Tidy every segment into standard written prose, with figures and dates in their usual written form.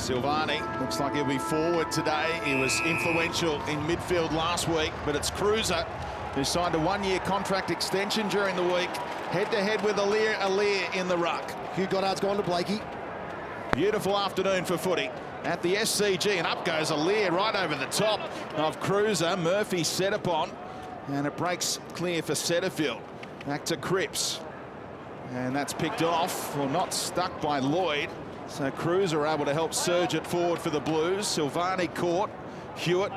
Silvani looks like he'll be forward today. He was influential in midfield last week, but it's Cruiser who signed a one-year contract extension during the week. Head-to-head with Aliir in the ruck. Hugh Goddard's gone to Blakey. Beautiful afternoon for footy at the SCG, and up goes Aliir right over the top of Cruiser. Murphy set upon, and it breaks clear for Setterfield. Back to Cripps, and that's picked off, well, not stuck by Lloyd. So Cruiser able to help surge it forward for the Blues. Silvani caught. Hewitt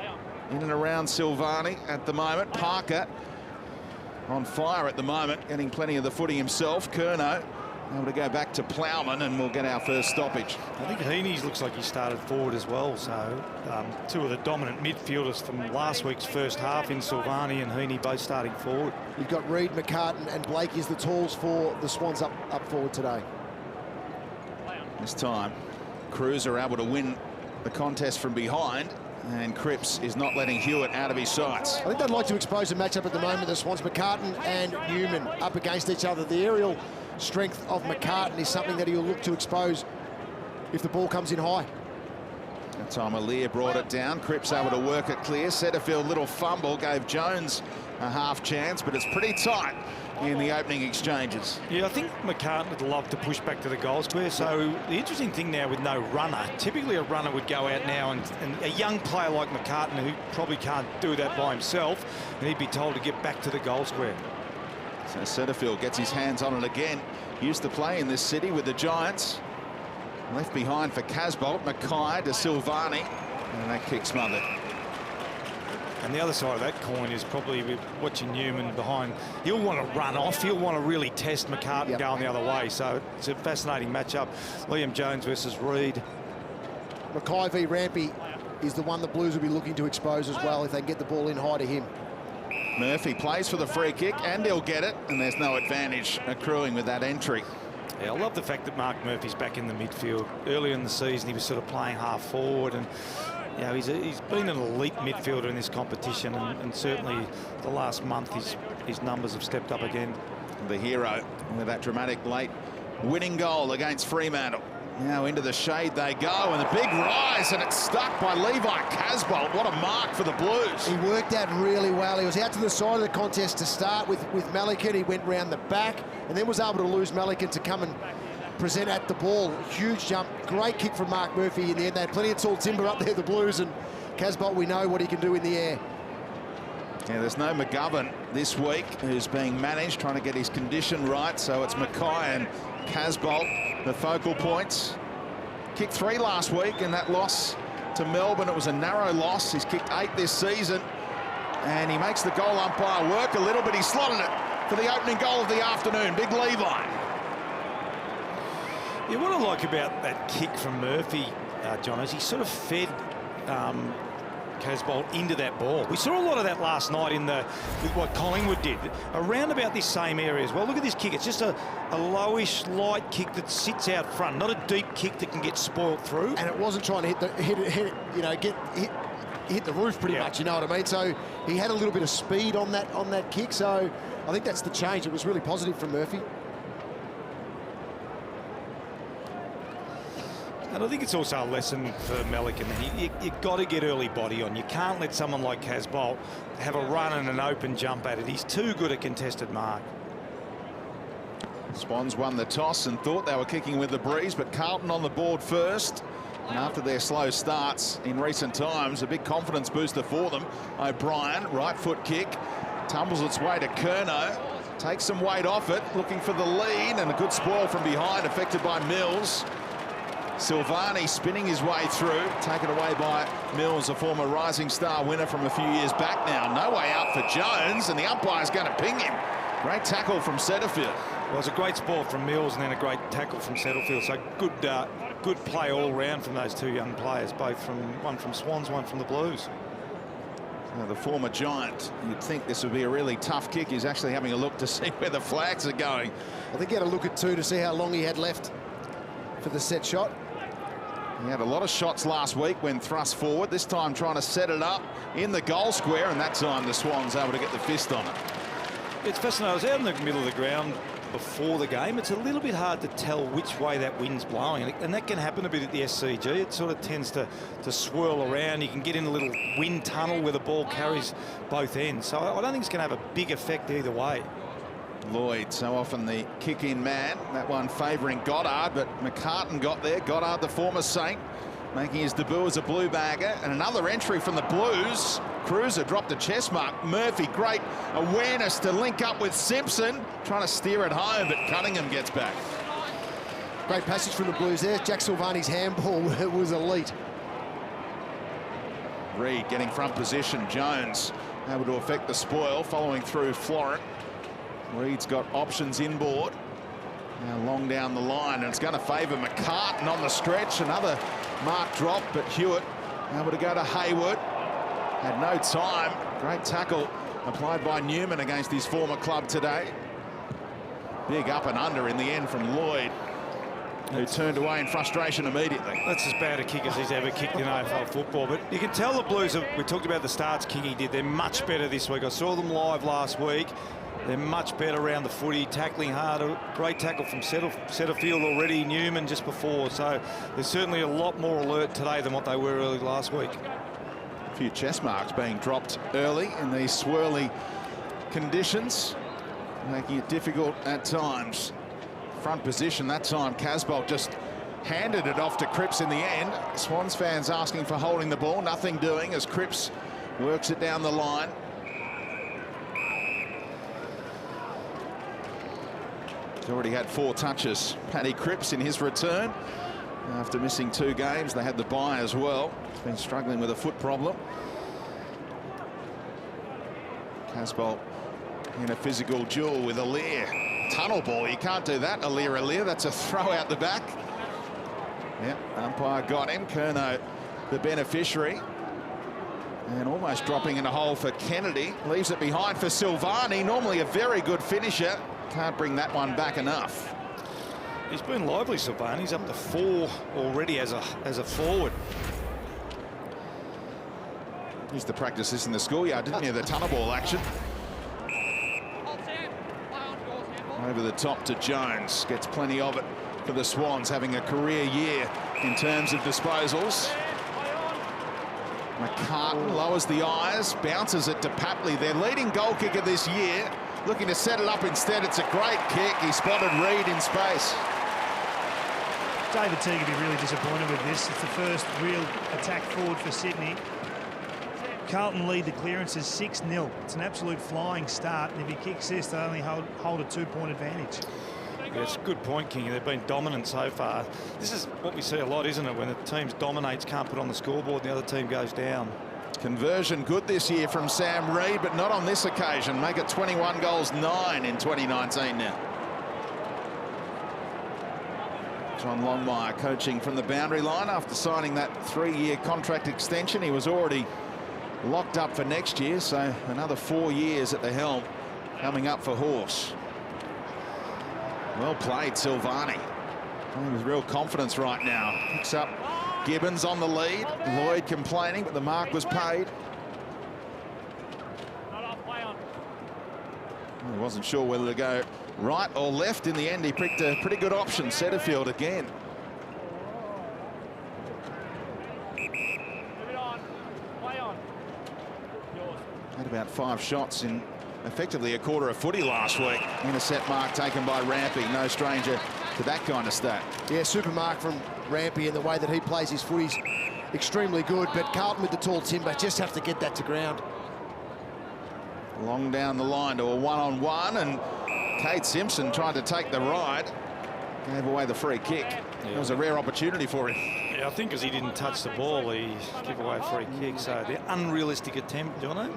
in and around Silvani at the moment. Parker on fire at the moment, getting plenty of the footy himself. Curnow able to go back to Plowman, and we'll get our first stoppage. I think Heaney's looks like he started forward as well. So two of the dominant midfielders from last week's first half in Silvani and Heaney both starting forward. You've got Reid, McCartan and Blakey as the tools for the Swans up forward today. This time, Cruiser able to win the contest from behind, and Cripps is not letting Hewitt out of his sights. I think they'd like to expose a matchup at the moment. The Swans, McCartan and Newman up against each other. The aerial strength of McCartan is something that he'll look to expose if the ball comes in high. That time Aliir brought it down. Cripps able to work it clear. Setterfield, little fumble, gave Jones a half chance, but it's pretty tight in the opening exchanges. Yeah, I think McCartan would love to push back to the goal square. So the interesting thing now with no runner, typically a runner would go out now, and a young player like McCartan, who probably can't do that by himself, and he'd be told to get back to the goal square. So Setterfield gets his hands on it again. Used to play in this city with the Giants. Left behind for Casbolt. Mackay to Silvani, and that kick smothered. And the other side of that coin is probably with watching Newman behind. He'll want to run off. He'll want to really test McCartan going the other way. So it's a fascinating matchup. Liam Jones versus Reid. Mackay v Rampy is the one the Blues will be looking to expose as well if they can get the ball in high to him. Murphy plays for the free kick, and he'll get it, and there's no advantage accruing with that entry. Yeah, I love the fact that Mark Murphy's back in the midfield. Earlier in the season, he was sort of playing half forward, and you know, he's been an elite midfielder in this competition, and certainly the last month his numbers have stepped up again. The hero with that dramatic late winning goal against Fremantle. Now into the shade they go, and the big rise, and it's stuck by Levi Casbolt. What a mark for the Blues. He worked out really well. He was out to the side of the contest to start with Malikan. He went round the back and then was able to lose Malikan to come and present at the ball. Huge jump, great kick from Mark Murphy in the end. They had plenty of tall timber up there, the Blues, and Casbolt, we know what he can do in the air. Yeah, there's no McGovern this week, who's being managed, trying to get his condition right. So it's Mackay and Casbolt, the focal points. Kicked 3 last week, and that loss to Melbourne, it was a narrow loss. He's kicked 8 this season, and he makes the goal umpire work a little, but he slotted it for the opening goal of the afternoon. Big Levi. Yeah, what I like about that kick from Murphy, John, is he sort of fed Casbolt into that ball. We saw a lot of that last night with what Collingwood did, around about this same area as well. Look at this kick. It's just a lowish, light kick that sits out front, not a deep kick that can get spoilt through. And it wasn't trying to hit the roof pretty much, you know what I mean? So he had a little bit of speed on that kick. So I think that's the change. It was really positive from Murphy. And I think it's also a lesson for Melican. You've got to get early body on. You can't let someone like Casbolt have a run and an open jump at it. He's too good at contested mark. Swans won the toss and thought they were kicking with the breeze, but Carlton on the board first. And after their slow starts in recent times, a big confidence booster for them. O'Brien, right foot kick, tumbles its way to Curnow, takes some weight off it, looking for the lead, and a good spoil from behind, affected by Mills. Silvani spinning his way through, taken away by Mills, a former Rising Star winner from a few years back now. No way out for Jones, and the umpire's going to ping him. Great tackle from Setterfield. Well, it's a great sport from Mills and then a great tackle from Setterfield. So good play all round from those two young players, both from one from Swans, one from the Blues. Now, the former Giant, you'd think this would be a really tough kick. He's actually having a look to see where the flags are going. I think he had a look at 2 to see how long he had left for the set shot. He had a lot of shots last week when thrust forward, this time trying to set it up in the goal square, and that time the Swans able to get the fist on it. It's fascinating. I was out in the middle of the ground before the game, it's a little bit hard to tell which way that wind's blowing. And that can happen a bit at the SCG. It sort of tends to swirl around. You can get in a little wind tunnel where the ball carries both ends. So I don't think it's going to have a big effect either way. Lloyd, so often the kick-in man. That one favouring Goddard, but McCartan got there. Goddard, the former Saint, making his debut as a blue bagger. And another entry from the Blues. Cruiser dropped a chest mark. Murphy, great awareness to link up with Simpson. Trying to steer it home, but Cunningham gets back. Great passage from the Blues there. Jack Silvani's handball was elite. Reid getting front position. Jones able to affect the spoil, following through Florent. Reid's got options inboard. Now long down the line, and it's going to favour McCartan on the stretch. Another mark drop, but Hewitt able to go to Hayward. Had no time. Great tackle applied by Newman against his former club today. Big up and under in the end from Lloyd, who turned away in frustration immediately. That's as bad a kick as he's ever kicked in AFL football. But you can tell the Blues, we talked about the starts Kingy did, they're much better this week. I saw them live last week. They're much better around the footy, tackling harder. Great tackle from Setterfield already, Newman just before. So they're certainly a lot more alert today than what they were early last week. A few chest marks being dropped early in these swirly conditions, making it difficult at times. Front position that time, Casbolt just handed it off to Cripps in the end. Swans fans asking for holding the ball, nothing doing as Cripps works it down the line. He's already had 4 touches. Paddy Cripps in his return after missing 2 games. They had the bye as well. He's been struggling with a foot problem. Casbolt in a physical duel with Aliir. Tunnel ball, you can't do that, Aliir. That's a throw out the back. Yep, umpire got him. Curnow the beneficiary. And almost dropping in a hole for Kennedy. Leaves it behind for Silvani, normally a very good finisher. Can't bring that one back enough. He's been lively, Silvani. He's up to 4 already as a forward. Used to practice this in the schoolyard, didn't you? The tunnel ball action. Over the top to Jones. Gets plenty of it for the Swans, having a career year in terms of disposals. McCartan lowers the eyes, bounces it to Papley, their leading goal kicker this year. Looking to set it up instead. It's a great kick. He spotted Reid in space. David Teague will be really disappointed with this. It's the first real attack forward for Sydney. Carlton lead the clearances 6-0. It's an absolute flying start, and if he kicks this, they only hold a 2-point advantage. Yeah, it's a good point, King. They've been dominant so far. This is what we see a lot, isn't it? When the team dominates, can't put on the scoreboard, and the other team goes down. Conversion good this year from Sam Reid, but not on this occasion. Make it 21 goals, 9 in 2019 now. John Longmire coaching from the boundary line after signing that 3-year contract extension. He was already locked up for next year, so another 4 years at the helm coming up for Horse. Well played, Silvani. Playing with real confidence right now. Picks up Gibbons on the lead. Lloyd complaining, but the mark was paid. He wasn't sure whether to go right or left. In the end, he picked a pretty good option. Setterfield again. Had about 5 shots in effectively a quarter of footy last week. Intercept mark taken by Rampy. No stranger to that kind of stat. Yeah, super mark from Rampy, and the way that he plays his footy's extremely good. But Carlton with the tall timber just have to get that to ground. Long down the line to a one-on-one, and Kate Simpson tried to take the ride. Gave away the free kick. Yeah. It was a rare opportunity for him. Yeah, I think as he didn't touch the ball, he gave away a free kick. So the unrealistic attempt, Jono,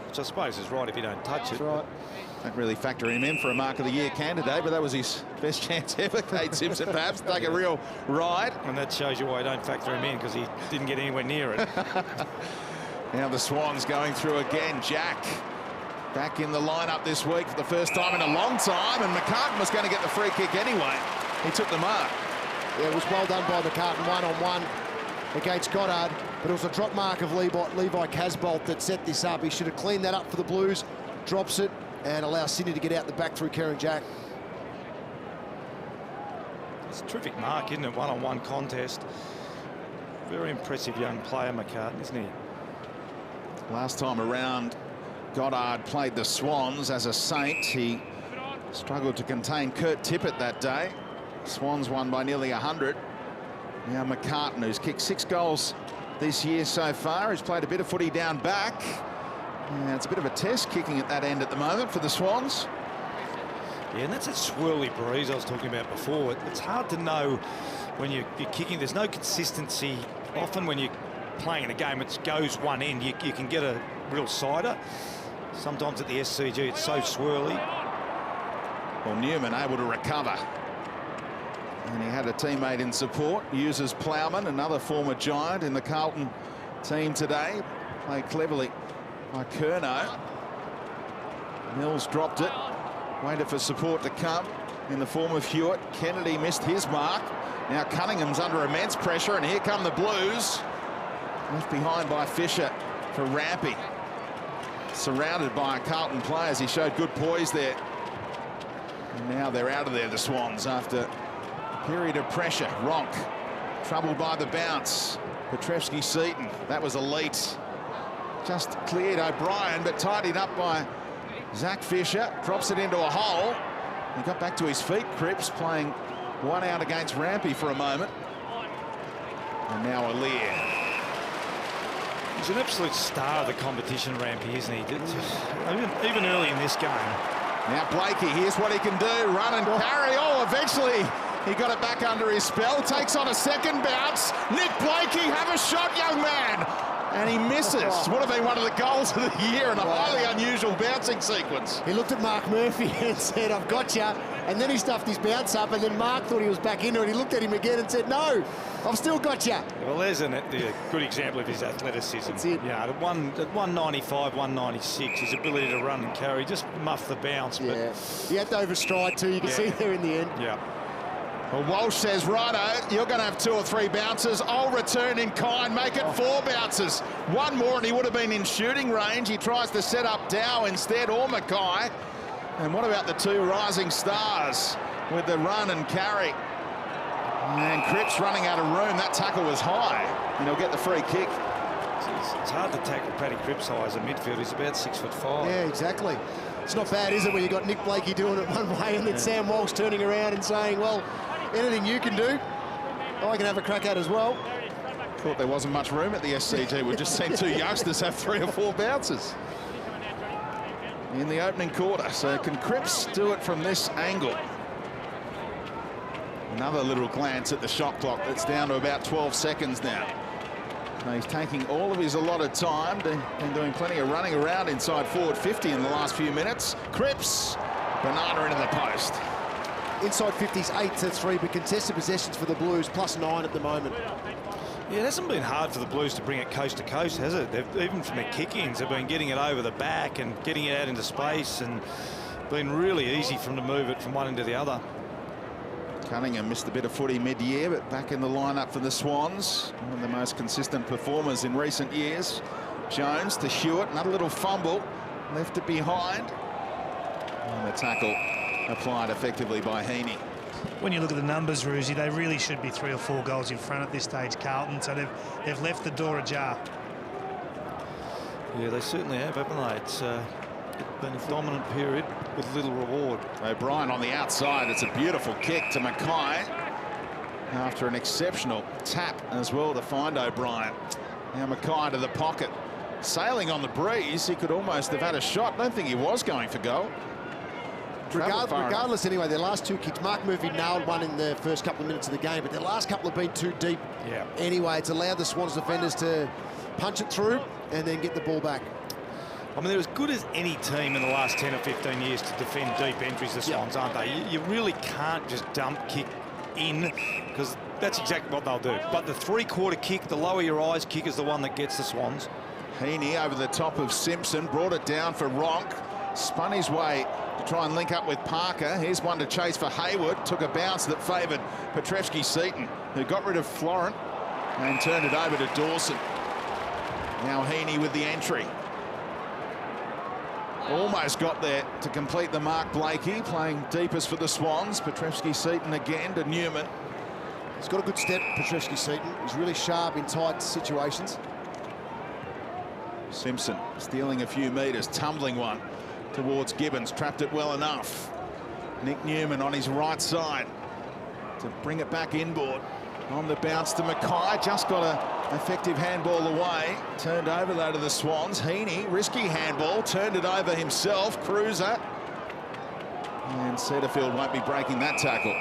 which I suppose is right if you don't touch it. That's right. Don't really factor him in for a Mark of the Year candidate, but that was his best chance ever, Kate Simpson, perhaps, to take a real ride. And that shows you why I don't factor him in, because he didn't get anywhere near it. Now the Swans going through again. Jack back in the lineup this week for the first time in a long time, and McCartan was going to get the free kick anyway. He took the mark. Yeah, it was well done by McCartan, one-on-one against Goddard, but it was a drop mark of Levi Casbolt that set this up. He should have cleaned that up for the Blues. Drops it and allows Sydney to get out the back through Kerrin Jack. It's a terrific mark, isn't it? One-on-one contest. Very impressive young player, McCartan, isn't he? Last time around, Goddard played the Swans as a Saint. He struggled to contain Kurt Tippett that day. Swans won by nearly 100. Now McCartan, who's kicked 6 goals this year so far, has played a bit of footy down back. And it's a bit of a test kicking at that end at the moment for the Swans. Yeah, and that's that swirly breeze I was talking about before. It's hard to know when you're kicking. There's no consistency. Often when you're playing in a game, it goes one end. You can get a real sider. Sometimes at the SCG, it's so swirly. Well, Newman able to recover. And he had a teammate in support, uses Plowman, another former Giant in the Carlton team today. Played cleverly by Curnow. Mills dropped it, waited for support to come in the form of Hewitt. Kennedy missed his mark. Now Cunningham's under immense pressure, and here come the Blues. Left behind by Fisher for Rampy. Surrounded by Carlton players. He showed good poise there. And now they're out of there, the Swans, after a period of pressure. Ronk, troubled by the bounce. Petrevski-Seaton, that was elite. Just cleared O'Brien, but tidied up by Zach Fisher. Drops it into a hole. He got back to his feet. Cripps playing one out against Rampy for a moment. And now Aliir. He's an absolute star of the competition, Rampy, isn't he? Even early in this game. Now Blakey, here's what he can do. Run and carry. Oh, eventually he got it back under his spell. Takes on a second bounce. Nick Blakey, have a shot, young man. And he misses. Would have been one of the goals of the year in a highly unusual bouncing sequence. He looked at Mark Murphy and said, I've got you. And then he stuffed his bounce up, and then Mark thought he was back into it. He looked at him again and said, no, I've still got you. Well, there's a good example of his athleticism. That's it. Yeah, at 195, 196, his ability to run and carry, just muff the bounce. Yeah, he had to overstride too. You can see there in the end. Yeah. Well, Walsh says, righto, you're going to have 2 or 3 bounces. I'll return in kind, make it 4 bounces. One more and he would have been in shooting range. He tries to set up Dow instead, or Mackay. And what about the 2 rising stars with the run and carry? And Cripps running out of room. That tackle was high, and he'll get the free kick. It's hard to tackle Paddy Cripps high as a midfielder. He's about 6'5". Yeah, exactly. It's not bad, is it, when you've got Nick Blakey doing it one way and then Sam Walsh turning around and saying, well, anything you can do, I can have a crack at as well. Thought there wasn't much room at the SCG. We've just seen 2 youngsters have 3 or 4 bounces in the opening quarter. So can Cripps do it from this angle? Another little glance at the shot clock. That's down to about 12 seconds now. Now he's taking all of his allotted time. Been doing plenty of running around inside forward 50 in the last few minutes. Cripps, banana into the post. Inside 50's 8-3, but contested possessions for the Blues, +9 at the moment. Yeah, it hasn't been hard for the Blues to bring it coast to coast, has it? Even from their kick-ins, they've been getting it over the back and getting it out into space, and been really easy for them to move it from one end to the other. Cunningham missed a bit of footy mid-year, but back in the lineup for the Swans. One of the most consistent performers in recent years. Jones to Hewitt, another little fumble, left it behind. And the tackle applied effectively by Heaney. When you look at the numbers, Roosie, they really should be 3 or 4 goals in front at this stage, Carlton. So they've left the door ajar. Yeah, they certainly have, haven't they? It's been a dominant period with little reward. O'Brien on the outside. It's a beautiful kick to Mackay after an exceptional tap as well to find O'Brien. Now Mackay to the pocket. Sailing on the breeze, he could almost have had a shot. Don't think he was going for goal. Regardless, anyway, their last 2 kicks, Mark Murphy nailed one in the first couple of minutes of the game, but their last couple have been too deep. Yeah. Anyway, it's allowed the Swans defenders to punch it through and then get the ball back. I mean, they're as good as any team in the last 10 or 15 years to defend deep entries, the Swans, aren't they? You really can't just dump kick in, because that's exactly what they'll do. But the 3-quarter kick, the lower your eyes kick, is the one that gets the Swans. Heaney over the top of Simpson, brought it down for Ronk, spun his way to try and link up with Parker. Here's one to chase for Hayward. Took a bounce that favoured Petrevski-Seaton, who got rid of Florent and turned it over to Dawson. Now Heaney with the entry. Almost got there to complete the mark. Blakey playing deepest for the Swans. Petrevski-Seton again to Newman. He's got a good step, Petrevski-Seton. He's really sharp in tight situations. Simpson stealing a few metres, tumbling one towards Gibbons. Trapped it well enough. Nick Newman on his right side to bring it back inboard. On the bounce to Mackay, just got an effective handball away. Turned over though to the Swans. Heaney, risky handball, turned it over himself. Cruiser. And Setterfield won't be breaking that tackle.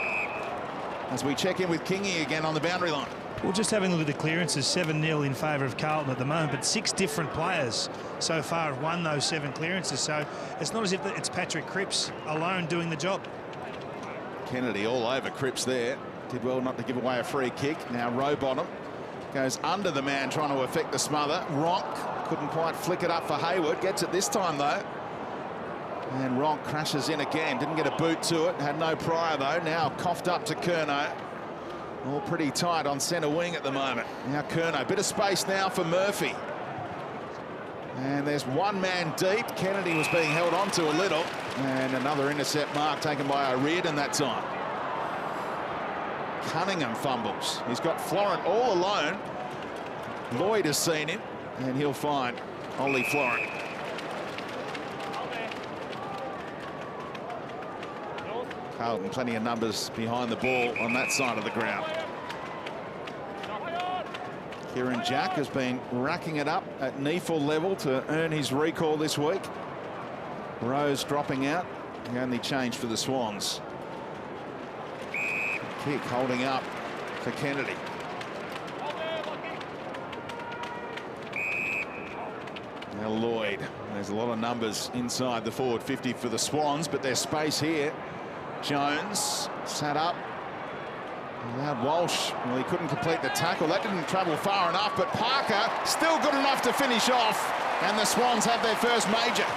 As we check in with Kingy again on the boundary line. Well, just having a look at the clearances, 7-0 in favour of Carlton at the moment, but 6 different players so far have won those 7 clearances. So it's not as if it's Patrick Cripps alone doing the job. Kennedy all over Cripps there. Did well not to give away a free kick. Now Rowbottom goes under the man trying to effect the smother. Ronk couldn't quite flick it up for Hayward. Gets it this time though. And Ronk crashes in again. Didn't get a boot to it. Had no prior though. Now coughed up to Curnow. All pretty tight on centre wing at the moment. Now Curnow. Bit of space now for Murphy. And there's one man deep. Kennedy was being held on to a little. And another intercept mark taken by O'Riordan that time. Cunningham fumbles. He's got Florent all alone. Lloyd has seen him, and he'll find Ollie Florent. Carlton, plenty of numbers behind the ball on that side of the ground. Kieran Jack has been racking it up at NEFL level to earn his recall this week. Rose dropping out, the only change for the Swans. Kick holding up for Kennedy. Now Lloyd. There's a lot of numbers inside the forward 50 for the Swans, but there's space here. Jones sat up. Allowed Walsh. Well, he couldn't complete the tackle. That didn't travel far enough, but Parker still good enough to finish off, and the Swans have their first major.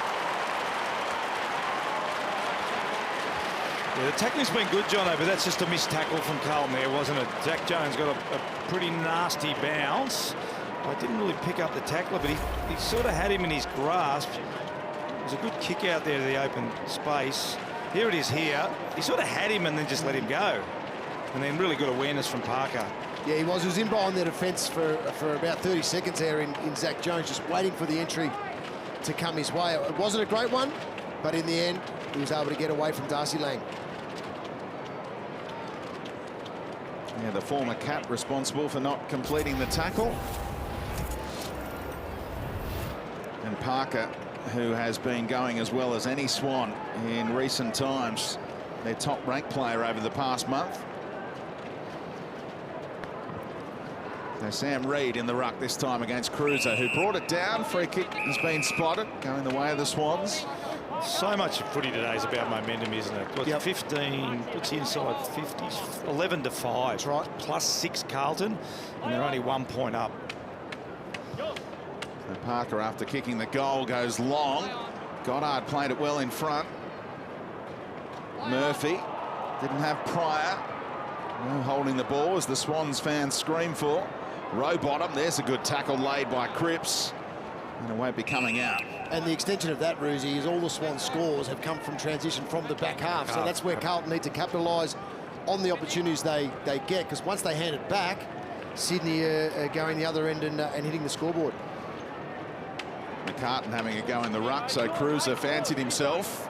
Yeah, the tackling's been good, Jono, but that's just a missed tackle from Carlton there, wasn't it? Jack Jones got a pretty nasty bounce. I didn't really pick up the tackler, but he sort of had him in his grasp. It was a good kick out there to the open space. Here it is here. He sort of had him and then just let him go. And then really good awareness from Parker. Yeah, he was in behind their defence for about 30 seconds there in Zach Jones, just waiting for the entry to come his way. It wasn't a great one, but in the end, he was able to get away from Darcy Lang. Yeah, the former Cat responsible for not completing the tackle. And Parker, who has been going as well as any Swan in recent times, their top-ranked player over the past month. So Sam Reid in the ruck this time against Cruiser, who brought it down. Free kick has been spotted, going the way of the Swans. So much of footy today is about momentum, isn't it? Got 15, puts inside 50, 11 to 5. That's right. Plus 6 Carlton, and they're only 1 point up. And Parker, after kicking the goal, goes long. Goddard played it well in front. Murphy didn't have prior. No holding the ball as the Swans fans scream for. Rowbottom, there's a good tackle laid by Cripps. And it won't be coming out. And the extension of that, Roosie, is all the Swans scores have come from transition from the back half. So that's where Carlton need to capitalise on the opportunities they get, because once they hand it back, Sydney are going the other end and hitting the scoreboard. McCartan having a go in the ruck, so Cruiser fancied himself.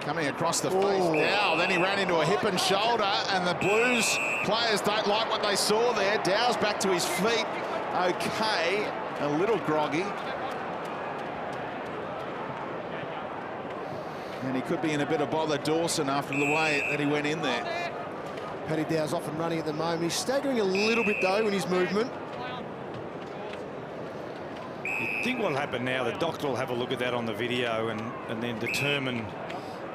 Coming across the face now, then he ran into a hip and shoulder, and the Blues players don't like what they saw there. Dow's back to his feet. Okay, a little groggy. And he could be in a bit of bother, Dawson, after the way that he went in there. Paddy Dow's off and running at the moment. He's staggering a little bit, though, in his movement. You think what'll happen now, the doctor will have a look at that on the video and then determine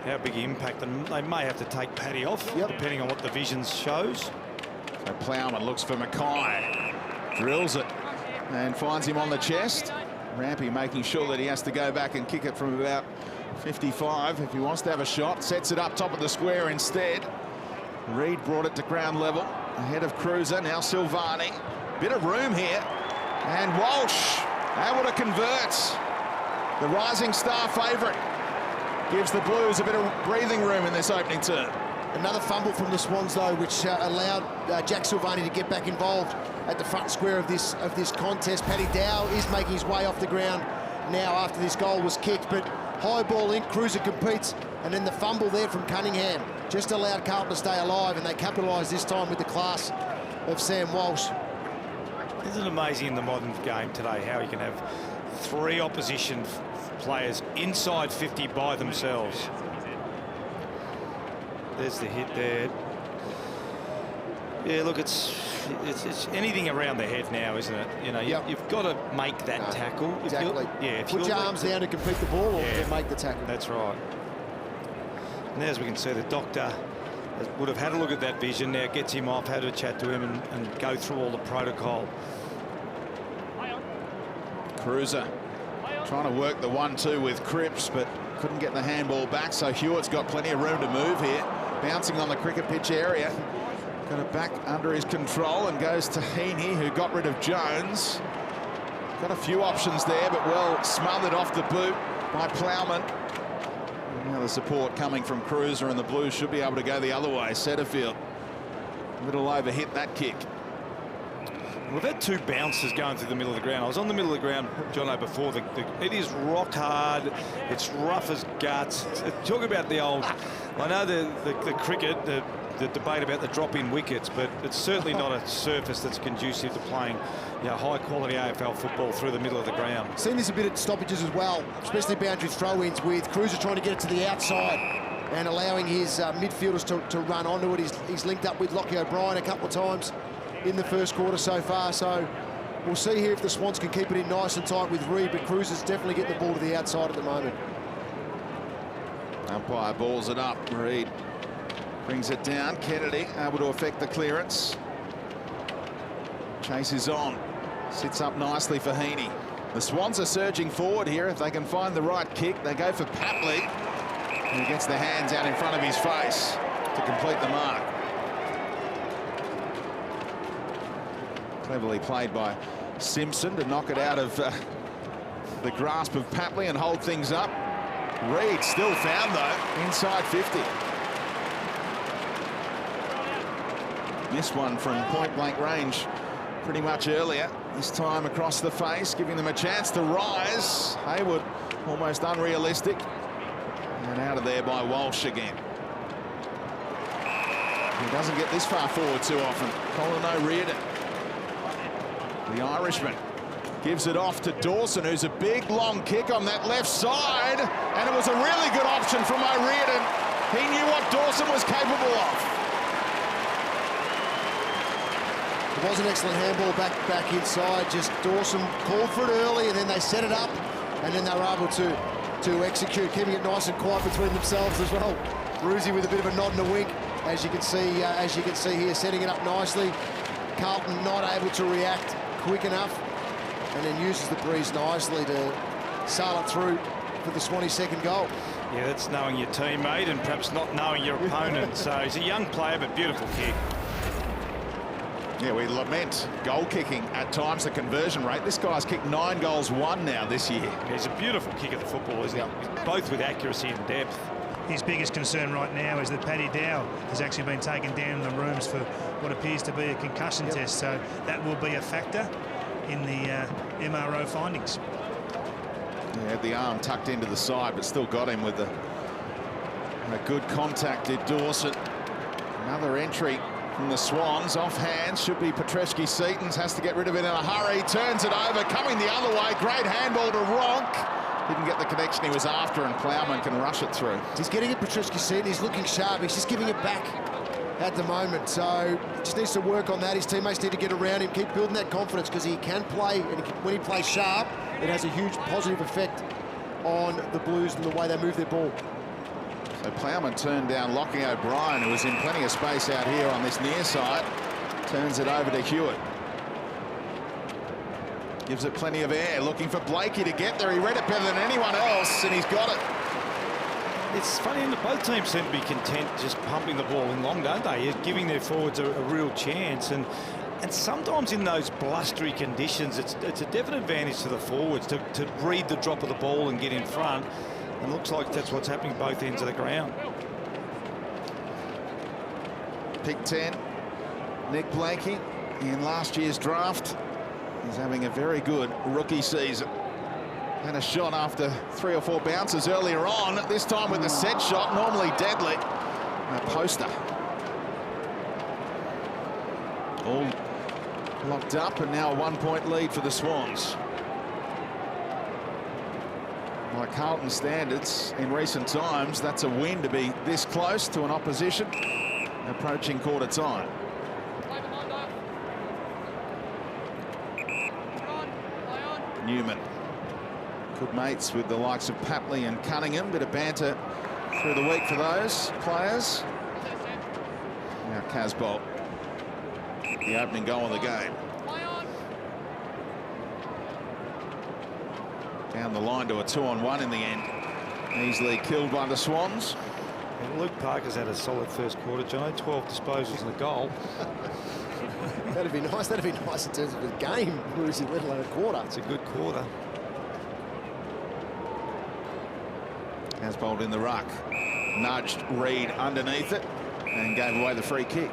how big impact, and they may have to take Paddy off, depending on what the vision shows. So Plowman looks for Mackay, drills it, and finds him on the chest. Rampy making sure that he has to go back and kick it from about 55 if he wants to have a shot. Sets it up top of the square instead. Reid brought it to ground level ahead of Cruiser. Now Silvani. Bit of room here. And Walsh able to convert. The rising star favourite gives the Blues a bit of breathing room in this opening term. Another fumble from the Swans, though, which allowed Jack Silvani to get back involved at the front square of this contest. Paddy Dow is making his way off the ground now after this goal was kicked, but high ball in, Cruiser competes, and then the fumble there from Cunningham just allowed Carlton to stay alive, and they capitalised this time with the class of Sam Walsh. Isn't it amazing in the modern game today how you can have 3 opposition players inside 50 by themselves? There's the hit there. Yeah, look, it's anything around the head now, isn't it? You know, you've got to make that tackle. Exactly. If Put your arms down to complete the ball, or make the tackle. That's right. And as we can see, the doctor would have had a look at that vision. Now gets him off, had a chat to him, and go through all the protocol. Cruiser trying to work the 1-2 with Cripps, but couldn't get the handball back, so Hewitt's got plenty of room to move here. Bouncing on the cricket pitch area. Got it back under his control and goes to Heaney, who got rid of Jones. Got a few options there, but well smothered off the boot by Plowman. Now the support coming from Cruiser, and the Blues should be able to go the other way. Setterfield, a little overhit that kick. We've had 2 bounces going through the middle of the ground. I was on the middle of the ground, Jono, before. It is rock hard. It's rough as guts. Talk about the old... I know the cricket, the debate about the drop-in wickets, but it's certainly not a surface that's conducive to playing, you know, high-quality AFL football through the middle of the ground. Seen this a bit at stoppages as well, especially boundary throw-ins with Cruiser trying to get it to the outside and allowing his midfielders to run onto it. He's linked up with Lockie O'Brien a couple of times in the first quarter so far, so we'll see here if the Swans can keep it in nice and tight with Reid, but Cruiser's definitely getting the ball to the outside at the moment. Umpire balls it up. Reid brings it down. Kennedy able to affect the clearance. Chase is on. Sits up nicely for Heaney. The Swans are surging forward here. If they can find the right kick, they go for Papley, who gets the hands out in front of his face to complete the mark. Cleverly played by Simpson to knock it out of the grasp of Papley and hold things up. Reid still found, though, inside 50. Missed one from point-blank range pretty much earlier. This time across the face, giving them a chance to rise. Hayward, almost unrealistic. And out of there by Walsh again. He doesn't get this far forward too often. Colin O'Riordan, the Irishman, gives it off to Dawson, who's a big long kick on that left side, and it was a really good option from O'Riordan. He knew what Dawson was capable of. It was an excellent handball back inside. Just Dawson called for it early, and then they set it up, and then they were able to execute, keeping it nice and quiet between themselves as well. Bruzy with a bit of a nod and a wink, as you can see here, setting it up nicely. Carlton not able to react quick enough, and then uses the breeze nicely to sail it through for the Swanee second goal. Yeah, that's knowing your teammate and perhaps not knowing your opponent. So he's a young player, but beautiful kick. Yeah, we lament goal kicking at times, the conversion rate. This guy's kicked 9 goals, 1 now this year. He's a beautiful kick at the football, isn't he? Both with accuracy and depth. His biggest concern right now is that Paddy Dow has actually been taken down in the rooms for what appears to be a concussion test, so that will be a factor in the MRO findings. He had the arm tucked into the side, but still got him with a good contact, did Dawson. Another entry from the Swans, off hands, should be Petreski-Seatons, has to get rid of it in a hurry, turns it over, coming the other way, great handball to Ronk. Didn't get the connection he was after, and Plowman can rush it through. He's getting it, Petreski-Seaton, he's looking sharp, he's just giving it back at the moment, so he just needs to work on that. His teammates need to get around him, keep building that confidence, because he can play, and when he plays sharp, it has a huge positive effect on the Blues and the way they move their ball. So Plowman turned down Lockie O'Brien, who was in plenty of space out here on this near side. Turns it over to Hewitt. Gives it plenty of air, looking for Blakey to get there. He read it better than anyone else, and he's got it. It's funny, and both teams seem to be content just pumping the ball in long, don't they? Giving their forwards a real chance. And sometimes in those blustery conditions, it's a definite advantage to the forwards to read the drop of the ball and get in front. And it looks like that's what's happening both ends of the ground. Pick 10, Nick Blanky in last year's draft. He's having a very good rookie season. Had a shot after 3 or 4 bounces earlier on, this time with a set shot, normally deadly. A poster. All locked up, and now a 1-point lead for the Swans. By Carlton standards in recent times, that's a win to be this close to an opposition approaching quarter time. Newman. Good mates with the likes of Papley and Cunningham. Bit of banter through the week for those players. Now Casbolt, the opening goal of the game. Down the line to a 2-on-1 in the end. Easily killed by the Swans. And Luke Parker's had a solid first quarter, John. 12 disposals and a goal. That'd be nice. That'd be nice in terms of the game, losing let alone a quarter. It's a good quarter. Casbolt in the ruck. Nudged Reed underneath it and gave away the free kick.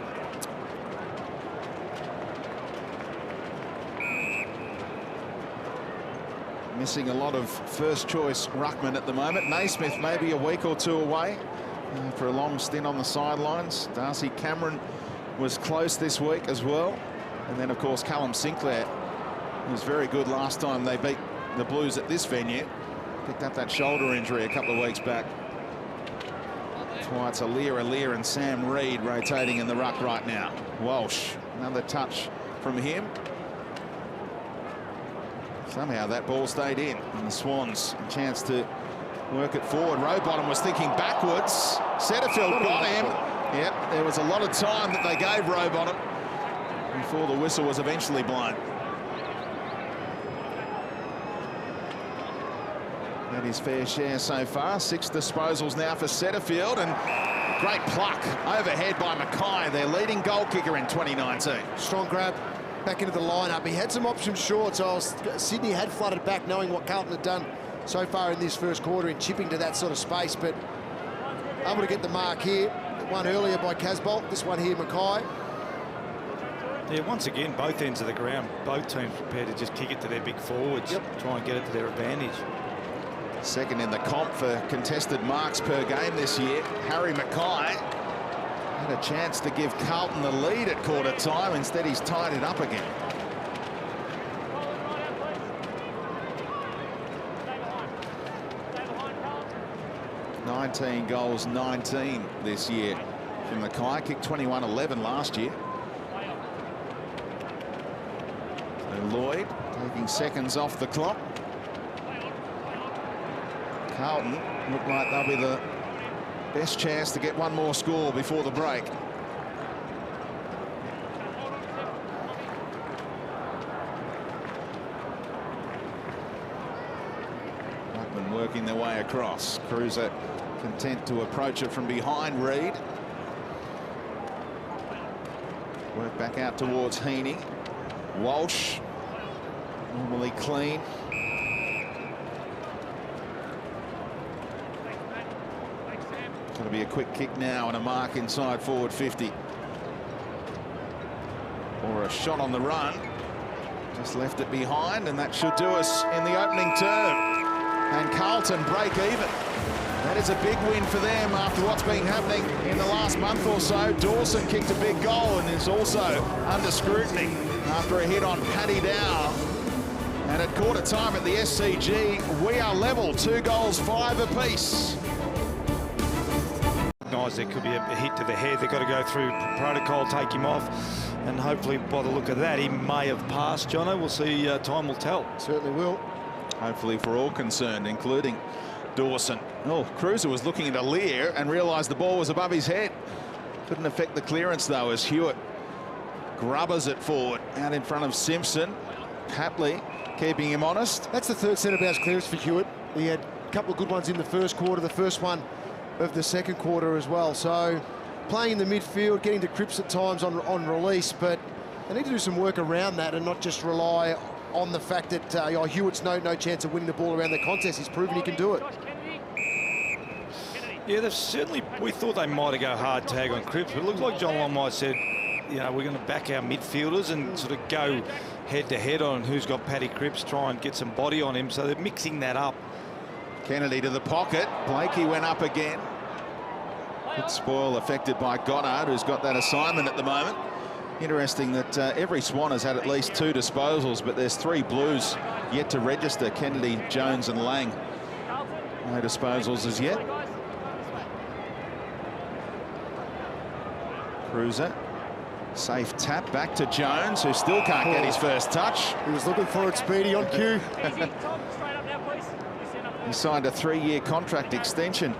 Missing a lot of first-choice ruckmen at the moment. Naismith maybe a week or 2 away for a long stint on the sidelines. Darcy Cameron was close this week as well. And then, of course, Callum Sinclair, who was very good last time they beat the Blues at this venue. Picked up that shoulder injury a couple of weeks back. That's why it's Aliir and Sam Reid rotating in the ruck right now. Walsh, another touch from him. Somehow that ball stayed in, and the Swans a chance to work it forward. Rowbottom was thinking backwards. Setterfield got him. Yep, there was a lot of time that they gave Rowbottom before the whistle was eventually blown. Had his fair share so far. 6 disposals now for Setterfield, and great pluck overhead by Mackay, their leading goal kicker in 2019. Strong grab back into the lineup. He had some options short, so Sydney had flooded back, knowing what Carlton had done so far in this first quarter in chipping to that sort of space, but able to get the mark here. One earlier by Casbolt, this one here Mackay. Yeah, once again, both ends of the ground, both teams prepared to just kick it to their big forwards, try and get it to their advantage. Second in the comp for contested marks per game this year. Harry Mackay had a chance to give Carlton the lead at quarter time. Instead, he's tied it up again. "19 goals, 19 this year from Mackay. Kicked 21-11 last year. So Lloyd taking seconds off the clock. Carlton look like they'll be the best chance to get one more score before the break. Ruckman working their way across. Cruiser content to approach it from behind Reed. Work back out towards Heaney. Walsh, normally clean. Going to be a quick kick now and a mark inside forward 50. Or a shot on the run. Just left it behind, and that should do us in the opening term. And Carlton break even. That is a big win for them after what's been happening in the last month or so. Dawson kicked a big goal and is also under scrutiny after a hit on Paddy Dow. And at quarter time at the SCG, we are level, 2 goals, 5 apiece. There could be a hit to the head. They've got to go through protocol, take him off, and hopefully by the look of that he may have passed. Jono, we'll see. Time will tell. Certainly will. Hopefully for all concerned, including Dawson. Oh, Cruiser was looking at Aliir and realised the ball was above his head. Couldn't affect the clearance though, as Hewitt grubbers it forward out in front of Simpson. Papley keeping him honest. That's the third centre-bounce clearance for Hewitt. He had a couple of good ones in the first quarter, the first one of the second quarter as well. So playing in the midfield, getting to Cripps at times on release, but they need to do some work around that and not just rely on the fact that Hewitt's no chance of winning the ball around the contest. He's proven he can do it. Yeah, they've certainly, we thought they might have go hard tag on Cripps, but it looked like John Long might have said, you know, we're going to back our midfielders and sort of go head-to-head on who's got Paddy Cripps, try and get some body on him. So they're mixing that up. Kennedy to the pocket. Blakey went up again. Good spoil affected by Goddard, who's got that assignment at the moment. Interesting that every Swan has had at least 2 disposals, but there's 3 Blues yet to register. Kennedy, Jones and Lang. No disposals as yet. Cruiser. Safe tap back to Jones, who still can't get his first touch. He was looking for it, Speedy, on cue. He signed a 3-year contract extension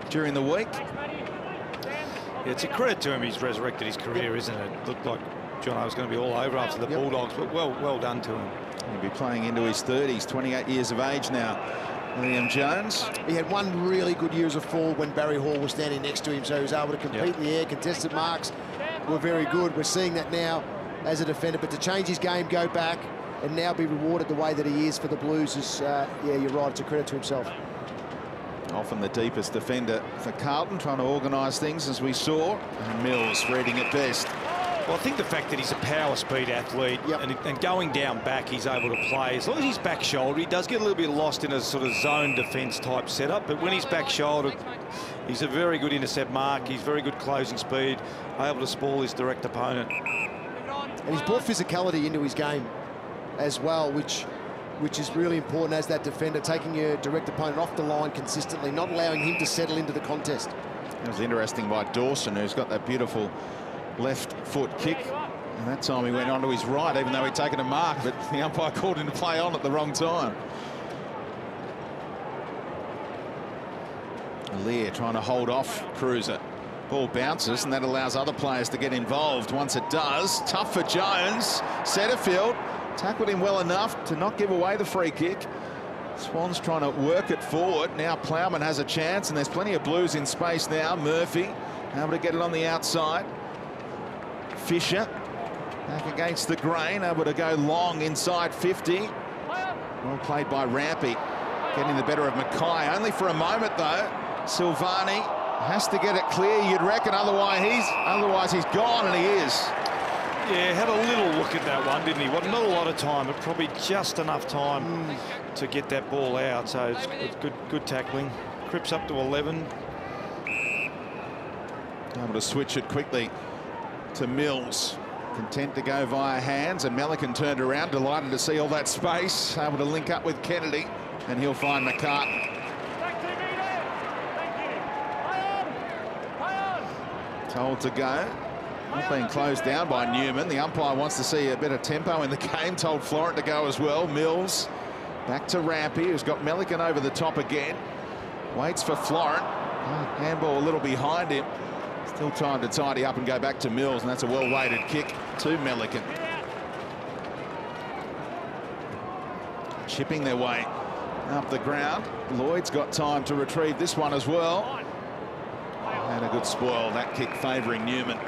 during the week. Yeah, it's a credit to him. He's resurrected his career, isn't it? Looked like Jono was going to be all over after the Bulldogs, but well done to him. He'll be playing into his 30s, 28 years of age now. Liam Jones. He had one really good year as a forward when Barry Hall was standing next to him, so he was able to compete in the air. Contested marks were very good. We're seeing that now as a defender, but to change his game, go back, and now be rewarded the way that he is for the Blues is, yeah, you're right, it's a credit to himself. Often the deepest defender for Carlton, trying to organise things as we saw. And Mills reading it best. Well, I think the fact that he's a power speed athlete and going down back, he's able to play. As long as he's back shoulder, he does get a little bit lost in a sort of zone defence type setup. But when he's back shoulder, he's a very good intercept mark. He's very good closing speed, able to spoil his direct opponent. And he's brought physicality into his game as well, which is really important as that defender, taking your direct opponent off the line consistently, not allowing him to settle into the contest. It was interesting by Dawson, who's got that beautiful left foot kick. And that time he went onto his right, even though he'd taken a mark, but the umpire called him to play on at the wrong time. Lear trying to hold off Cruiser. Ball bounces, and that allows other players to get involved. Once it does, tough for Jones. Setterfield tackled him well enough to not give away the free kick. Swans trying to work it forward. Now Plowman has a chance, and there's plenty of Blues in space now. Murphy able to get it on the outside. Fisher back against the grain, able to go long inside 50. Well played by Rampy, getting the better of Mackay. Only for a moment though. Silvani has to get it clear, you'd reckon, otherwise he's gone, and he is. Yeah, had a little look at that one, didn't he? Well, not a lot of time, but probably just enough time to get that ball out. So it's good tackling. Cripps up to 11. Able to switch it quickly to Mills. Content to go via hands, and Melican turned around, delighted to see all that space. Able to link up with Kennedy, and he'll find McCartan. Told to go. Not being closed down by Newman. The umpire wants to see a bit of tempo in the game. Told Florent to go as well. Mills back to Rampy, who's got Melican over the top again. Waits for Florent. Handball a little behind him. Still time to tidy up and go back to Mills, and that's a well-weighted kick to Melican. Chipping their way up the ground. Lloyd's got time to retrieve this one as well. And a good spoil, that kick favouring Newman.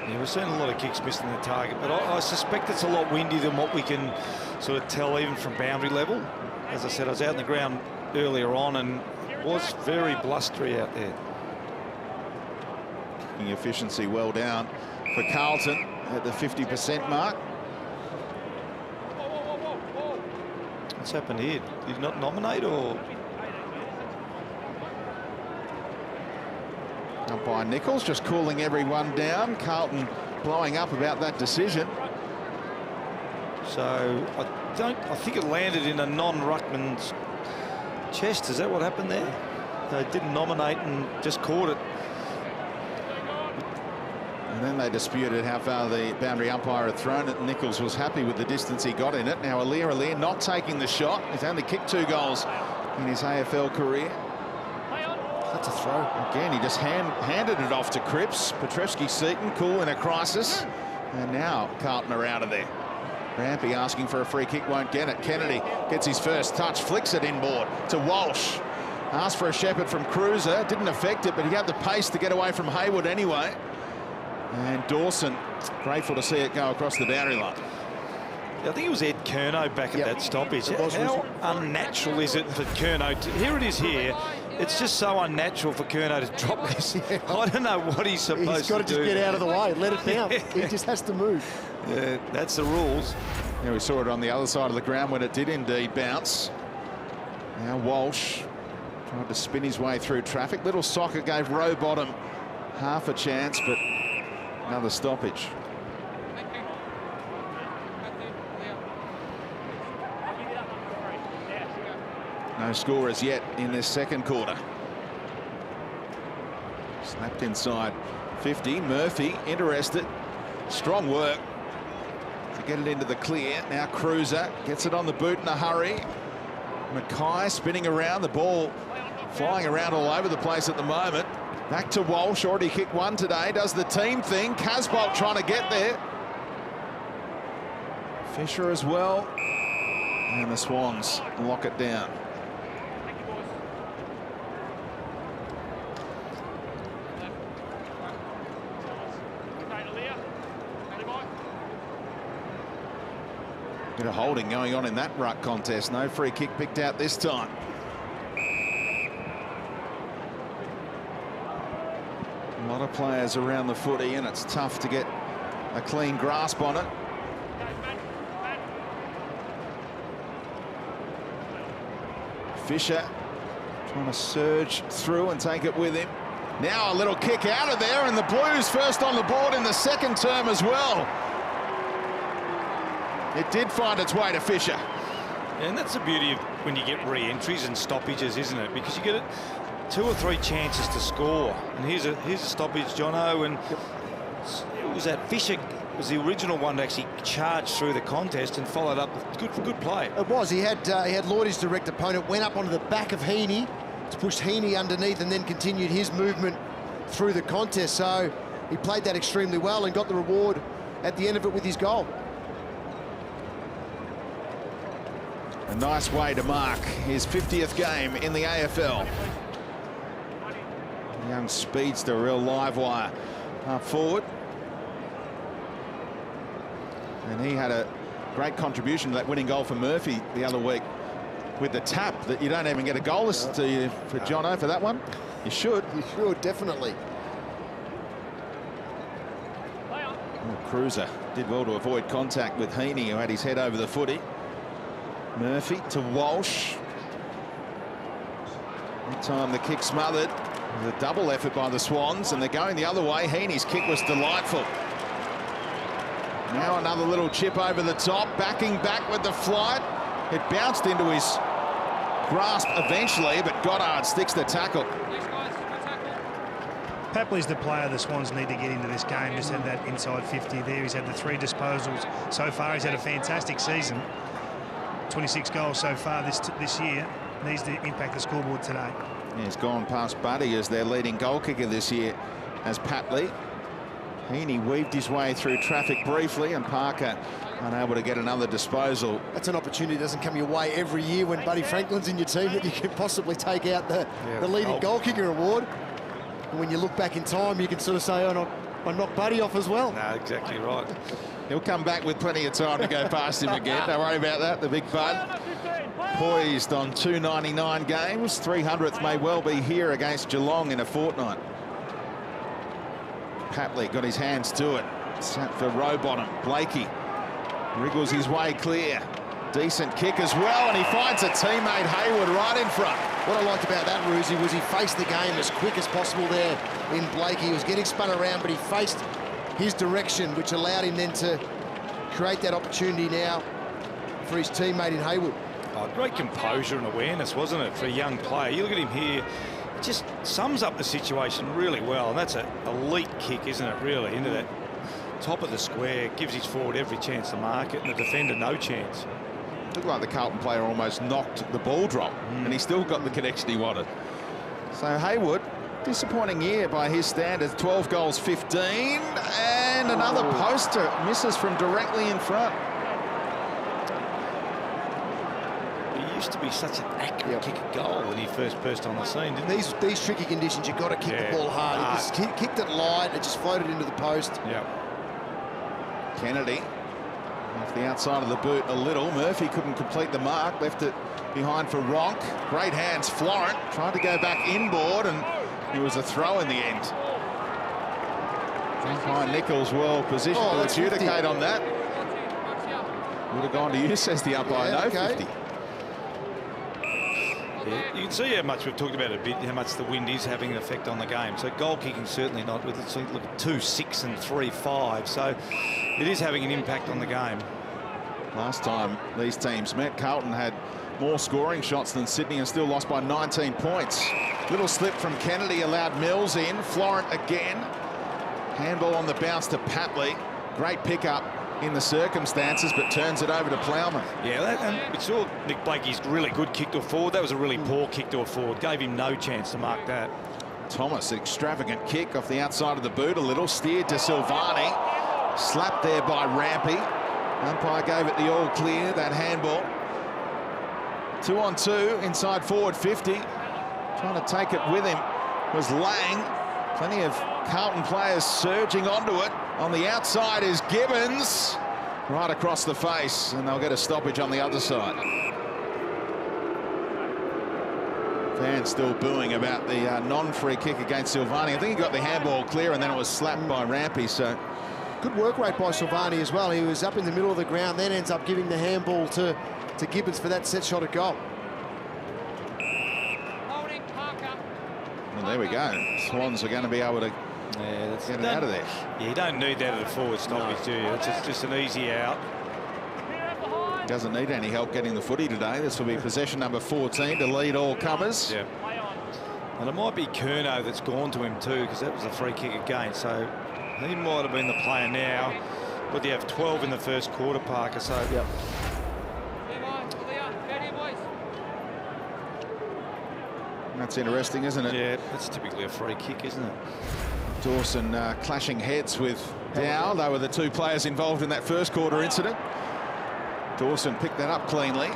Yeah, we're seeing a lot of kicks missing the target, but I suspect it's a lot windier than what we can sort of tell even from boundary level. As I said, I was out in the ground earlier on, and it was very blustery out there. Kicking efficiency well down for Carlton at the 50% mark. What's happened here? Did you not nominate, or? Umpire Nichols just cooling everyone down. Carlton blowing up about that decision. So I think it landed in a non-ruckman's chest. Is that what happened there? They didn't nominate and just caught it. And then they disputed how far the boundary umpire had thrown it. Nichols was happy with the distance he got in it. Now Aliir not taking the shot. He's only kicked 2 goals in his AFL career. That's a throw. Again, he just handed it off to Cripps. Petrevski-Seton cool in a crisis. And now Carlton are out of there. Rampy asking for a free kick, won't get it. Kennedy gets his first touch, flicks it inboard to Walsh. Asked for a shepherd from Cruiser, didn't affect it, but he had the pace to get away from Hayward anyway. And Dawson, grateful to see it go across the boundary line. I think it was Ed Curnow back at that stoppage. How unnatural is it for Curnow? Here it is here. it's just so unnatural for Curnow to drop this. I don't know what he's supposed to do. He's got to just get out of the way, let it bounce. He just has to move. Yeah, that's the rules. Yeah, we saw it on the other side of the ground when it did indeed bounce. Now Walsh tried to spin his way through traffic. Little Soccer gave Rowbottom half a chance, but another stoppage. No score as yet in this second quarter. Snapped inside 50. Murphy interested. Strong work to get it into the clear. Now Cruiser gets it on the boot in a hurry. Mackay spinning around, the ball flying around all over the place at the moment. Back to Walsh, already kicked one today, does the team thing. Casbolt trying to get there. Fisher as well. And the Swans lock it down. Bit of holding going on in that ruck contest. No free kick picked out this time. A lot of players around the footy, and it's tough to get a clean grasp on it. Fisher trying to surge through and take it with him. Now a little kick out of there, and the Blues first on the board in the second term as well. It did find its way to Fisher. And that's the beauty of when you get re-entries and stoppages, isn't it? Because you get 2 or 3 chances to score. And here's a stoppage, Jono, and it was that Fisher was the original one to actually charge through the contest and followed up with good play. It was. He had Lloyd, his direct opponent, went up onto the back of Heaney to push Heaney underneath and then continued his movement through the contest. So he played that extremely well and got the reward at the end of it with his goal. A nice way to mark his 50th game in the AFL. Young speedster, real live wire up forward. And he had a great contribution to that winning goal for Murphy the other week with the tap that you don't even get a goal to you for Jono for that one. You should. You should, definitely. Well, Cruiser did well to avoid contact with Heaney, who had his head over the footy. Murphy to Walsh. That time the kick smothered. The double effort by the Swans, and they're going the other way. Heaney's kick was delightful. Now another little chip over the top, backing back with the flight. It bounced into his grasp eventually, but Goddard sticks the tackle. Papley's the player the Swans need to get into this game. Just had that inside 50 there. He's had the 3 disposals so far. He's had a fantastic season. 26 goals so far this year. Needs to impact the scoreboard today. Yeah, he's gone past Buddy as their leading goal kicker this year as Papley. Heaney weaved his way through traffic briefly, and Parker unable to get another disposal. That's an opportunity that doesn't come your way every year when Buddy Franklin's in your team, that you can possibly take out the leading goal kicker award. And when you look back in time, you can sort of say, oh, I knocked Buddy off as well. No, exactly right. He'll come back with plenty of time to go past him again. Don't worry about that, the big bud. Poised on 299 games. 300th may well be here against Geelong in a fortnight. Papley got his hands to it. Sat for Rowbottom. Blakey wriggles his way clear. Decent kick as well, and he finds a teammate, Hayward, right in front. What I liked about that, Ruzi, was he faced the game as quick as possible there in Blakey. He was getting spun around, but he faced his direction, which allowed him then to create that opportunity now for his teammate in Hayward. Oh, great composure and awareness, wasn't it, for a young player? You look at him here, it just sums up the situation really well, and that's an elite kick, isn't it, really, into that top of the square. Gives his forward every chance to mark it, and the defender no chance. Looked like the Carlton player almost knocked the ball drop, and he still got the connection he wanted. So Hayward, disappointing year by his standards. 12 goals, 15, and another poster misses from directly in front. He used to be such an accurate kick a goal when he first burst on the scene, didn't he? These tricky conditions, you've got to kick the ball hard. He just kicked it light, it just floated into the post. Yeah. Kennedy Off the outside of the boot a little. Murphy couldn't complete the mark, left it behind for Ronk. Great hands, Florent tried to go back inboard, and it was a throw in the end. Umpire Nichols well positioned to adjudicate 50 on that. Would have gone to you, says the umpire. Yeah, no, okay. 50. Yeah, you can see how much we've talked about it a bit, how much the wind is having an effect on the game. So goal kicking certainly not. With it, look at 2-6 and 3-5. So it is having an impact on the game. Last time these teams met, Carlton had more scoring shots than Sydney and still lost by 19 points. Little slip from Kennedy allowed Mills in. Florent again. Handball on the bounce to Patley. Great pickup in the circumstances, but turns it over to Plowman. Yeah, we saw Nick Blakey's really good kick to a forward. That was a really poor kick to a forward. Gave him no chance to mark that. Thomas, extravagant kick off the outside of the boot a little. Steered to Silvani. Slapped there by Rampy. Umpire gave it the all clear, that handball. 2 on 2 inside forward 50. Trying to take it with him was Lang. Plenty of Carlton players surging onto it. On the outside is Gibbons. Right across the face, and they'll get a stoppage on the other side. Fans still booing about the non-free kick against Silvani. I think he got the handball clear, and then it was slapped by Rampy. So good work rate by Silvani as well. He was up in the middle of the ground, then ends up giving the handball to Gibbons for that set shot at goal. Well, there we go. Swans are going to be able to get it out of there. Yeah, you don't need that at a forward stoppage, do you? It's just an easy out. Doesn't need any help getting the footy today. This will be possession number 14 to lead all comers. Yeah. And it might be Curnow that's gone to him too, because that was a free kick again. So he might have been the player now. But you have 12 in the first quarter, Parker. So yep. That's interesting, isn't it? Yeah, that's typically a free kick, isn't it? Dawson clashing heads with Dow. They were the two players involved in that first quarter incident. Dawson picked that up cleanly.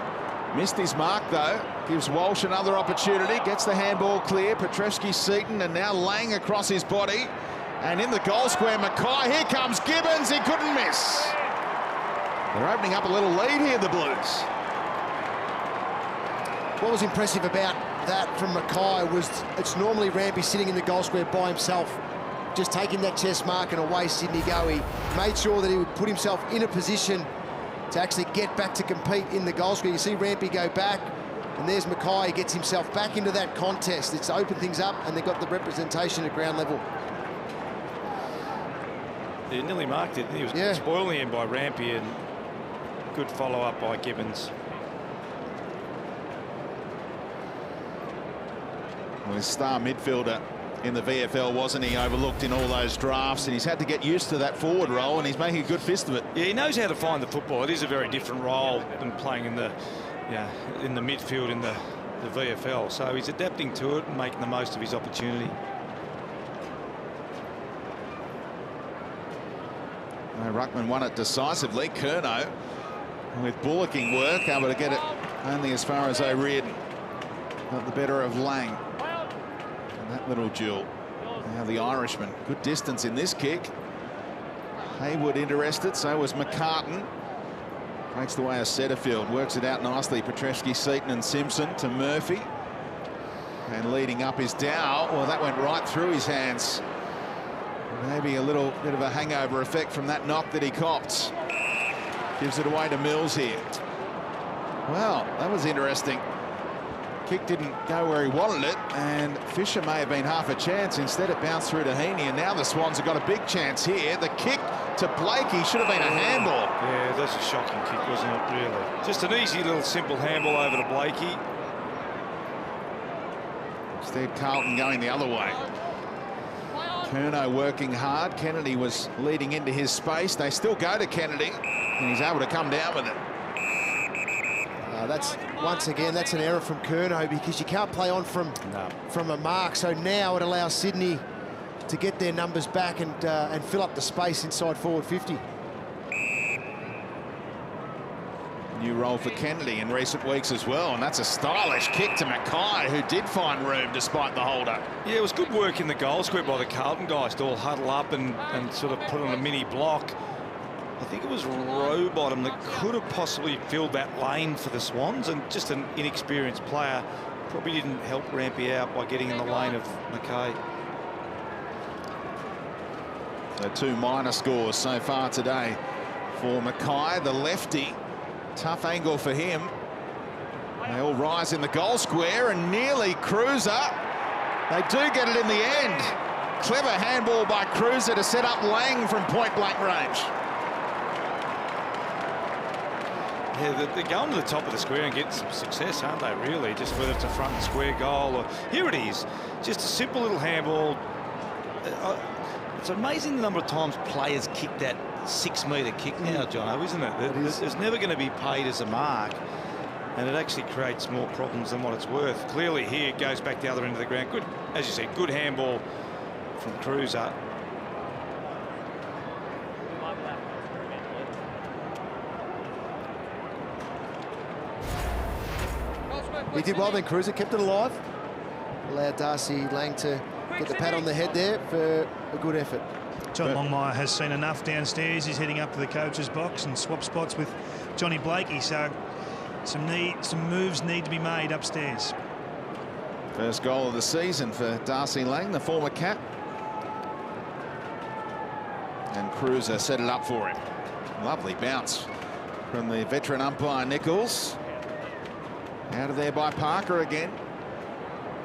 Missed his mark, though. Gives Walsh another opportunity. Gets the handball clear. Petreski, Seaton, and now Lang across his body. And in the goal square, Mackay. Here comes Gibbons. He couldn't miss. They're opening up a little lead here, the Blues. What was impressive about that from Mackay was it's normally Rampy sitting in the goal square by himself, just taking that chest mark, and away Sydney go. He made sure that he would put himself in a position to actually get back to compete in the goal square. You see Rampy go back, and there's Mackay. He gets himself back into that contest. It's opened things up, and they've got the representation at ground level. He nearly marked it. He was spoiling him by Rampy, and good follow-up by Gibbons. Well, his star midfielder in the VFL, wasn't he? Overlooked in all those drafts, and he's had to get used to that forward role, and he's making a good fist of it. Yeah, he knows how to find the football. It is a very different role than playing in the midfield in the VFL. So he's adapting to it and making the most of his opportunity. Ruckman won it decisively. Curnow, with bullocking work, able to get it only as far as O'Riordan. Got the better of Lang. And that little duel. Now the Irishman. Good distance in this kick. Haywood interested, so was McCartan. Breaks the way of Setterfield. Works it out nicely. Petreski, Seaton and Simpson to Murphy. And leading up is Dow. Well, that went right through his hands. Maybe a little bit of a hangover effect from that knock that he copped. Gives it away to Mills here. Well, that was interesting. Kick didn't go where he wanted it, and Fisher may have been half a chance. Instead, it bounced through to Heaney, and now the Swans have got a big chance here. The kick to Blakey should have been a handball. Yeah, that's a shocking kick, wasn't it, really? Just an easy little simple handball over to Blakey. Instead, Carlton going the other way. Curnow working hard. Kennedy was leading into his space. They still go to Kennedy, and he's able to come down with it. That's, once again, that's an error from Curnow, because you can't play on from a mark. So now it allows Sydney to get their numbers back and fill up the space inside forward 50. New role for Kennedy in recent weeks as well, and that's a stylish kick to Mackay, who did find room despite the holder. Yeah, it was good work in the goal square by the Carlton guys to all huddle up and sort of put on a mini block. I think it was Rowbottom that could have possibly filled that lane for the Swans, and just an inexperienced player probably didn't help Rampy out by getting in the lane of Mackay. So 2 minor scores so far today for Mackay, the lefty. Tough angle for him. They all rise in the goal square, and nearly Cruiser. They do get it in the end. Clever handball by Cruiser to set up Lang from point-blank range. Yeah, they're going to the top of the square and getting some success, aren't they, really? Just whether it's a front and square goal or... Here it is. Just a simple little handball. It's amazing the number of times players kick that 6-metre kick now, Jono, isn't it? It's never going to be paid as a mark, and it actually creates more problems than what it's worth. Clearly here it goes back the other end of the ground. Good, as you said, good handball from Cruiser. He did well then, Cruiser, kept it alive. Allowed Darcy Lang to get the pat on the head there for a good effort. John Longmire has seen enough downstairs. He's heading up to the coach's box and swap spots with Johnny Blakey. So some moves need to be made upstairs. First goal of the season for Darcy Lang, the former cap. And Cruiser set it up for him. Lovely bounce from the veteran umpire Nichols. Out of there by Parker again.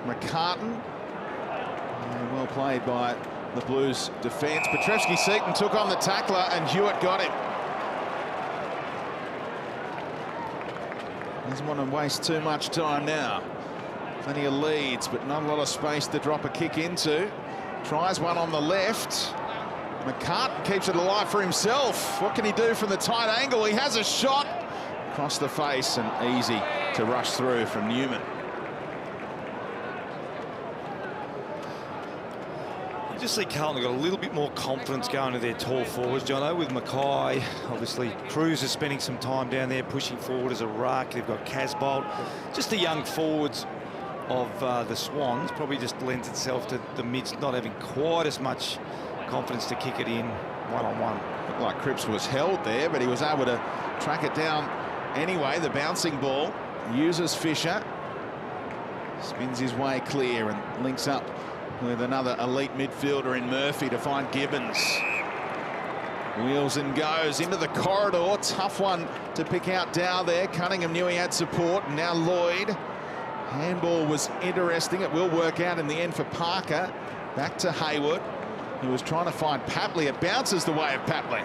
McCartan. And well played by the Blues defence. Petrevski-Seton took on the tackler and Hewitt got him. Doesn't want to waste too much time now. Plenty of leads, but not a lot of space to drop a kick into. Tries one on the left. McCartan keeps it alive for himself. What can he do from the tight angle? He has a shot. Across the face and easy to rush through from Newman. You just see Carlton got a little bit more confidence going to their tall forwards, Jono, with Mackay. Obviously, Cruz is spending some time down there pushing forward as a ruck. They've got Casbolt. Just the young forwards of the Swans probably just lends itself to the mids not having quite as much confidence to kick it in one-on-one. Looked like Cripps was held there, but he was able to track it down anyway. The bouncing ball uses Fisher. Spins his way clear and links up with another elite midfielder in Murphy to find Gibbons. Wheels and goes into the corridor. Tough one to pick out Dow there. Cunningham knew he had support. And now Lloyd. Handball was interesting. It will work out in the end for Parker. Back to Hayward, who was trying to find Papley. It bounces the way of Papley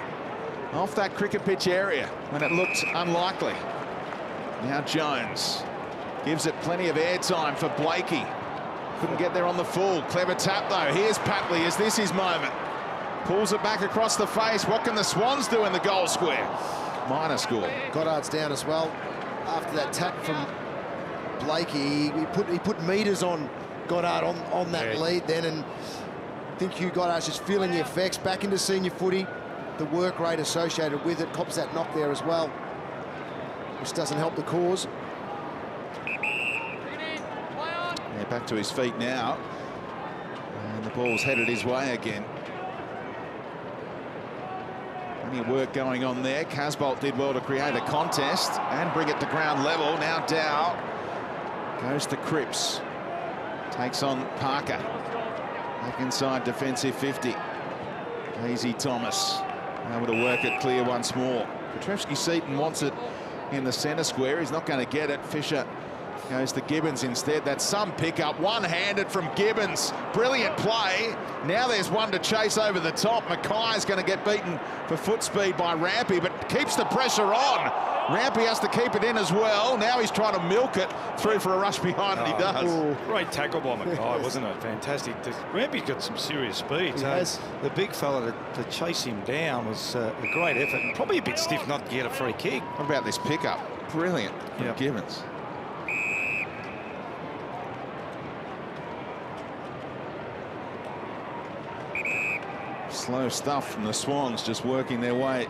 off that cricket pitch area when it looked unlikely. Now Jones gives it plenty of airtime for Blakey. Couldn't get there on the full. Clever tap though. Here's Papley. Is this his moment? Pulls it back across the face. What can the Swans do in the goal square? Minor score. Goddard's down as well. After that tap from Blakey, he put meters on Goddard on that lead then, and I think Hugh Goddard's just feeling the effects. Back into senior footy. The work rate associated with it. Cops that knock there as well, which doesn't help the cause. Yeah, back to his feet now. And the ball's headed his way again. Plenty of work going on there. Casbolt did well to create a contest and bring it to ground level. Now Dow goes to Cripps. Takes on Parker. Back inside defensive 50. Easy Thomas. Able to work it clear once more. Petrevski-Seton wants it in the centre square. He's not going to get it. Fisher goes to Gibbons instead. That's some pickup. One-handed from Gibbons. Brilliant play. Now there's one to chase over the top. Mackay's going to get beaten for foot speed by Rampy, but keeps the pressure on. Rampy has to keep it in as well. Now he's trying to milk it through for a rush behind, and he does. Ooh. Great tackle by Mackay, wasn't it? Fantastic. Rampy's got some serious speed. So the big fella to chase him down was a great effort, and probably a bit stiff not to get a free kick. What about this pickup? Brilliant from Gibbons. Slow stuff from the Swans, just working their way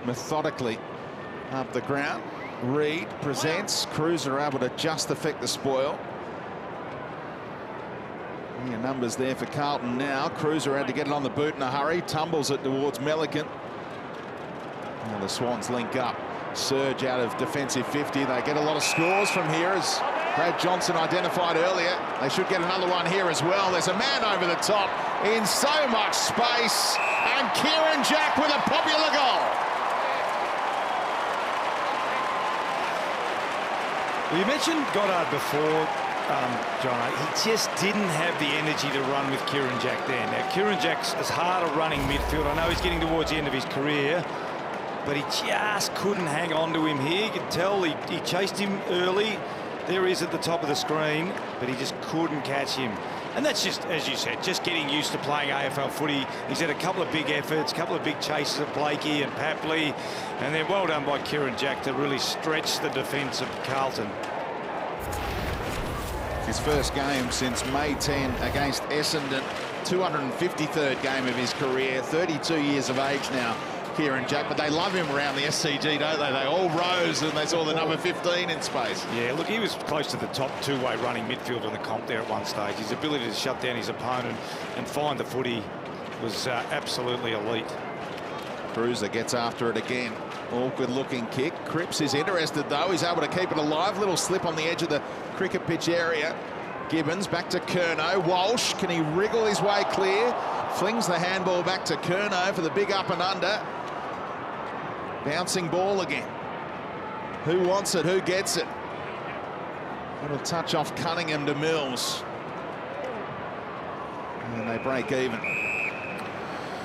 methodically up the ground. Reed presents. Cruiser able to just affect the spoil. Yeah, numbers there for Carlton now. Cruiser had to get it on the boot in a hurry. Tumbles it towards Melican. Now the Swans link up. Surge out of defensive 50. They get a lot of scores from here, as Brad Johnson identified earlier. They should get another one here as well. There's a man over the top in so much space, and Kieran Jack with a popular goal. Well, you mentioned Goddard before, John. He just didn't have the energy to run with Kieran Jack there. Now, Kieran Jack's as hard a running midfield. I know he's getting towards the end of his career, but he just couldn't hang on to him here. You could tell he chased him early. There he is at the top of the screen, but he just couldn't catch him. And that's just, as you said, just getting used to playing AFL footy. He's had a couple of big efforts, a couple of big chases of Blakey and Papley, and then well done by Kieran Jack to really stretch the defence of Carlton. His first game since May 10 against Essendon, 253rd game of his career, 32 years of age now, Kieran Jack, but they love him around the SCG, don't they? They all rose and they saw the number 15 in space. Yeah, look, he was close to the top two-way running midfield in the comp there at one stage. His ability to shut down his opponent and find the footy was absolutely elite. Cruiser gets after it again. Awkward looking kick. Cripps is interested though. He's able to keep it alive. Little slip on the edge of the cricket pitch area. Gibbons back to Curnow. Walsh, can he wriggle his way clear? Flings the handball back to Curnow for the big up and under. Bouncing ball again. Who wants it? Who gets it? Little touch off Cunningham to Mills. And they break even.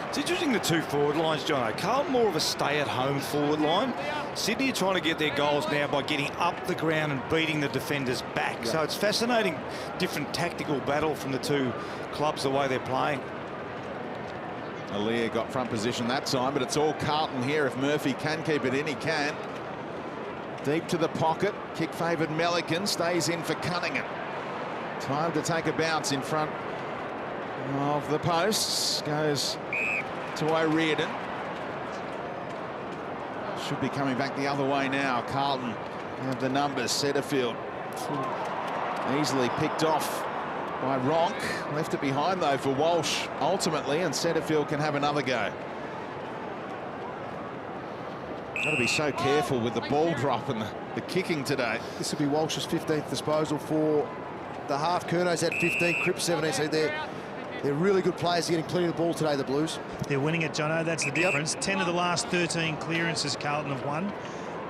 It's interesting, the two forward lines, John. Carlton more of a stay-at-home forward line. Sydney are trying to get their goals now by getting up the ground and beating the defenders back. Yeah. So it's fascinating, different tactical battle from the two clubs, the way they're playing. Aliir got front position that time, but it's all Carlton here. If Murphy can keep it in, he can. Deep to the pocket. Kick favoured Melican. Stays in for Cunningham. Time to take a bounce in front of the posts. Goes to O'Riordan. Should be coming back the other way now. Carlton have the numbers. Setterfield easily picked off by Ronk. Left it behind though for Walsh ultimately, and Setterfield can have another go. Got to be so careful with the ball drop and the kicking today. This will be Walsh's 15th disposal for the half. Curnow's had 15, Cripps 17, so they're really good players. Getting plenty of the ball today, the Blues. They're winning it, Jono. That's the difference. 10 of the last 13 clearances Carlton have won.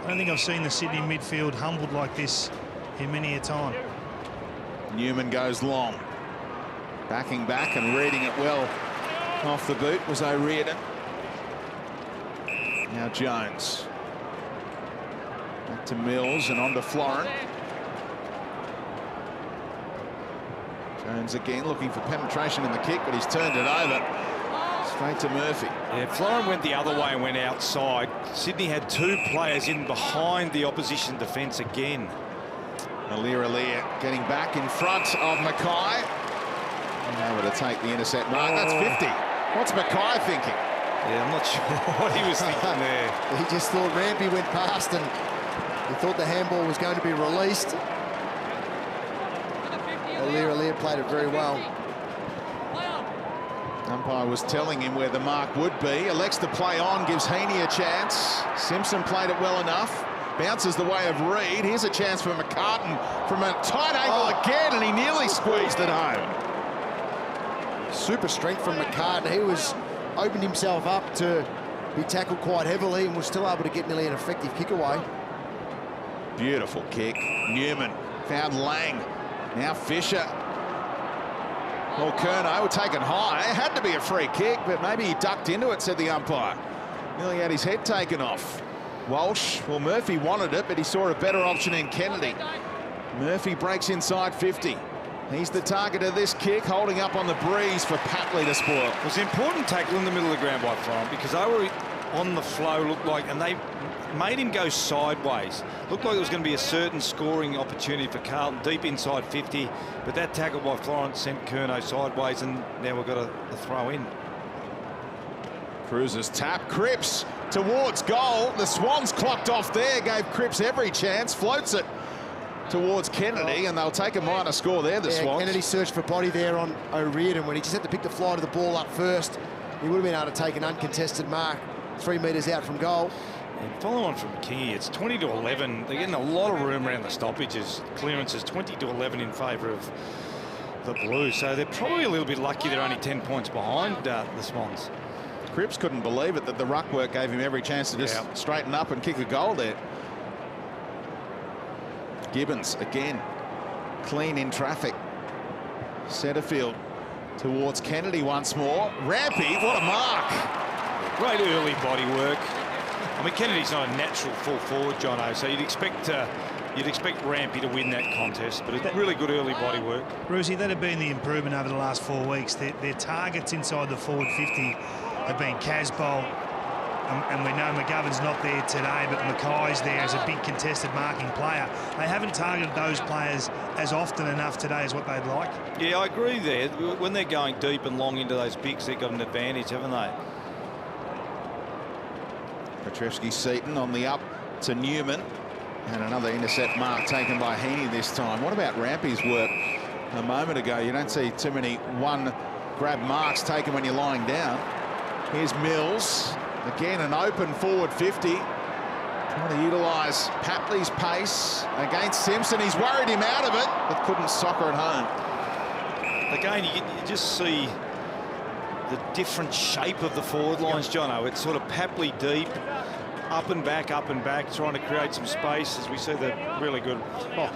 I don't think I've seen the Sydney midfield humbled like this in many a time. Newman goes long. Backing back and reading it well off the boot was O'Riordan. Now Jones. Back to Mills and on to Florin. Jones again looking for penetration in the kick, but he's turned it over. Straight to Murphy. Yeah, Florin went the other way and went outside. Sydney had two players in behind the opposition defence again. Aliir getting back in front of Mackay. And able to take the intercept mark. That's 50. What's Mackay thinking? Yeah, I'm not sure what he was thinking there. He just thought Rampy went past and he thought the handball was going to be released. Aliir played it very well. Umpire was telling him where the mark would be. Elects to play on, gives Heaney a chance. Simpson played it well enough. Bounces the way of Reid. Here's a chance for McCartan from a tight angle again, and he nearly squeezed it home. Super strength from McCartan. He was opened himself up to be tackled quite heavily and was still able to get nearly an effective kick away. Beautiful kick. Newman found Lang. Now Fisher. Well, Curnow taken high. It had to be a free kick, but maybe he ducked into it, said the umpire. Nearly had his head taken off. Walsh, well, Murphy wanted it, but he saw a better option in Kennedy. Murphy breaks inside 50. He's the target of this kick, holding up on the breeze for Papley to spoil. It was an important tackle in the middle of the ground by Florin, because they were on the flow, looked like, and they made him go sideways. Looked like it was going to be a certain scoring opportunity for Carlton deep inside 50, but that tackle by Florin sent Curnow sideways, and now we've got a throw in. Cruiser's tap. Cripps towards goal. The Swans clocked off there, gave Cripps every chance, floats it towards Kennedy, and they'll take a minor score there, the Swans. Kennedy searched for body there on O'Riordan when he just had to pick the flight of the ball up first. He would have been able to take an uncontested mark 3 metres out from goal. And follow on from Kingy, it's 20-11. They're getting a lot of room around the stoppages. Clearances 20-11 in favour of the Blues. So they're probably a little bit lucky they're only 10 points behind the Swans. Cripps couldn't believe it that the ruck work gave him every chance to just straighten up and kick a goal there. Gibbons again, clean in traffic. Setterfield towards Kennedy once more. Rampy, what a mark. Great early body work. I mean, Kennedy's not a natural full forward, Jono, so you'd expect Rampy to win that contest, but it's really good early body work. Brucey, that had been the improvement over the last 4 weeks. Their targets inside the forward 50 have been Casbolt, and we know McGovern's not there today, but Mackay's there as a big contested marking player. They haven't targeted those players as often enough today as what they'd like. Yeah, I agree there. When they're going deep and long into those bigs, they've got an advantage, haven't they? Petrevski-Seaton on the up to Newman. And another intercept mark taken by Heaney this time. What about Rampy's work a moment ago? You don't see too many one-grab marks taken when you're lying down. Here's Mills. Again, an open forward 50. Trying to utilise Papley's pace against Simpson. He's worried him out of it, but couldn't soccer it home. Again, you just see the different shape of the forward lines, Jono. It's sort of Papley deep, up and back, trying to create some space as we see the really good mark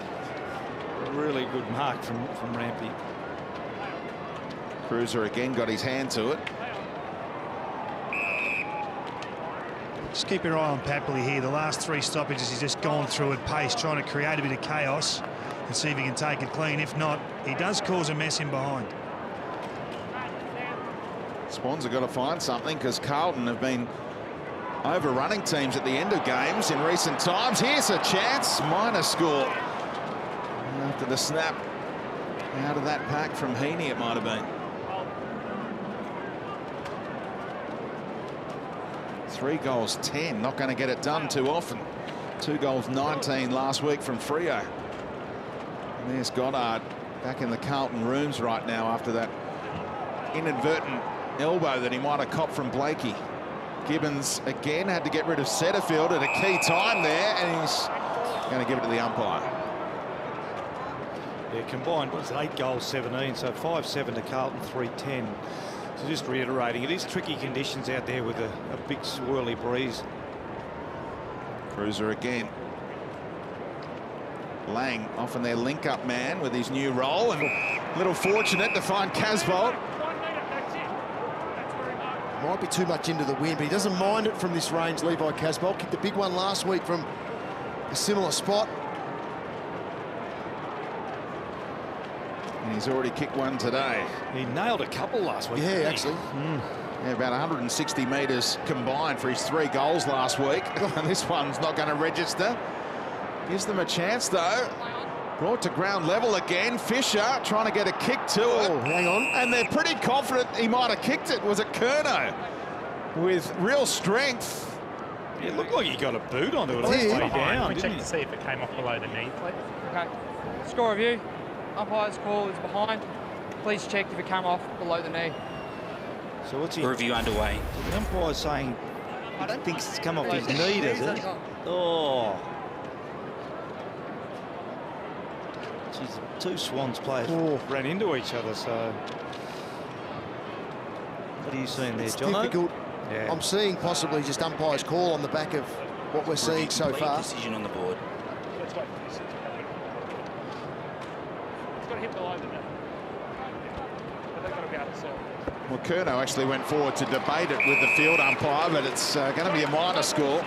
from Rampy. Cruiser again got his hand to it. Just keep your eye on Papley here. The last 3 stoppages, he's just gone through at pace, trying to create a bit of chaos and see if he can take it clean. If not, he does cause a mess in behind. Swans have got to find something because Carlton have been overrunning teams at the end of games in recent times. Here's a chance, minor score. After the snap out of that pack from Heaney, it might have been. 3 goals, 10. Not going to get it done too often. 2 goals, 19 last week from Freo. And there's Goddard back in the Carlton rooms right now after that inadvertent elbow that he might have copped from Blakey. Gibbons again had to get rid of Setterfield at a key time there, and he's going to give it to the umpire. Yeah, combined was 8 goals, 17, so 5-7 to Carlton, 3-10. So just reiterating, it is tricky conditions out there with a big swirly breeze. Cruiser again. Lang, often their link-up man with his new role, and a little fortunate to find Casbolt. Might be too much into the wind, but he doesn't mind it from this range, Levi Casbolt. Kicked the big one last week from a similar spot. And he's already kicked one today. He nailed a couple last week. Yeah, actually. Yeah, about 160 metres combined for his 3 goals last week. And this one's not going to register. Gives them a chance, though. Brought to ground level again. Fisher trying to get a kick to it. Hang on. And they're pretty confident he might have kicked it. Was it Curnow? With real strength. It looked like he got a boot onto it Oh, on the yeah. way down, Can we didn't check he? to see if it came off below the knee, please? Okay. Score review. Umpire's call is behind. Please check if it came off below the knee. So what's he? Review underway. The umpire's saying he thinks it's come off his knee, does it? Oh. Geez, 2 Swans players ran into each other, so what are you seeing there, It's Jono? difficult. Yeah. I'm seeing possibly just umpire's call on the back of what we're seeing so far. Decision on the board. Let's wait for this. It's got to hit below the knee. But they've got to be able to see. Well, Curnow actually went forward to debate it with the field umpire, but it's going to be a minor score.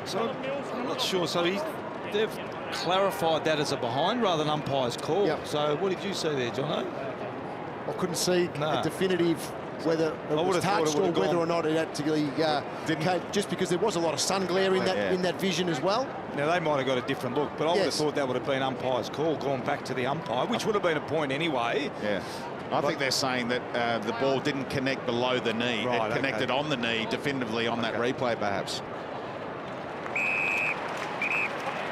So I'm not sure. So they've clarified that as a behind rather than umpire's call. Yep. So what did you say there, Jono? I couldn't see Nah. a definitive whether it was would've thought it touched or would've whether gone. or not it actually came, just because there was a lot of sun glare in that vision as well. Now, they might have got a different look, but I would have Yes. thought that would have been umpire's call, gone back to the umpire, which would have been a point anyway. Yeah. I think they're saying that the ball didn't connect below the knee. Right, it connected on the knee definitively on that replay, perhaps.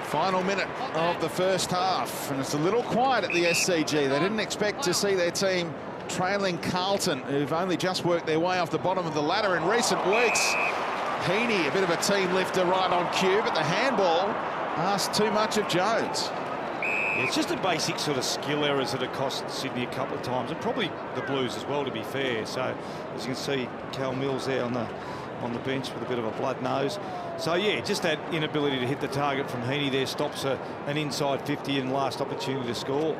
Final minute of the first half, and it's a little quiet at the SCG. They didn't expect to see their team trailing Carlton, who've only just worked their way off the bottom of the ladder in recent weeks. Heaney, a bit of a team lifter right on cue, but the handball asked too much of Jones. Yeah, it's just the basic sort of skill errors that have cost Sydney a couple of times, and probably the Blues as well, to be fair. So as you can see, Cal Mills there on the bench with a bit of a blood nose. So yeah, just that inability to hit the target from Heaney there stops an inside 50 and last opportunity to score.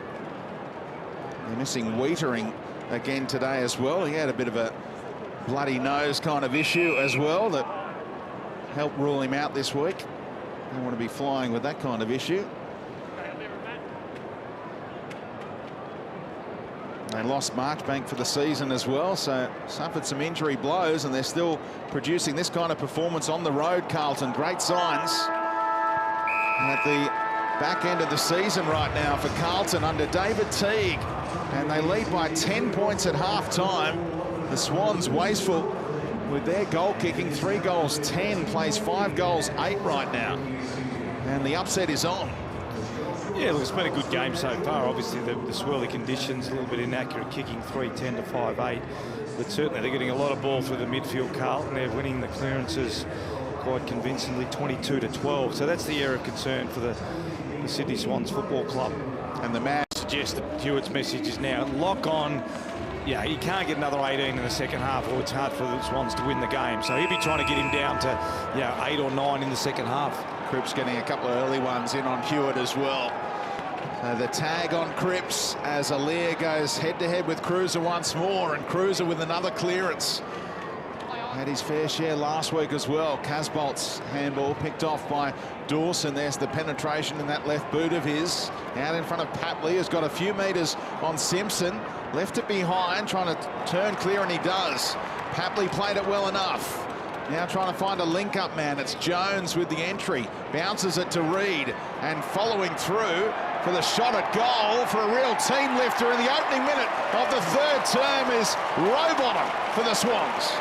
They're missing Wiedering again today as well. He had a bit of a bloody nose kind of issue as well that helped rule him out this week. Don't want to be flying with that kind of issue. They lost Marchbank for the season as well, so suffered some injury blows, and they're still producing this kind of performance on the road, Carlton. Great signs at the back end of the season right now for Carlton under David Teague, and they lead by 10 points at half-time. The Swans wasteful with their goal kicking. 3 goals 10, plays 5 goals 8 right now, and the upset is on. Yeah, look, it's been a good game so far. Obviously, the swirly conditions, a little bit inaccurate kicking, 3-10 to 5-8. But certainly they're getting a lot of ball through the midfield, Carlton. They're winning the clearances quite convincingly, 22 to 12. So that's the area of concern for the Sydney Swans Football Club. And the man suggests that Hewitt's message is now lock on. Yeah, you can't get another 18 in the second half, or it's hard for the Swans to win the game. So he'll be trying to get him down to 8 or 9 in the second half. Cripps getting a couple of early ones in on Hewitt as well. So the tag on Cripps as Aliir goes head-to-head with Cruiser once more, and Cruiser with another clearance. Had his fair share last week as well. Casbolt's handball picked off by Dawson. There's the penetration in that left boot of his. Out in front of Papley, has got a few metres on Simpson. Left it behind, trying to turn clear, and he does. Papley played it well enough. Now trying to find a link-up man. It's Jones with the entry. Bounces it to Reid, and following through for the shot at goal for a real team lifter in the opening minute of the third term is Rowbottom for the Swans.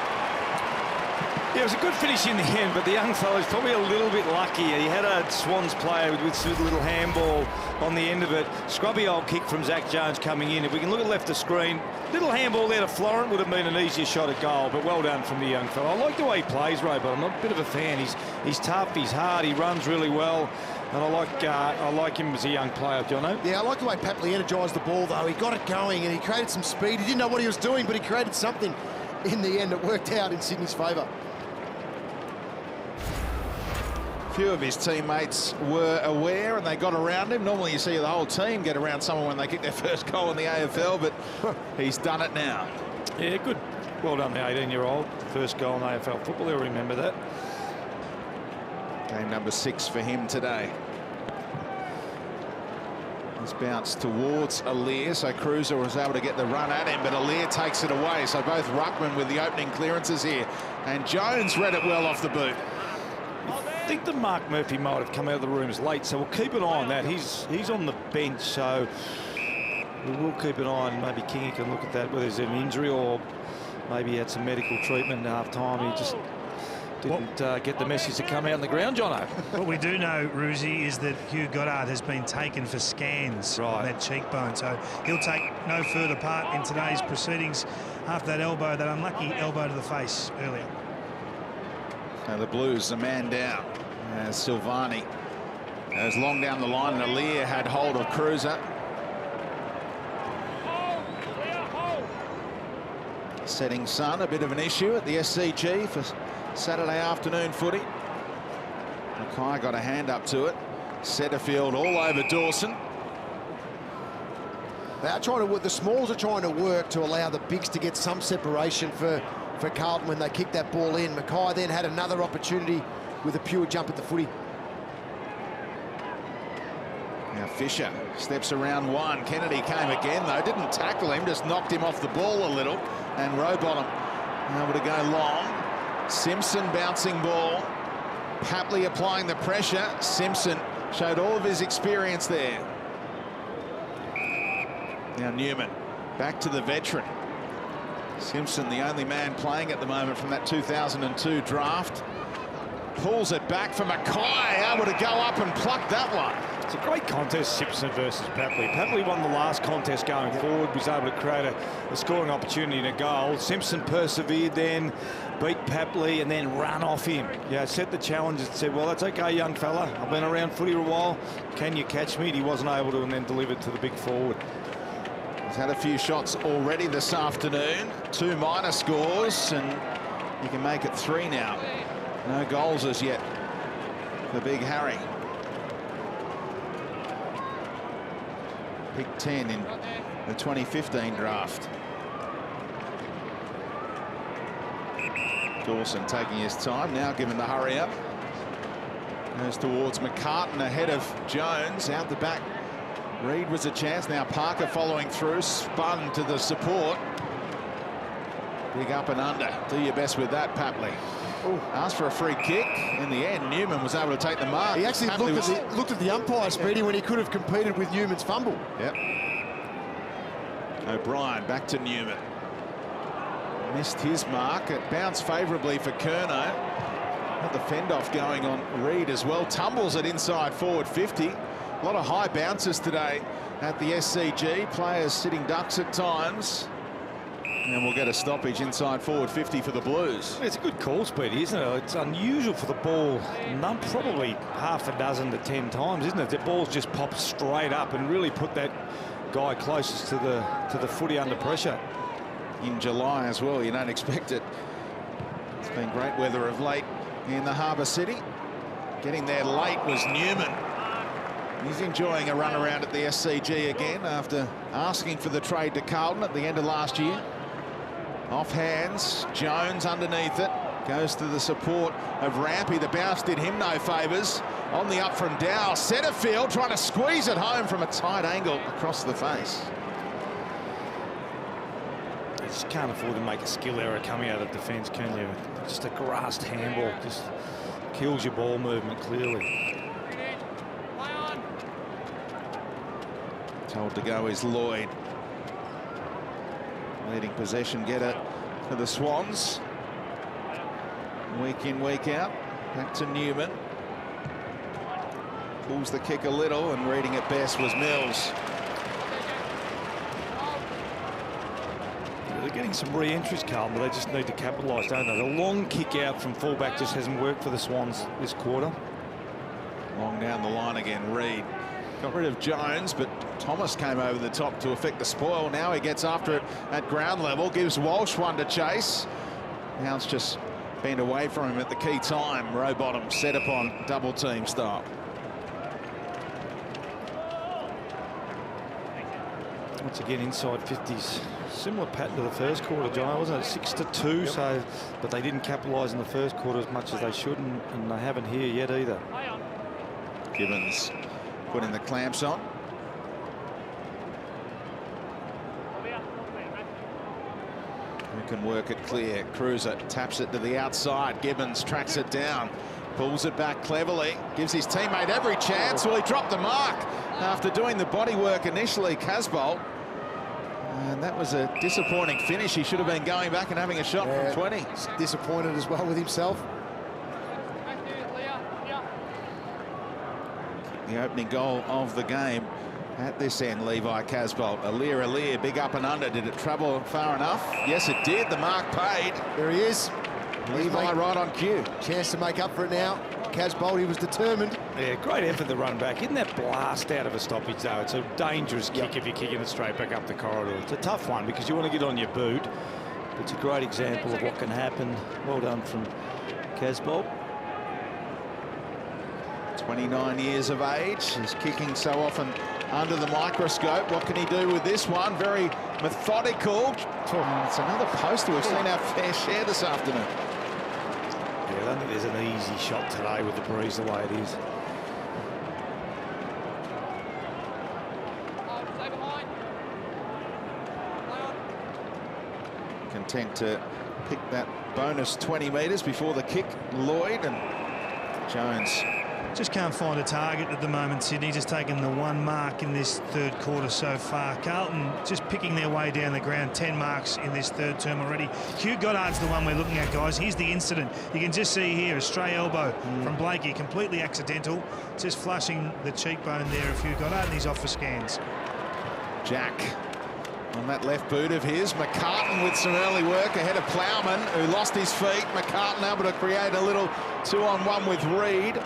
Yeah, it was a good finish in the end, but the young fellow's probably a little bit lucky. He had a Swans player with a little handball on the end of it. Scrubby old kick from Zach Jones coming in. If we can look at left of screen, little handball there to Florent would have been an easier shot at goal, but well done from the young fellow. I like the way he plays, Rowbottom. I'm a bit of a fan. He's tough, he's hard, he runs really well, and I like him as a young player, Jono. Yeah, I like the way Papley energised the ball, though. He got it going and he created some speed. He didn't know what he was doing, but he created something. In the end, it worked out in Sydney's favour. Few of his teammates were aware and they got around him. Normally you see the whole team get around someone when they kick their first goal in the AFL, but he's done it now. Yeah, good. Well done, the 18-year-old. First goal in AFL football, he'll remember that. Game number 6 for him today. He's bounced towards Aliir, so Cruiser was able to get the run at him, but Aliir takes it away. So both ruckmen with the opening clearances here. And Jones read it well off the boot. I think that Mark Murphy might have come out of the rooms late, so we'll keep an eye on that. He's on the bench, so we will keep an eye on maybe Kingy can look at that, whether there's an injury or maybe he had some medical treatment at half-time. He just didn't get the message to come out on the ground, Jono. What we do know, Ruzi, is that Hugh Goddard has been taken for scans on that cheekbone, so he'll take no further part in today's proceedings after that elbow, that unlucky elbow to the face earlier. Now the Blues, a man down as Silvani goes long down the line, and Aliir had hold of Cruiser. Setting sun, a bit of an issue at the SCG for Saturday afternoon footy. Mackay got a hand up to it. Setterfield all over Dawson. They're trying to, the smalls are trying to work to allow the bigs to get some separation for Carlton when they kick that ball in. Mackay then had another opportunity with a pure jump at the footy. Now Fisher steps around one. Kennedy came again though, didn't tackle him, just knocked him off the ball a little. And Rowbottom able to go long. Simpson bouncing ball. Papley applying the pressure. Simpson showed all of his experience there. Now Newman back to the veteran. Simpson, the only man playing at the moment from that 2002 draft. Pulls it back for Mackay, able to go up and pluck that one. It's a great contest, Simpson versus Papley. Papley won the last contest going forward, was able to create a scoring opportunity and a goal. Simpson persevered then, beat Papley and then run off him. Yeah, set the challenge and said, well, that's okay, young fella. I've been around footy a while. Can you catch me? And he wasn't able to, and then delivered to the big forward. He's had a few shots already this afternoon. 2 minor scores, and you can make it 3 now. No goals as yet for Big Harry. Pick 10 in the 2015 draft. Dawson taking his time now, given the hurry up. Goes towards McCartan ahead of Jones. Out the back, Reid was a chance. Now Parker following through, spun to the support. Big up and under. Do your best with that, Papley. Asked for a free kick. In the end, Newman was able to take the mark. He actually looked at the umpire, Speedy, when he could have competed with Newman's fumble. Yep. O'Brien back to Newman. Missed his mark. It bounced favourably for Curnow. Got the fend-off going on Reid as well. Tumbles it inside forward 50. A lot of high bounces today at the SCG. Players sitting ducks at times. And we'll get a stoppage inside forward 50 for the Blues. It's a good call, Speedy, isn't it? It's unusual for the ball, probably half a dozen to 10 times, isn't it? The ball's just popped straight up and really put that guy closest to the footy under pressure. In July as well, you don't expect it. It's been great weather of late in the Harbour City. Getting there late was Newman. He's enjoying a run around at the SCG again after asking for the trade to Carlton at the end of last year. Off hands, Jones underneath it, goes to the support of Rampy. The bounce did him no favours. On the up from Dow, Setterfield trying to squeeze it home from a tight angle across the face. You just can't afford to make a skill error coming out of defence, can you? Just a grassed handball just kills your ball movement clearly. Told to go is Lloyd. Leading possession getter for the Swans. Week in, week out. Back to Newman. Pulls the kick a little, and reading it best was Mills. They're getting some re-entries, Carlton, but they just need to capitalise, don't they? The long kick out from fullback just hasn't worked for the Swans this quarter. Long down the line again, Reid. Got rid of Jones, but Thomas came over the top to affect the spoil. Now he gets after it at ground level, gives Walsh one to chase. Now it's just been away from him at the key time. Rowbottom set upon double team style. Once again, inside 50s. Similar pattern to the first quarter, John, wasn't it? 6-2, yep. So, but they didn't capitalise in the first quarter as much as they should, and they haven't here yet either. Gibbons putting the clamps on. Who can work it clear? Cruiser taps it to the outside. Gibbons tracks it down. Pulls it back cleverly. Gives his teammate every chance. Well, he dropped the mark after doing the body work initially, Casbolt. And that was a disappointing finish. He should have been going back and having a shot from 20. He's disappointed as well with himself. The opening goal of the game at this end, Levi Casbolt. Aliir, big up and under. Did it travel far enough? Yes, it did. The mark paid. There he is. Levi right on cue. Chance to make up for it now. Casbolt, he was determined. Yeah, great effort to run back. Isn't that blast out of a stoppage, though? It's a dangerous kick if you're kicking it straight back up the corridor. It's a tough one because you want to get on your boot. But it's a great example of what can happen. Well done from Casbolt. 29 years of age. He's kicking so often under the microscope. What can he do with this one? Very methodical. It's another poster. We've seen our fair share this afternoon. Yeah, I don't think there's an easy shot today with the breeze the way it is. Content to pick that bonus 20 metres before the kick. Lloyd and Jones. Just can't find a target at the moment, Sydney. Just taken the one mark in this third quarter so far. Carlton just picking their way down the ground. 10 marks in this third term already. Hugh Goddard's the one we're looking at, guys. Here's the incident. You can just see here a stray elbow from Blakey, completely accidental. Just flushing the cheekbone there of Hugh Goddard, and he's off for scans. Jack on that left boot of his. McCartan with some early work ahead of Plowman, who lost his feet. McCartan able to create a little 2-on-1 with Reed.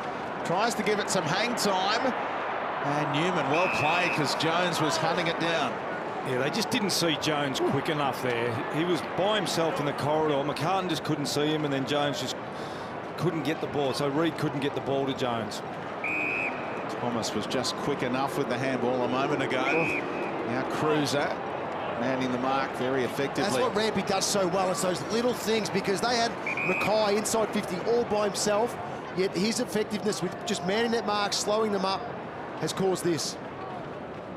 Tries to give it some hang time. And Newman, well played, because Jones was hunting it down. Yeah, they just didn't see Jones quick enough there. He was by himself in the corridor. McCartan just couldn't see him, and then Jones just couldn't get the ball. So Reed couldn't get the ball to Jones. Thomas was just quick enough with the handball a moment ago. Now Cruiser manning the mark very effectively. That's what Rampy does so well. It's those little things, because they had Mackay inside 50 all by himself, yet his effectiveness with just manning that mark, slowing them up, has caused this.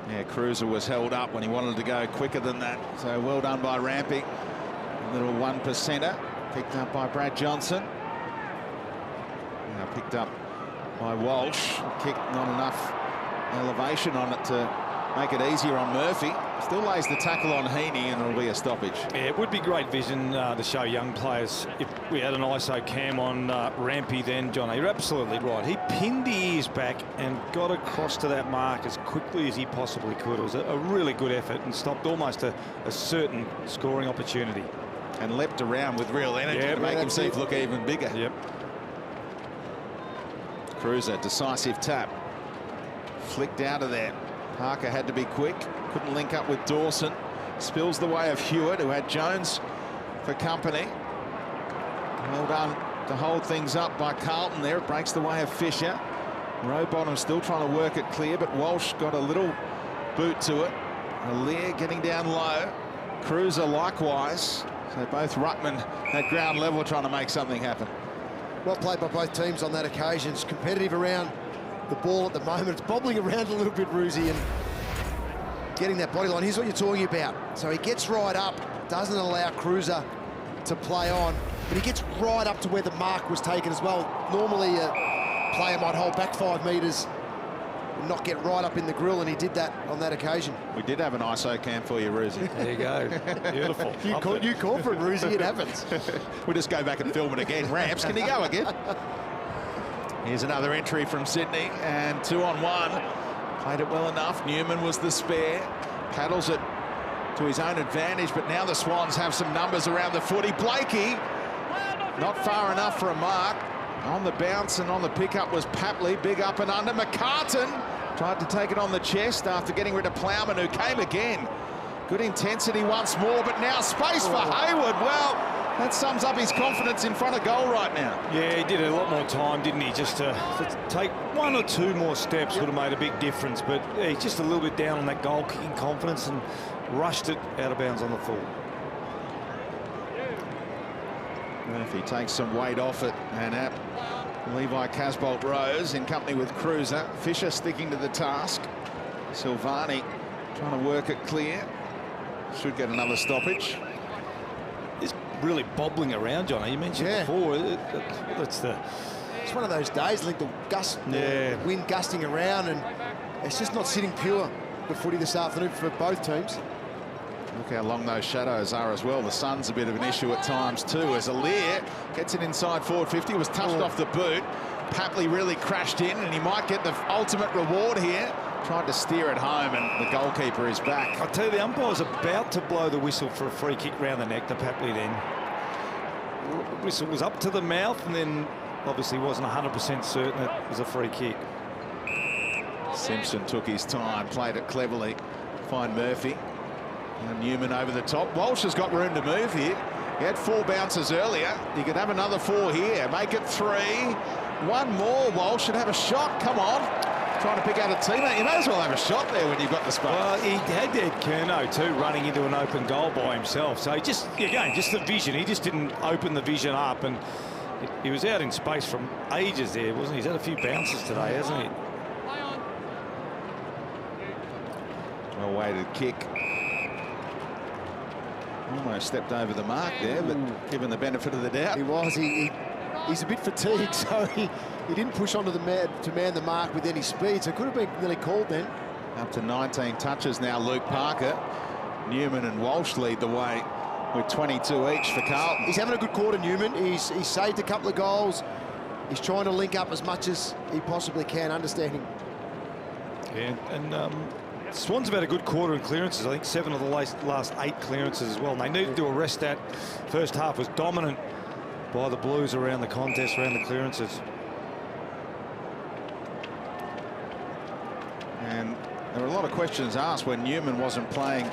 Yeah, Cruiser was held up when he wanted to go quicker than that. So well done by Rampy. A little 1%er picked up by Brad Johnson. Now picked up by Walsh. Kick, not enough elevation on it to make it easier on Murphy. Still lays the tackle on Heaney, and it'll be a stoppage. Yeah, it would be great vision to show young players. If we had an ISO cam on Rampy then, John, you're absolutely right. He pinned the ears back and got across to that mark as quickly as he possibly could. It was a really good effort and stopped almost a certain scoring opportunity. And leapt around with real energy to make himself look even bigger. Yep. Cruiser, decisive tap. Flicked out of there. Parker had to be quick. Couldn't link up with Dawson. Spills the way of Hewitt, who had Jones for company. Well done to hold things up by Carlton there. It breaks the way of Fisher. Rowbottom still trying to work it clear, but Walsh got a little boot to it. Lear getting down low. Cruiser likewise. So both ruckmen at ground level trying to make something happen. Well played by both teams on that occasion. It's competitive around the ball at the moment. It's bobbling around a little bit, Roosie, and getting that body line. Here's what you're talking about. So he gets right up, doesn't allow Cruiser to play on, but he gets right up to where the mark was taken as well. Normally a player might hold back 5 metres and not get right up in the grill, and he did that on that occasion. We did have an ISO cam for you, Roosie. There you go. Beautiful. You call for it, Roosie. It happens. We'll just go back and film it again. Ramps, can he go again? Here's another entry from Sydney, and 2-on-1. Played it well enough. Newman was the spare. Paddles it to his own advantage, but now the Swans have some numbers around the footy. Blakey, not far enough for a mark. On the bounce and on the pickup was Papley. Big up and under. McCartan tried to take it on the chest after getting rid of Plowman, who came again. Good intensity once more, but now space for Hayward. Well, that sums up his confidence in front of goal right now. Yeah, he did a lot more time, didn't he? Just to take 1 or 2 more steps would have made a big difference. But yeah, he's just a little bit down on that goal-kicking confidence and rushed it out of bounds on the full. Murphy takes some weight off it, and at Levi Casbolt Rose in company with Cruiser. Fisher sticking to the task. Silvani trying to work it clear. Should get another stoppage. It's really bobbling around, John. You mentioned before. It's one of those days. I think the wind gusting around, and it's just not sitting pure, the footy this afternoon for both teams. Look how long those shadows are as well. The sun's a bit of an issue at times too, as Lear gets it inside forward 50. Was touched off the boot. Papley really crashed in, and he might get the ultimate reward here. Tried to steer it home, and the goalkeeper is back. I'll tell you, the umpire's about to blow the whistle for a free kick round the neck to Papley then. The whistle was up to the mouth, and then obviously wasn't 100% certain it was a free kick. Simpson took his time, played it cleverly. Find Murphy. And Newman over the top. Walsh has got room to move here. He had 4 bounces earlier. He could have another 4 here. Make it 3. 1 more. Walsh should have a shot. Come on. Trying to pick out a teammate. You may as well have a shot there when you've got the space. Well, he had Ed Curnow too, running into an open goal by himself. So just the vision. He just didn't open the vision up, and he was out in space from ages there, wasn't he? He's had a few bounces today, hasn't he? Well-weighted kick. Almost stepped over the mark there, but given the benefit of the doubt. He was. He's a bit fatigued, so he didn't push onto the man the mark with any speed, so it could have been nearly called then. Up to 19 touches now, Luke Parker. Newman and Walsh lead the way with 22 each for Carlton. He's having a good quarter, Newman. He's saved a couple of goals. He's trying to link up as much as he possibly can, understanding. Yeah, and Swans have had a good quarter in clearances. I think 7 of the last 8 clearances as well. And they needed to arrest that. First half was dominant by the Blues around the contest, around the clearances. And there were a lot of questions asked when Newman wasn't playing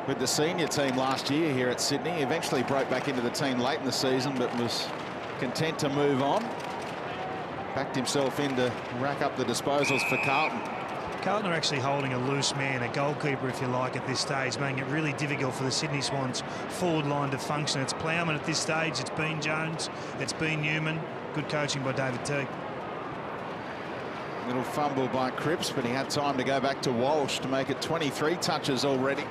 with the senior team last year here at Sydney. He eventually broke back into the team late in the season, but was content to move on. Backed himself in to rack up the disposals for Carlton. Carlton are actually holding a loose man, a goalkeeper, if you like, at this stage, making it really difficult for the Sydney Swans forward line to function. It's Plowman at this stage. It's been Jones. It's been Newman. Good coaching by David Teague. Little fumble by Cripps, but he had time to go back to Walsh to make it 23 touches already.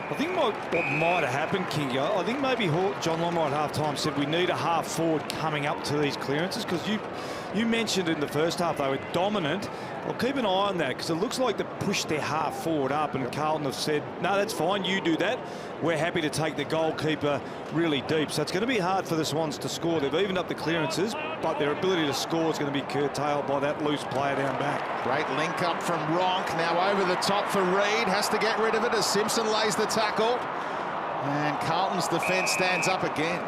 I think what might have happened, Kingy, I think maybe John Longmire at half-time said we need a half-forward coming up to these clearances, because you mentioned in the first half they were dominant. Well, keep an eye on that, because it looks like they pushed their half-forward up, and Carlton have said, no, that's fine, you do that. We're happy to take the goalkeeper really deep. So it's going to be hard for the Swans to score. They've evened up the clearances, but their ability to score is going to be curtailed by that loose player down back. Great link up from Ronk. Now over the top for Reid. Has to get rid of it as Simpson lays the tackle. And Carlton's defence stands up again.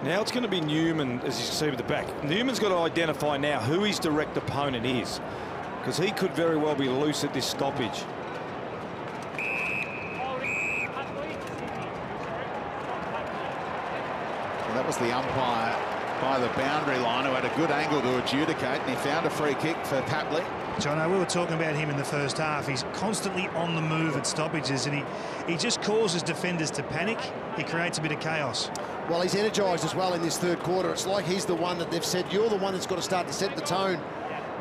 Now it's going to be Newman, as you see with the back. Newman's got to identify now who his direct opponent is, because he could very well be loose at this stoppage. Well, that was the umpire by the boundary line who had a good angle to adjudicate, and he found a free kick for Papley. Jono, we were talking about him in the first half. He's constantly on the move at stoppages, and he just causes defenders to panic. He creates a bit of chaos. Well, he's energised as well in this third quarter. It's like he's the one that they've said, you're the one that's got to start to set the tone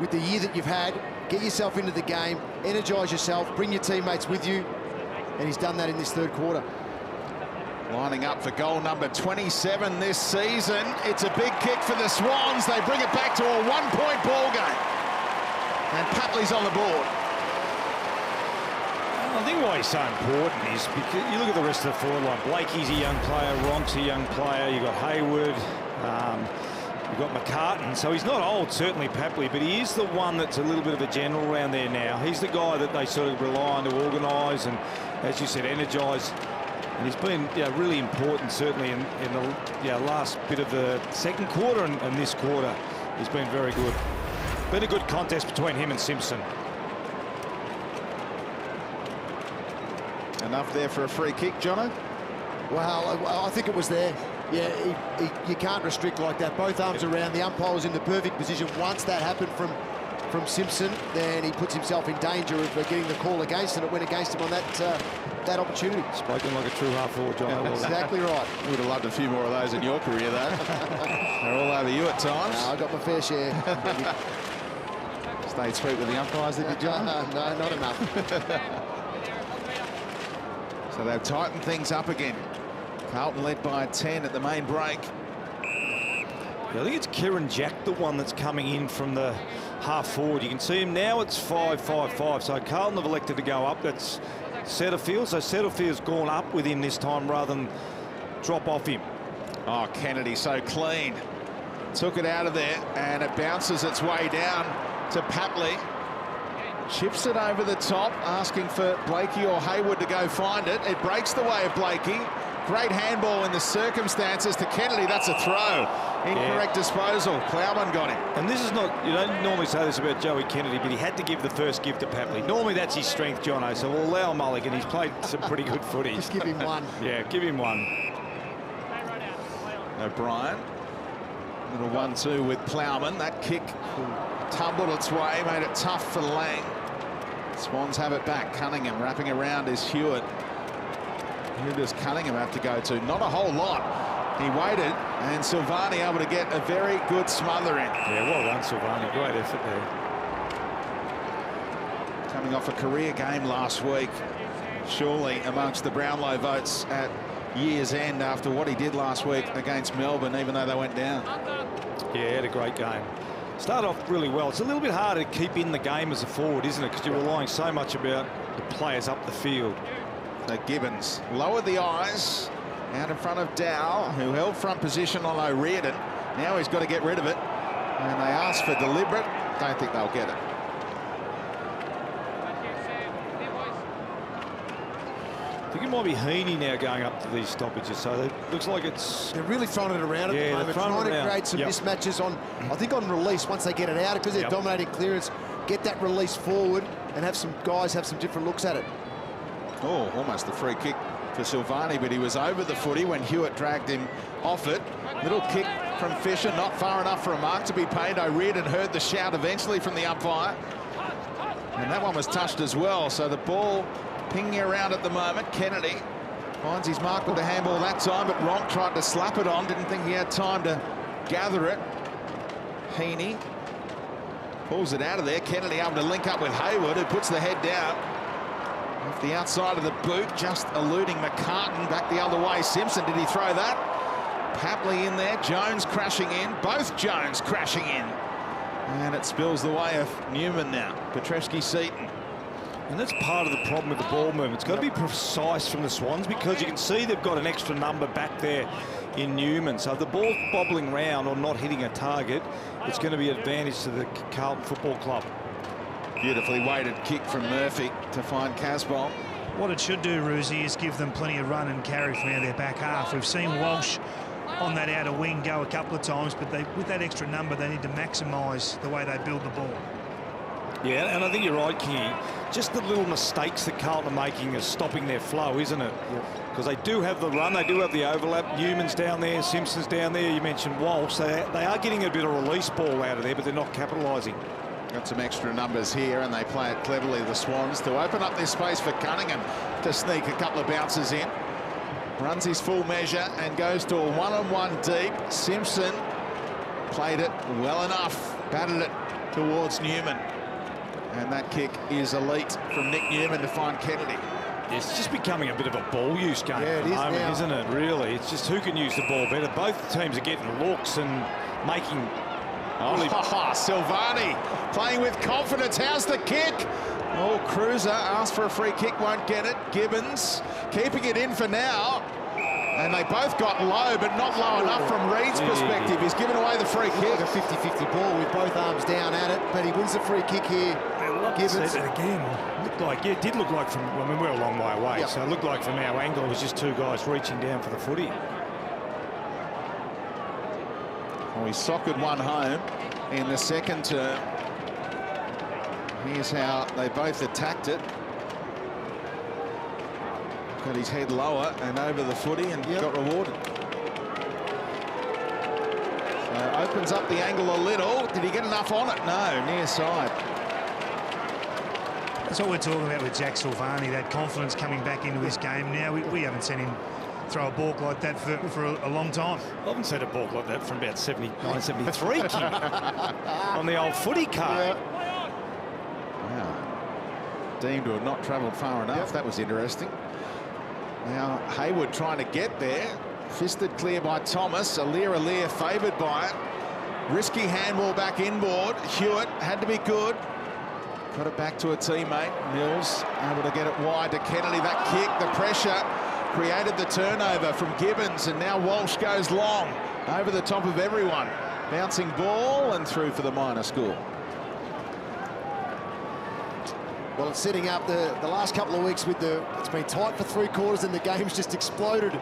with the year that you've had. Get yourself into the game, energise yourself, bring your teammates with you. And he's done that in this third quarter. Lining up for goal number 27 this season. It's a big kick for the Swans. They bring it back to a one-point ball game. And Papley's on the board. I think why he's so important is because you look at the rest of the forward line. Blakey's a young player, Ronk's a young player, you've got Hayward, you've got McCartan. So he's not old, certainly Papley, but he is the one that's a little bit of a general around there now. He's the guy that they sort of rely on to organise and, as you said, energise. And he's been really important, certainly in the last bit of the second quarter and this quarter. He's been very good. Been a good contest between him and Simpson. Enough there for a free kick, Jono? Well, I think it was there. Yeah, you can't restrict like that. Both arms around. The umpire was in the perfect position. Once that happened from Simpson, then he puts himself in danger of getting the call against, and it went against him on that opportunity. Spoken like a true half-forward, John. Exactly right. Would have loved a few more of those in your career, though. They're all over you at times. No, I got my fair share. Stayed sweet with the umpires, did you, John? No, not enough. So they've tightened things up again. Carlton led by 10 at the main break. I think it's Kieran Jack, the one that's coming in from the half-forward. You can see him now, it's 5-5-5. So Carlton have elected to go up. That's Setterfield. So Setterfield's gone up with him this time rather than drop off him. Oh, Kennedy so clean. Took it out of there, and it bounces its way down to Papley. Chips it over the top, asking for Blakey or Hayward to go find it. It breaks the way of Blakey. Great handball in the circumstances to Kennedy. That's a throw. Incorrect disposal. Plowman got him. And this is not, you don't normally say this about Joey Kennedy, but he had to give the first give to Papley. Normally that's his strength, Jono, so we'll allow Mulligan. He's played some pretty good footy. Just give him one. Yeah, give him one. O'Brien. Little 1-2 with Plowman. That kick tumbled its way, made it tough for Lang. Swans have it back. Cunningham wrapping around is Hewitt. Who does Cunningham have to go to? Not a whole lot. He waited, and Silvani able to get a very good smother in. Yeah, well done, Silvani. Great effort there. Coming off a career game last week. Surely amongst the Brownlow votes at year's end after what he did last week against Melbourne, even though they went down. Yeah, he had a great game. Started off really well. It's a little bit harder to keep in the game as a forward, isn't it? Because you're relying so much about the players up the field. So Gibbons lowered the eyes out in front of Dow, who held front position on O'Riordan. Now he's got to get rid of it. And they ask for deliberate. Don't think they'll get it. I think it might be Heaney now going up to these stoppages, so it looks like it's... They're really throwing it around at the moment, trying to create some mismatches on, I think, on release once they get it out, because they're dominating clearance, get that release forward and have some guys have some different looks at it. Oh, almost a free kick for Silvani, but he was over the footy when Hewitt dragged him off it. Little kick from Fisher, not far enough for a mark to be paid. O'Riordan heard the shout eventually from the umpire. And that one was touched as well, so the ball pinging around at the moment. Kennedy finds his mark with the handball that time, but Ronk tried to slap it on. Didn't think he had time to gather it. Heaney pulls it out of there. Kennedy able to link up with Hayward, who puts the head down. Off the outside of the boot, just eluding McCartan. Back the other way. Simpson, did he throw that? Papley in there. Jones crashing in. Both Jones crashing in. And it spills the way of Newman now. Petreski-Seaton. And that's part of the problem with the ball movement. It's got to be precise from the Swans, because you can see they've got an extra number back there in Newman. So if the ball's bobbling round or not hitting a target, it's going to be an advantage to the Carlton Football Club. Beautifully weighted kick from Murphy to find Casbolt. What it should do, Roosie, is give them plenty of run and carry from out their back half. We've seen Walsh on that outer wing go a couple of times, but with that extra number, they need to maximise the way they build the ball. Yeah, and I think you're right, Kingy. Just the little mistakes that Carlton are making is stopping their flow, isn't it? Because they do have the run, they do have the overlap. Newman's down there, Simpson's down there. You mentioned Walsh. They are getting a bit of release ball out of there, but they're not capitalising. Got some extra numbers here, and they play it cleverly, the Swans, to open up this space for Cunningham to sneak a couple of bounces in. Runs his full measure and goes to a one-on-one deep. Simpson played it well enough, batted it towards Newman. And that kick is elite from Nick Newman to find Kennedy. It's just becoming a bit of a ball use game at the moment, isn't it, really? It's just who can use the ball better. Both teams are getting looks and making... Silvani playing with confidence. How's the kick? Oh, Cruiser asked for a free kick, won't get it. Gibbons keeping it in for now. And they both got low, but not low enough from Reed's perspective. He's given away the free kick. Like a 50-50 ball with both arms down at it, but he wins the free kick here. Gibbons. Again, looked like, it did look like from, I mean, we're a long way away, so it looked like from our angle it was just two guys reaching down for the footy. Oh, he sockered one home in the second term. Here's how they both attacked it. Got his head lower and over the footy and got rewarded. So opens up the angle a little. Did he get enough on it? No, near side. That's what we're talking about with Jack Silvani, that confidence coming back into his game now. We haven't seen him throw a balk like that for a long time. I haven't seen a balk like that from about 1973 on the old footy card. Wow. Deemed to have not travelled far enough. That was interesting. Now Hayward trying to get there. Fisted clear by Thomas. Aliir favoured by it. Risky handball back inboard. Hewitt had to be good. Got it back to a teammate. Mills able to get it wide to Kennedy. That kick, the pressure, created the turnover from Gibbons, and now Walsh goes long over the top of everyone. Bouncing ball and through for the minor score. Well, it's setting up the last couple of weeks with it's been tight for three quarters and the game's just exploded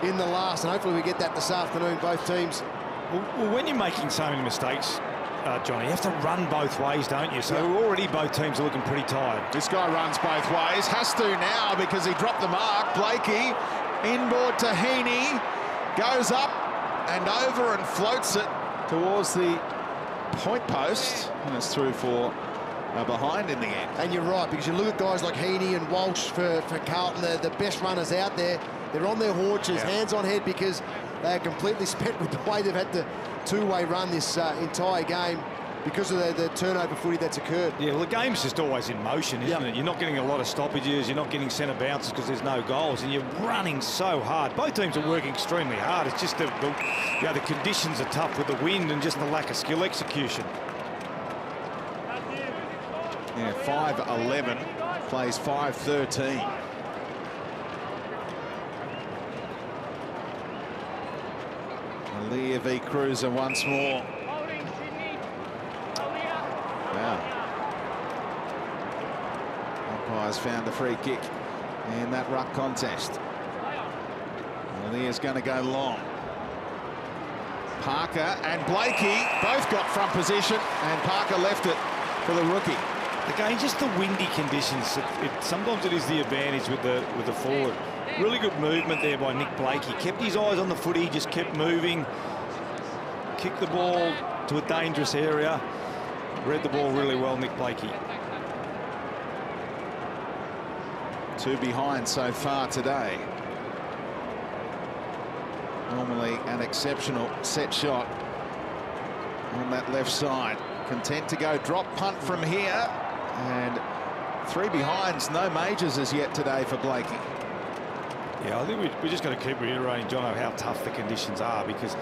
in the last, and hopefully we get that this afternoon, both teams. Well, when you're making so many mistakes, Johnny, you have to run both ways, don't you? So already both teams are looking pretty tired. This guy runs both ways. Has to now because he dropped the mark. Blakey inboard to Heaney. Goes up and over and floats it towards the point post. And it's through for a behind in the end. And you're right, because you look at guys like Heaney and Walsh for Carlton, they're the best runners out there. They're on their haunches, hands on head, because they are completely spent with the way they've had to two-way run this entire game because of the turnover footy that's occurred. Yeah, well, the game's just always in motion, isn't it? You're not getting a lot of stoppages, you're not getting centre bounces because there's no goals, and you're running so hard. Both teams are working extremely hard. It's just the conditions are tough with the wind and just the lack of skill execution. Yeah, 5-11 plays 5-13. Aliir v Cruiser once more. umpires found the free kick in that ruck contest. Well, here's going to go long. Parker and Blakey both got front position, and Parker left it for the rookie. Again, just the windy conditions. Sometimes it is the advantage with the forward. Really good movement there by Nick Blakey. Kept his eyes on the footy, just kept moving. Kicked the ball to a dangerous area. Read the ball really well, Nick Blakey. 2 behind so far today. Normally an exceptional set shot on that left side. Content to go drop punt from here. And 3 behinds, no majors as yet today for Blakey. Yeah, I think we're just going to keep reiterating, John, how tough the conditions are, because,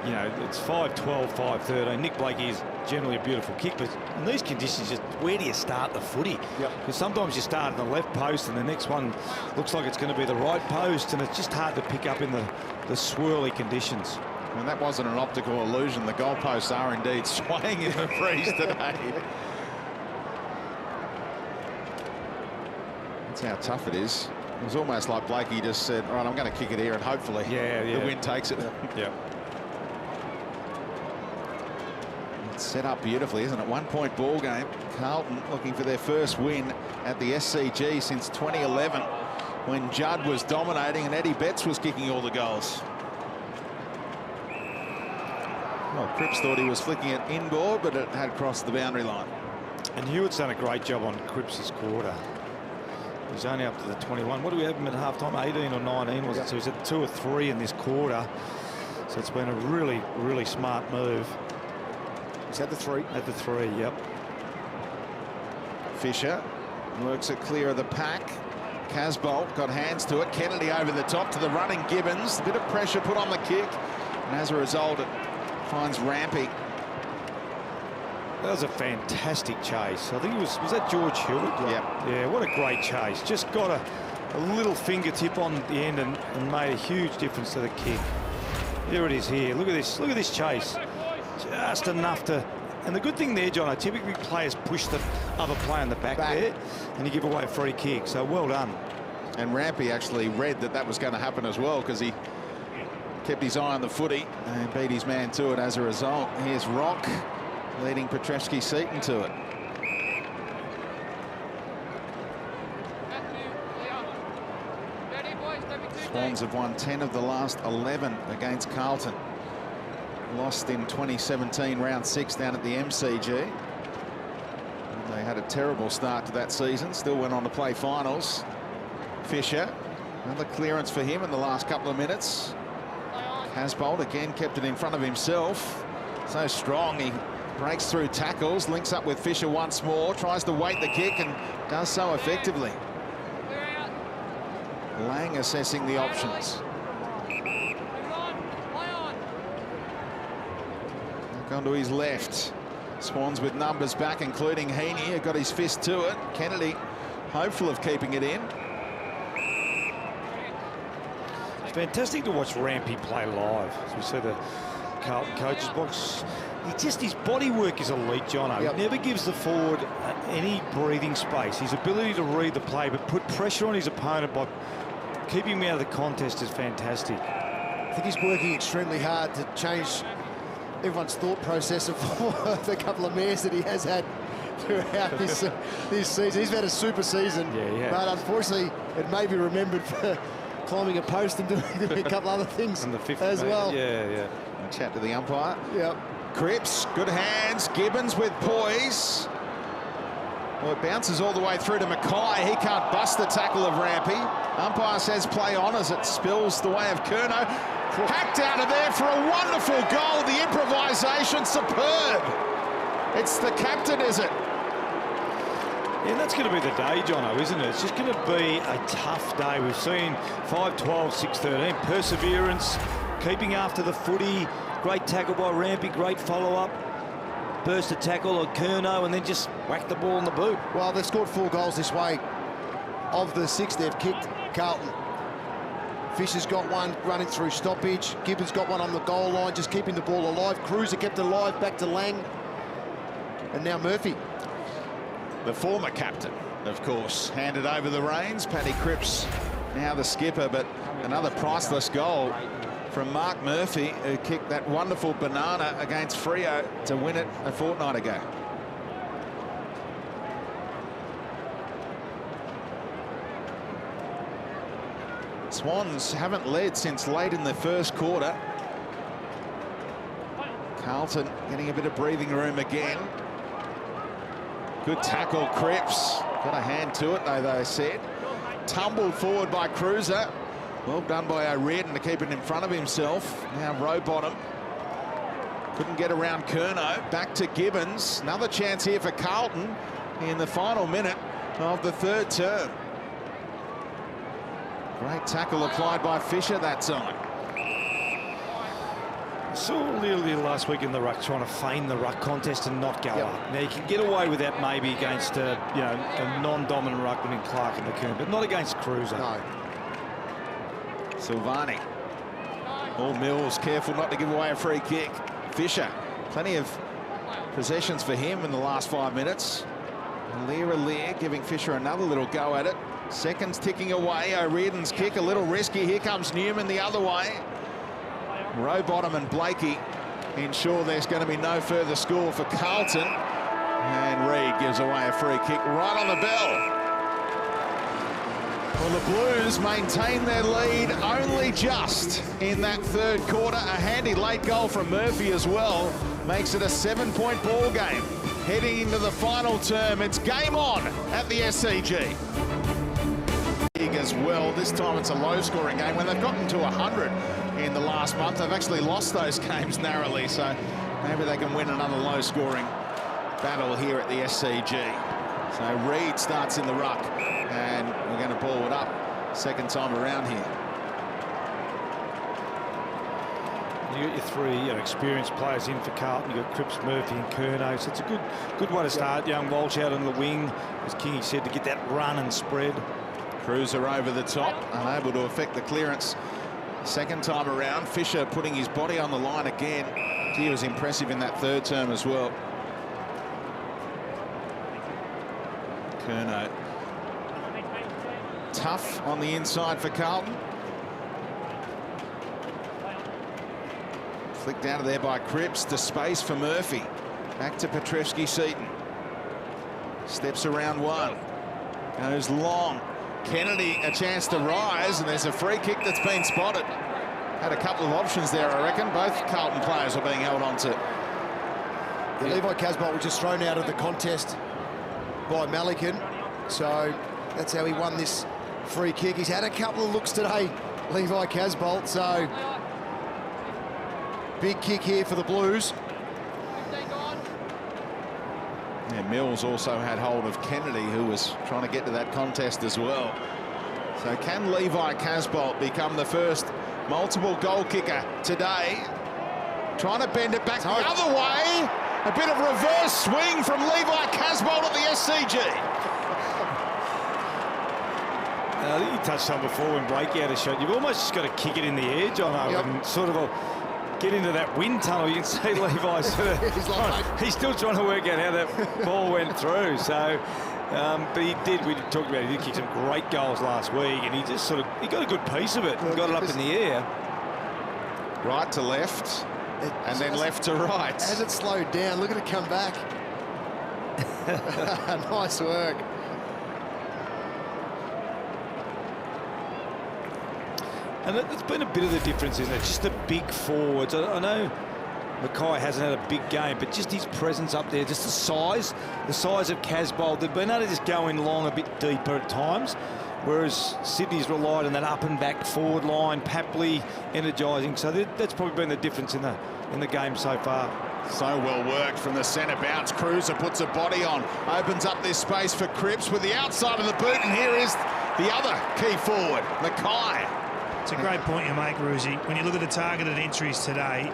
you know, it's 5-12, 5-13. Nick Blakey is generally a beautiful kick, but in these conditions, just where do you start the footy? Yep. Because sometimes you start in the left post and the next one looks like it's going to be the right post, and it's just hard to pick up in the swirly conditions. And that wasn't an optical illusion. The goalposts are indeed swaying in the breeze today. That's how tough it is. It was almost like Blakey just said, all right, I'm going to kick it here and hopefully the wind takes it. Yeah. It's set up beautifully, isn't it? 1-point ball game. Carlton looking for their first win at the SCG since 2011, when Judd was dominating and Eddie Betts was kicking all the goals. Well, Cripps thought he was flicking it inboard, but it had crossed the boundary line. And Hewitt's done a great job on Cripps' quarter. He's only up to the 21. What do we have him at halftime? 18 or 19 was it? So he's at 2 or 3 in this quarter. So it's been a really, really smart move. He's at the 3. At the 3, yep. Fisher works it clear of the pack. Casbolt got hands to it. Kennedy over the top to the running Gibbons. A bit of pressure put on the kick. And as a result, it finds Rampy. That was a fantastic chase. I think it was that George Hewitt? Yep. Yeah, what a great chase. Just got a little fingertip on the end and made a huge difference to the kick. There it is here. Look at this. Look at this chase. Just enough to... And the good thing there, John, typically players push the other player in the back there and you give away a free kick. So well done. And Rampy actually read that was going to happen as well, because he kept his eye on the footy and beat his man to it as a result. Here's Rock leading Petrevski-Seton to it. Swans have won 10 of the last 11 against Carlton. Lost in 2017 round 6 down at the MCG. And they had a terrible start to that season. Still went on to play finals. Fisher, another clearance for him in the last couple of minutes. Casbolt again kept it in front of himself. So strong, he breaks through tackles, links up with Fisher once more, tries to weight the kick and does so effectively. Lang assessing the options. Back onto his left. Swans with numbers back, including Heaney, who got his fist to it. Kennedy hopeful of keeping it in. It's fantastic to watch Rampy play live. As we see the Carlton coach's box. His body work is elite, Jono. Yep. He never gives the forward any breathing space. His ability to read the play but put pressure on his opponent by keeping him out of the contest is fantastic. I think he's working extremely hard to change everyone's thought process of the couple of mares that he has had throughout this season. He's had a super season, but unfortunately it may be remembered for climbing a post and doing a couple other things as well. Yeah. A chat to the umpire. Yep. Cripps, good hands. Gibbons with poise. Well, it bounces all the way through to Mackay. He can't bust the tackle of Rampy. Umpire says play on as it spills the way of Curnow. Hacked out of there for a wonderful goal. The improvisation, superb. It's the captain, is it? Yeah, that's going to be the day, Jono, isn't it? It's just going to be a tough day. We've seen 5-12, 6-13. Perseverance, keeping after the footy. Great tackle by Rampy, great follow-up. Burst a tackle on Curnow and then just whack the ball in the boot. Well, they've scored 4 goals this way. Of the 6 they've kicked, Carlton. Fisher's got one running through stoppage. Gibbons got one on the goal line, just keeping the ball alive. Cruiser kept it alive, back to Lang. And now Murphy. The former captain of course, handed over the reins. Paddy Cripps now the skipper, but another priceless goal from Mark Murphy, who kicked that wonderful banana against Freo to win it a fortnight ago. Swans haven't led since late in the first quarter. Carlton getting a bit of breathing room again. Good tackle, Cripps. Got a hand to it, though, they said. Tumbled forward by Cruiser. Well done by O'Riordan to keep it in front of himself. Now Rowbottom. Couldn't get around Curnow. Back to Gibbons. Another chance here for Carlton in the final minute of the third term. Great tackle applied by Fisher that time. Saw Leo last week in the ruck trying to feign the ruck contest and not go up. Now you can get away with that maybe against a non-dominant ruckman in Clark and McKern, but not against Cruiser. No. Silvani. All Mills careful not to give away a free kick. Fisher, plenty of possessions for him in the last 5 minutes. Lear giving Fisher another little go at it. Seconds ticking away. O'Riordan's kick a little risky. Here comes Newman the other way. Rowbottom and Blakey ensure there's going to be no further score for Carlton. And Reid gives away a free kick right on the bell. Well, the Blues maintain their lead only just in that third quarter. A handy late goal from Murphy as well makes it a 7-point ball game. Heading into the final term, it's game on at the SCG. As well, this time it's a low-scoring game. When they've gotten to 100 in the last month, they've actually lost those games narrowly, so maybe they can win another low-scoring battle here at the SCG. So Reid starts in the ruck, and we're going to ball it up second time around here. You got your three experienced players in for Carlton. You've got Cripps, Murphy and Curnow, so it's a good way to start. Young Walsh out on the wing, as Kingy said, to get that run and spread. Cruiser over the top, unable to affect the clearance second time around. Fisher putting his body on the line again. He was impressive in that third term as well. Curnow. Tough on the inside for Carlton. Flicked out of there by Cripps to space for Murphy. Back to Petrevski-Seton. Steps around one. Goes long. Kennedy a chance to rise, and there's a free kick that's been spotted. Had a couple of options there, I reckon. Both Carlton players were being held on to. Yeah, Levi Casbolt was just thrown out of the contest by Malikan, so that's how he won this free kick. He's had a couple of looks today, Levi Casbolt, so big kick here for the Blues. Yeah, Mills also had hold of Kennedy, who was trying to get to that contest as well. So can Levi Casbolt become the first multiple goal kicker today? Trying to bend it back the other way. A bit of reverse swing from Levi Casbolt at the SCG. I think you touched on before when Blakey had a shot. You've almost just got to kick it in the air, John, and sort of get into that wind tunnel. You can see Levi sort of he's still trying to work out how that ball went through. So, but he did. We talked about he did kick some great goals last week, and he just sort of got a good piece of it and got it up in the air. Right to left, and then left to right. As it slowed down, look at it come back. Nice work. And it's been a bit of the difference, isn't it? Just the big forwards. I know Mackay hasn't had a big game, but just his presence up there, just the size of Casbolt. They've been able to just go in long a bit deeper at times, whereas Sydney's relied on that up and back forward line, Papley energising. So that's probably been the difference in the game so far. So well worked from the centre bounce. Cruiser puts a body on, opens up this space for Cripps with the outside of the boot, and here is the other key forward, Mackay. It's a great point you make, Ruzi. When you look at the targeted entries today,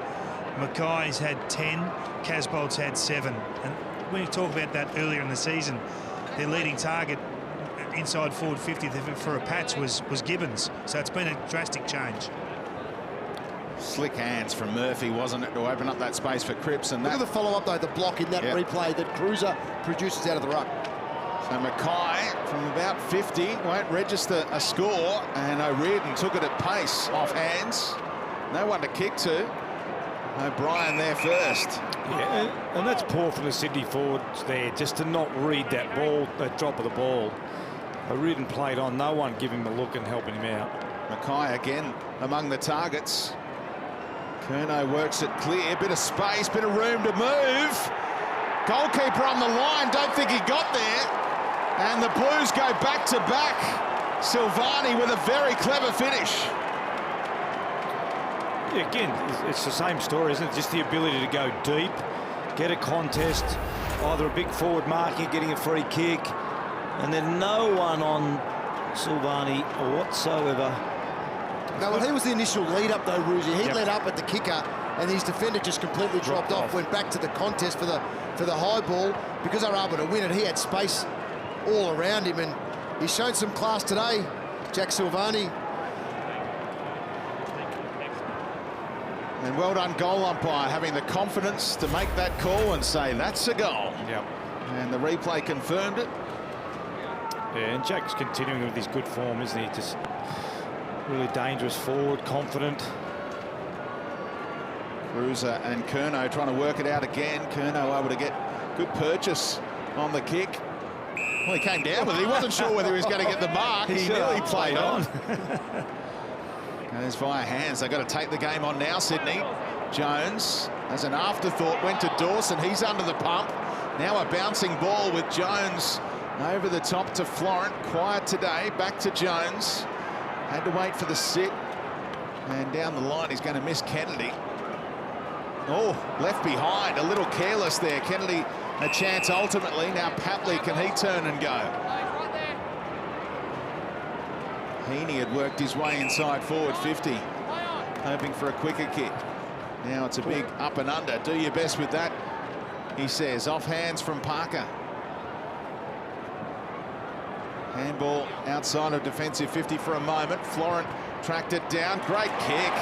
Mackay's had 10, Casbolt's had 7. And when you talk about that earlier in the season, their leading target inside forward 50 for a patch was Gibbons. So it's been a drastic change. Slick hands from Murphy, wasn't it, to open up that space for Cripps. And look at the follow-up, though, the block in that replay that Cruiser produces out of the ruck. So Mackay from about 50 won't register a score, and O'Riordan took it at pace off hands. No one to kick to. O'Brien there first. Yeah, and that's poor from the Sydney forwards there, just to not read that ball, that drop of the ball. O'Riordan played on, no one giving him a look and helping him out. Mackay again among the targets. Curnow works it clear, bit of space, bit of room to move. Goalkeeper on the line, don't think he got there. And the Blues go back to back. Silvani with a very clever finish. Yeah, again, it's the same story, isn't it? Just the ability to go deep, get a contest, either a big forward marking, getting a free kick, and then no one on Silvani whatsoever. No, well, he was the initial lead up though, Roosie. He led up at the kicker, and his defender just completely dropped off. Went back to the contest for the high ball. Because they were able to win it, he had space all around him, and he's shown some class today, Jack Silvani. And well done, goal umpire, having the confidence to make that call and say that's a goal. Yep. And the replay confirmed it. Yeah, and Jack's continuing with his good form, isn't he? Just really dangerous forward, confident. Cruiser and Curnow trying to work it out again. Curnow able to get good purchase on the kick. Well, he came down with it. He wasn't sure whether he was going to get the mark. He nearly played on. Goes via hands. They've got to take the game on now, Sydney. Jones, as an afterthought, went to Dawson. He's under the pump. Now a bouncing ball with Jones over the top to Florent. Quiet today. Back to Jones. Had to wait for the sit. And down the line, he's going to miss Kennedy. Oh, left behind. A little careless there. Kennedy a chance ultimately. Now Papley, can he turn and go? Heaney had worked his way inside forward 50, hoping for a quicker kick. Now it's a big up and under. Do your best with that, he says. Off hands from Parker. Handball outside of defensive 50 for a moment. Florent tracked it down. Great kick,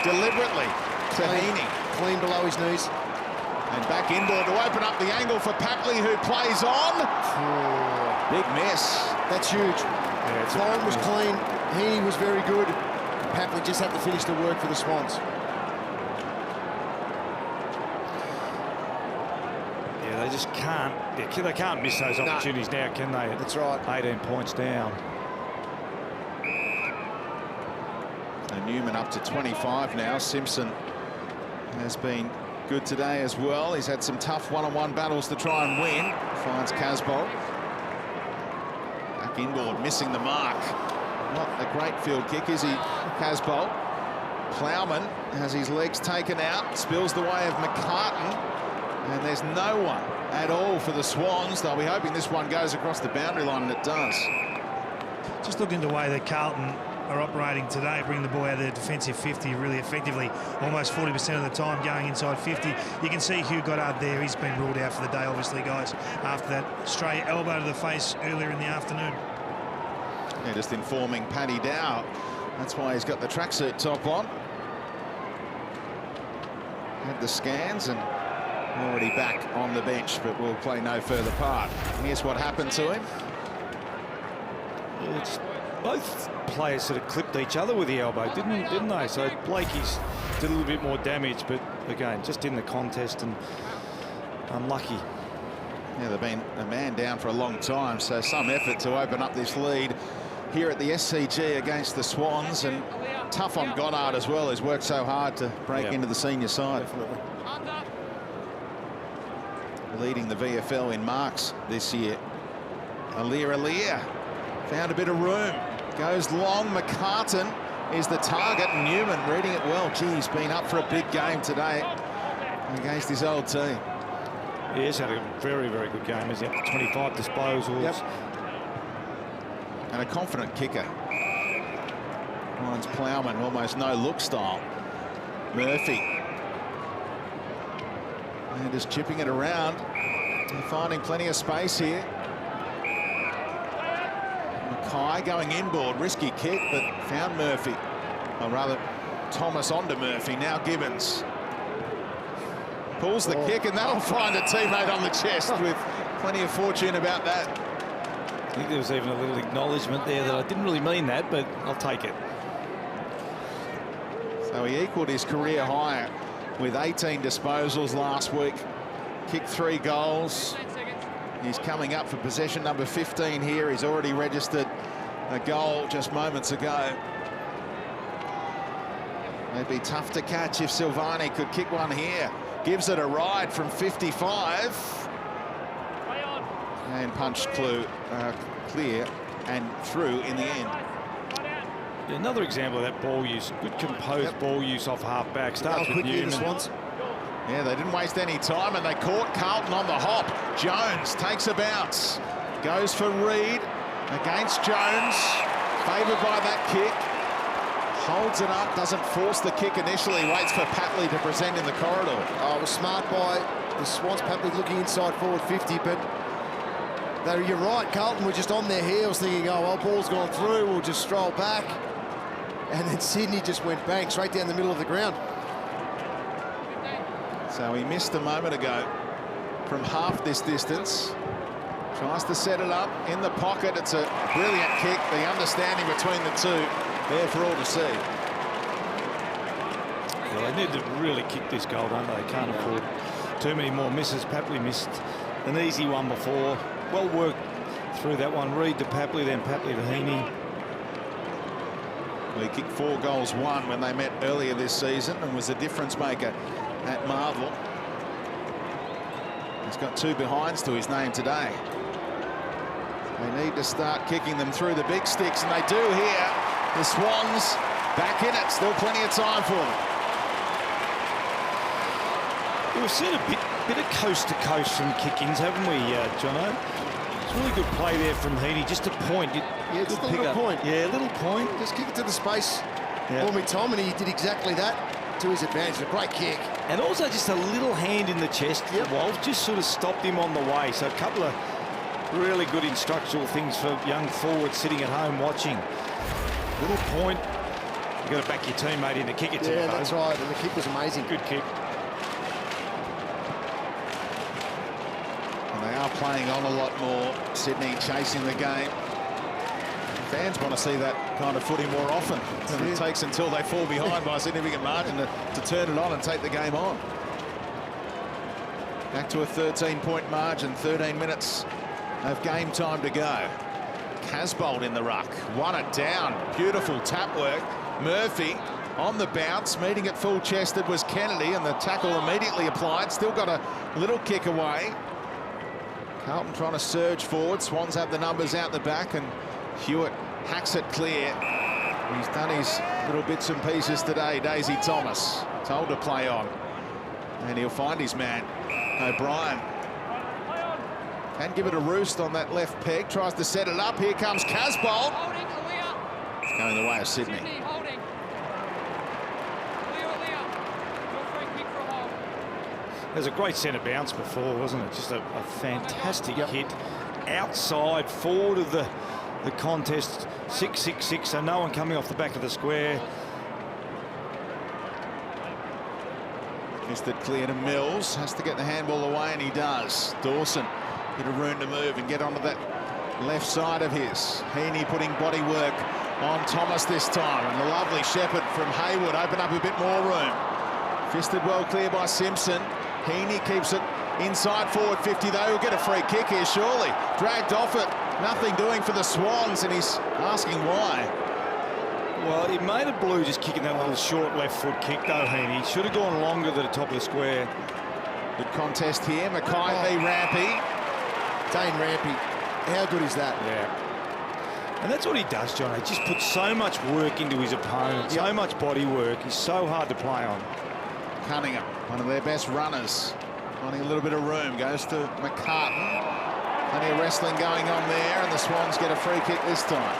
deliberately to Heaney. Clean below his knees. And back inboard to open up the angle for Papley, who plays on. Big miss. That's huge. Yeah, Florent was clean. He was very good. Papley just had to finish the work for the Swans. Yeah, they just can't. They can't miss those opportunities now, can they? That's right. 18 points down. And Newman up to 25 now. Simpson has been good today as well. He's had some tough one-on-one battles to try and win. Finds Casbolt. Back inboard, missing the mark. Not a great field kick, is he, Casbolt? Plowman has his legs taken out, spills the way of McCartan, and there's no one at all for the Swans. They'll be hoping this one goes across the boundary line, and it does. Just looking at the way that Carlton are operating today, bringing the ball out of the defensive 50 really effectively, almost 40% of the time going inside 50. You can see Hugh Goddard there. He's been ruled out for the day, obviously, guys, after that stray elbow to the face earlier in the afternoon. Yeah, just informing Paddy Dow. That's why he's got the tracksuit top on. Had the scans and already back on the bench, but will play no further part. Here's what happened to him. It's both players sort of clipped each other with the elbow, didn't they? So Blakey's did a little bit more damage, but again, just in the contest and unlucky. Yeah, they've been a man down for a long time, so some effort to open up this lead here at the SCG against the Swans, and tough on Goddard as well, who's worked so hard to break into the senior side. Definitely. Leading the VFL in marks this year. Aliir found a bit of room, goes long. McCartan is the target. Newman reading it well. Gee, he's been up for a big game today against his old team. He has had a very, very good game. He's up to 25 disposals. Yep. And a confident kicker. Finds Plowman, almost no look style. Murphy. And just chipping it around. And finding plenty of space here. Mackay going inboard, risky kick, but found Murphy. Or rather, Thomas onto Murphy. Now Gibbons. Pulls the kick, and that'll find a teammate on the chest with plenty of fortune about that. think there was even a little acknowledgement there that I didn't really mean that, but I'll take it. So he equalled his career high with 18 disposals last week. Kicked 3 goals. He's coming up for possession number 15 here. He's already registered a goal just moments ago. It'd be tough to catch if Silvani could kick one here. Gives it a ride from 55. And punched clear and through in the end. Yeah, another example of that ball use. Good composed ball use off half-back. Starts with Newman. Yeah, they didn't waste any time, and they caught Carlton on the hop. Jones takes a bounce. Goes for Reid against Jones. Favoured by that kick. Holds it up, doesn't force the kick initially. Waits for Papley to present in the corridor. Oh, it was smart by the Swans. Papley looking inside forward 50, but you're right, Carlton were just on their heels thinking, oh, well, ball's gone through, we'll just stroll back. And then Sydney just went bang straight down the middle of the ground. So he missed a moment ago from half this distance. Tries to set it up in the pocket. It's a brilliant kick. The understanding between the two there for all to see. Well, they need to really kick this goal, don't they? They can't afford too many more misses. Papley missed an easy one before. Well worked through that one. Reid to Papley, then Papley to Heaney. Well, he kicked 4 goals, 1 when they met earlier this season and was a difference maker at Marvel. He's got 2 behinds to his name today. They need to start kicking them through the big sticks, and they do here. The Swans back in it. Still plenty of time for them. We've seen a bit of coast-to-coast from kick-ins, haven't we, Jono? It's really good play there from Heaney. Just a point. Yeah, just a little point. Yeah, a little point. Just kick it to the space for me, Tom, and he did exactly that to his advantage. A great kick. And also just a little hand in the chest. Wolf just sort of stopped him on the way. So a couple of really good instructional things for young forwards sitting at home watching. Little point. You've got to back your teammate in to kick it to you. Yeah, that's right. And the kick was amazing. Good kick. And they are playing on a lot more. Sydney chasing the game. Fans want to see that kind of footy more often than it takes until they fall behind by a significant margin to turn it on and take the game on. Back to a 13-point margin, 13 minutes of game time to go. Casbolt in the ruck, won it down. Beautiful tap work. Murphy on the bounce, meeting it full-chested was Kennedy, and the tackle immediately applied. Still got a little kick away. Carlton trying to surge forward. Swans have the numbers out the back, and Hewitt hacks it clear. He's done his little bits and pieces today. Daisy Thomas told to play on, and he'll find his man. O'Brien can give it a roost on that left peg. Tries to set it up. Here comes Casbolt. It's going the way of Sydney. There's a great centre bounce before, wasn't it? Just a fantastic hit. Outside, forward of the contest. 6-6-6, so no one coming off the back of the square. Missed it clear to Mills. Has to get the handball away, and he does. Dawson, bit of room to move and get onto that left side of his. Heaney putting body work on Thomas this time, and the lovely Shepherd from Haywood open up a bit more room. Fisted well clear by Simpson. Heaney keeps it inside forward 50, though. He'll get a free kick here, surely. Dragged off it. Nothing doing for the Swans, and he's asking why. Well, he made a blue just kicking that little short left foot kick, though, Heaney. Should have gone longer to the top of the square. Good contest here. Mackay v. Rampy. Dane Rampy. How good is that? Yeah. And that's what he does, John. He just puts so much work into his opponent, so much body work. He's so hard to play on. Cunningham, one of their best runners, finding a little bit of room, goes to McCartan. Plenty of wrestling going on there, and the Swans get a free kick this time.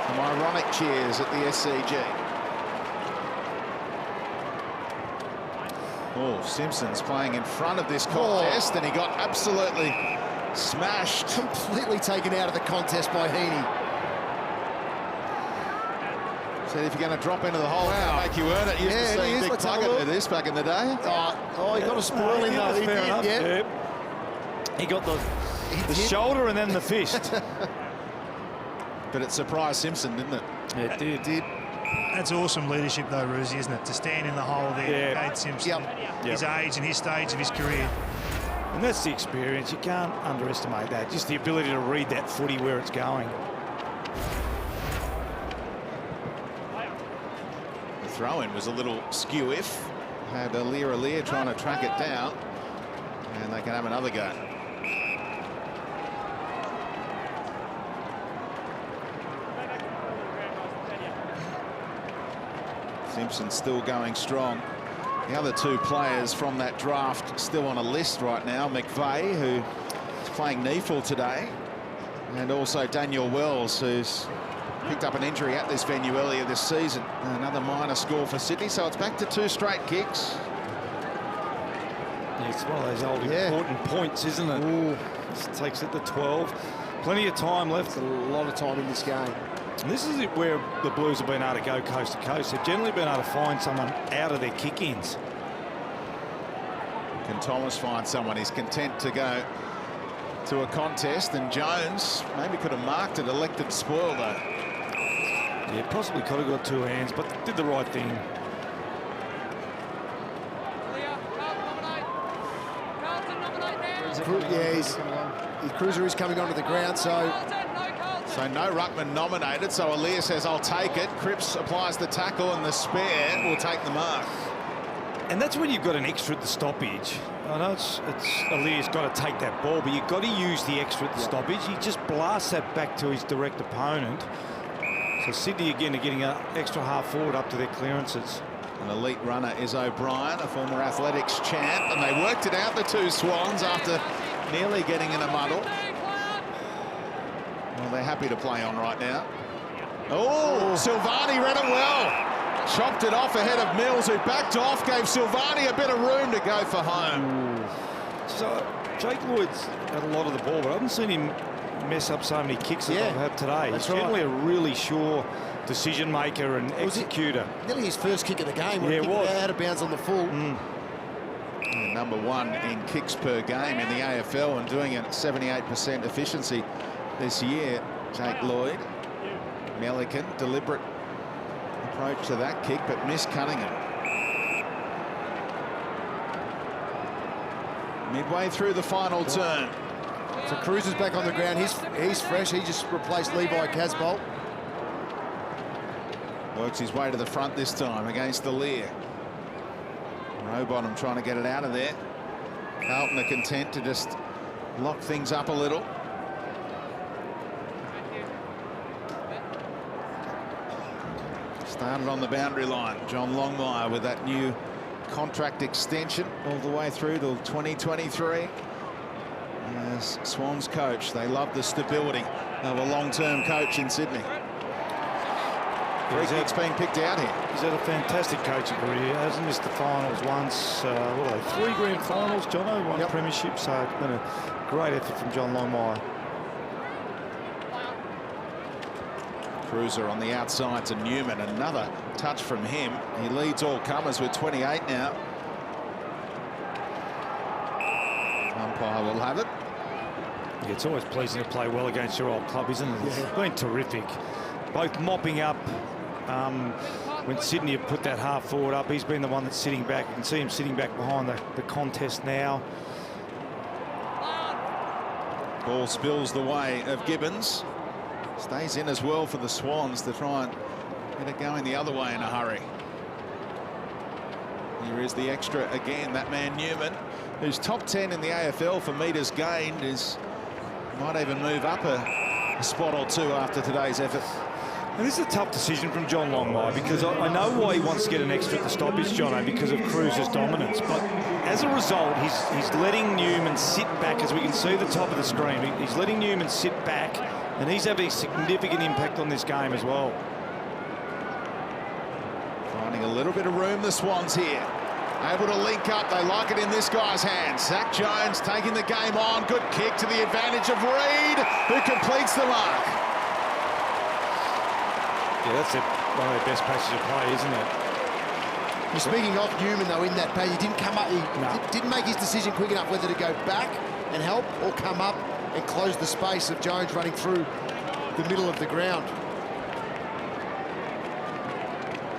Some ironic cheers at the SCG. Oh, Simpson's playing in front of this contest, and he got absolutely smashed. Completely taken out of the contest by Heaney. Said if you're going to drop into the hole, make you earn it. Used to see Big Plugger do this back in the day. Oh, he got a spoil in there. He got the shoulder and then the fist. But it surprised Simpson, didn't it? Yeah, it did. That's awesome leadership, though, Rosie, isn't it? To stand in the hole there, Cade Simpson, his age and his stage of his career. And that's the experience. You can't underestimate that. Just the ability to read that footy where it's going. The throw-in was a little skew-if. Had Aliir trying to track it down. And they can have another go. Simpson still going strong. The other two players from that draft still on a list right now. McVeigh, who is playing knee full today, and also Daniel Wells, who's picked up an injury at this venue earlier this season. Another minor score for Sydney, so it's back to 2 straight kicks. Yeah, it's one of those old important points, isn't it? Ooh. Just takes it to 12. Plenty of time left. A lot of time in this game. And this is where the Blues have been able to go coast to coast. They've generally been able to find someone out of their kick-ins. Can Thomas find someone? He's content to go to a contest, and Jones maybe could have marked it, elected spoil though. Yeah, possibly could have got 2 hands, but did the right thing. Yeah, his cruiser is coming onto the ground, so no ruckman nominated, so Aliir says, I'll take it. Cripps applies the tackle, and the spare will take the mark. And that's when you've got an extra at the stoppage. I know Aliir's got to take that ball, but you've got to use the extra at the stoppage. He just blasts that back to his direct opponent. So Sydney again are getting an extra half forward up to their clearances. An elite runner is O'Brien, a former athletics champ, and they worked it out, the two Swans, after nearly getting in a muddle. Well, they're happy to play on right now. Oh, Silvani read it well. Chopped it off ahead of Mills, who backed off, gave Silvani a bit of room to go for home. So Jake Lloyd's had a lot of the ball, but I haven't seen him mess up so many kicks as I've had today. He's generally a really sure decision maker and executor. Nearly his first kick of the game. Yeah, it was. Out of bounds on the full. Number 1 in kicks per game in the AFL, and doing it at 78% efficiency this year. Jake Lloyd. Melican, deliberate approach to that kick, but missed Cunningham. Midway through the final turn. So Cruz's back on the ground. He's fresh. He just replaced Levi Casbolt. Works his way to the front this time against Aliir. Rowbottom trying to get it out of there. Carlton are content to just lock things up a little. Started on the boundary line. John Longmire with that new contract extension all the way through till 2023. As Swans coach, they love the stability of a long-term coach in Sydney. Free kicks being picked out here. He's had a fantastic coaching career. Hasn't missed the finals once. What are they? 3 grand finals, Jono, 1 premiership. So it's been a great effort from John Longmire. Cruiser on the outside to Newman. Another touch from him. He leads all comers with 28 now. Umpire will have it. Yeah, it's always pleasing to play well against your old club, isn't it? It's been terrific. Both mopping up. When Sydney have put that half forward up, he's been the one that's sitting back. You can see him sitting back behind the contest now. Ball spills the way of Gibbons. Stays in as well for the Swans to try and get it going the other way in a hurry. Here is the extra again, that man Newman, who's top 10 in the AFL for metres gained, might even move up a spot or 2 after today's effort. And this is a tough decision from John Longmire, because I know why he wants to get an extra at the stoppage, Jono, because of Cruz's dominance. But as a result, he's letting Newman sit back, as we can see the top of the screen. He's letting Newman sit back, and he's having a significant impact on this game as well. Finding a little bit of room, the Swans here. Able to link up, they like it in this guy's hands. Zach Jones taking the game on. Good kick to the advantage of Reid, who completes the mark. Yeah, that's one of their best passes of play, isn't it? You're speaking of Newman, though, in that pass. He didn't come up. He didn't make his decision quick enough whether to go back and help or come up and close the space of Jones running through the middle of the ground.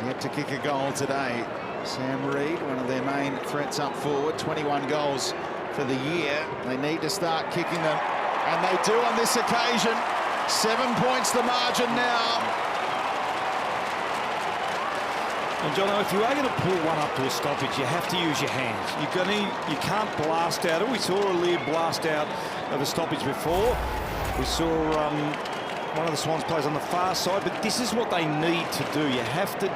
Yet to kick a goal today. Sam Reid, one of their main threats up forward, 21 goals for the year. They need to start kicking them, and they do on this occasion. 7 points the margin now. And Jono, if you are going to pull one up to a stoppage, you have to use your hands. You can't blast out it. We saw Lear blast out of a stoppage before. We saw one of the Swans players on the far side, but this is what they need to do. You have to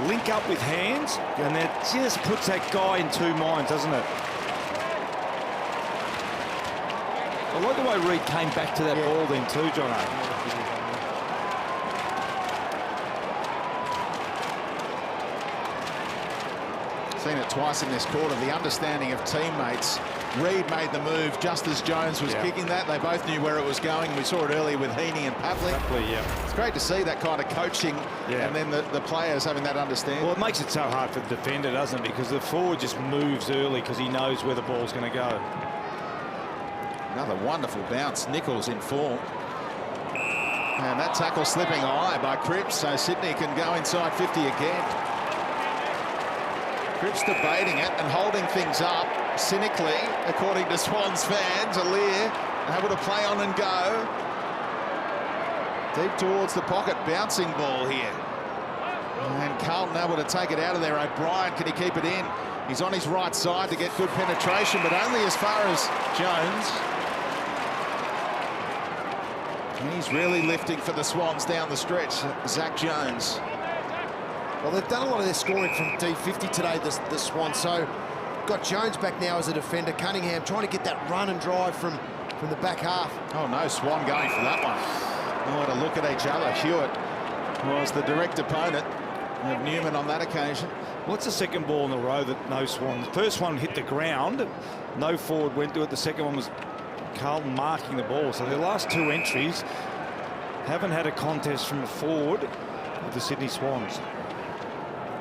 link up with hands, and that just puts that guy in two minds, doesn't it? I like the way Reid came back to that ball then too, Jono. Seen it twice in this quarter, the understanding of teammates. Reid made the move just as Jones was kicking that. They both knew where it was going. We saw it earlier with Heaney and Pavlik. It's great to see that kind of coaching and then the players having that understanding. Well, it makes it so hard for the defender, doesn't it? Because the forward just moves early because he knows where the ball's going to go. Another wonderful bounce. Nichols in form. And that tackle slipping high by Cripps, so Sydney can go inside 50 again. Cripps debating it and holding things up cynically, according to Swans fans. Aliir able to play on and go. Deep towards the pocket, bouncing ball here. And Carlton able to take it out of there. O'Brien, can he keep it in? He's on his right side to get good penetration, but only as far as Jones. And he's really lifting for the Swans down the stretch, Zach Jones. Well, they've done a lot of their scoring from D50 today, the Swans. So got Jones back now as a defender. Cunningham trying to get that run and drive from the back half. Oh no, Swan going for that one. Oh, to look at each other. Hewitt was the direct opponent of Newman on that occasion. What's the second ball in a row that no Swan? The first one hit the ground, no forward went to it. The second one was Carlton marking the ball. So their last two entries haven't had a contest from a forward with the Sydney Swans.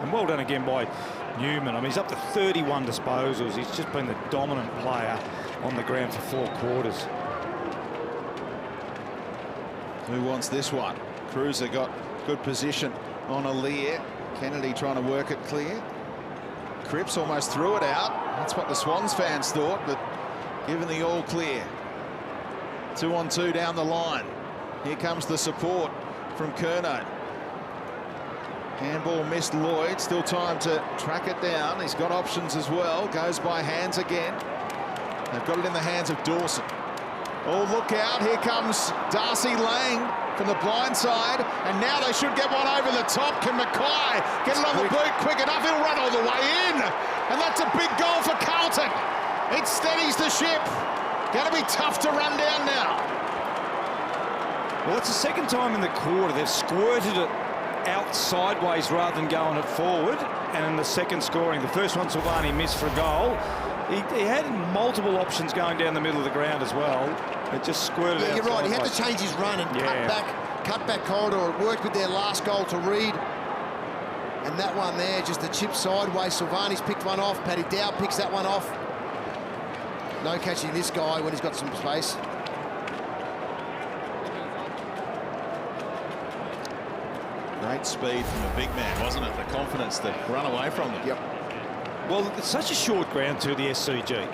And well done again by Newman. I mean, he's up to 31 disposals. He's just been the dominant player on the ground for 4 quarters. Who wants this one? Cruiser got good position on Aliir. Kennedy trying to work it clear. Cripps almost threw it out. That's what the Swans fans thought, but given the all clear. 2-on-2 down the line. Here comes the support from Curnow. Handball missed Lloyd. Still time to track it down. He's got options as well. Goes by hands again. They've got it in the hands of Dawson. Oh, look out. Here comes Darcy Lang from the blind side. And now they should get one over the top. Can Mackay get it on the boot quick enough? He'll run all the way in. And that's a big goal for Carlton. It steadies the ship. Going to be tough to run down now. Well, it's the second time in the quarter they've squirted it out sideways rather than going it forward. And in the second scoring, the first one Silvani missed for a goal. He had multiple options going down the middle of the ground as well. It just squirted out. You're right. He had to change his run and cut back corridor. It worked with their last goal to Reid. And that one there, just a chip sideways. Silvani's picked one off. Paddy Dow picks that one off. No catching this guy when he's got some space. Great speed from a big man, wasn't it? The confidence to run away from them. Yep. Well, it's such a short ground to the SCG.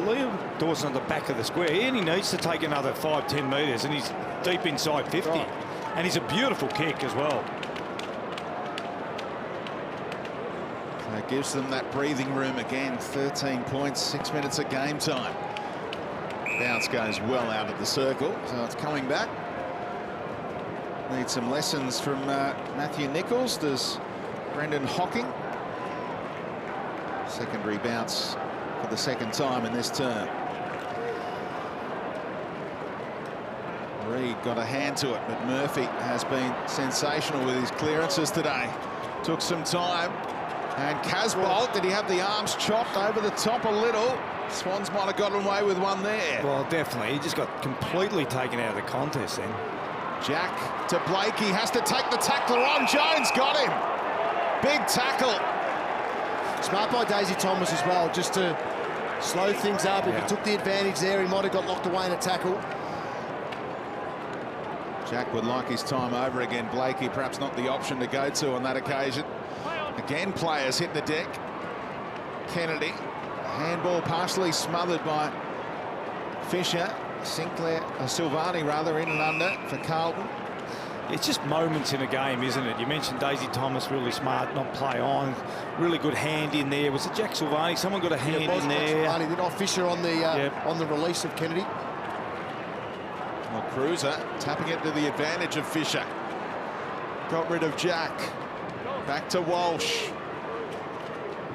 Liam Dawson at the back of the square. He only needs to take another 5-10 metres, and he's deep inside 50. Right. And he's a beautiful kick as well. That gives them that breathing room again. 13 points, 6 minutes of game time. Bounce goes well out of the circle, so it's coming back. Need some lessons from Matthew Nichols. Does Brendan Hocking. Secondary bounce for the second time in this term. Reid got a hand to it, but Murphy has been sensational with his clearances today. Took some time. And Casbolt, did he have the arms chopped over the top a little? Swans might have gotten away with one there. Well, definitely. He just got completely taken out of the contest then. Jack to Blakey, has to take the tackler on. Jones got him. Big tackle. Smart by Daisy Thomas as well, just to slow things up. If he took the advantage there, he might have got locked away in a tackle. Jack would like his time over again. Blakey perhaps not the option to go to on that occasion. Again, players hit the deck. Kennedy, handball partially smothered by Fisher. Silvani rather, in and under for Carlton. It's just moments in a game, isn't it? You mentioned Daisy Thomas, really smart, not play on. Really good hand in there. Was it Jack Silvani? Someone got a hand in there. Silvani did not. Fisher on the release of Kennedy. Well, Cruiser tapping it to the advantage of Fisher. Got rid of Jack. Back to Walsh.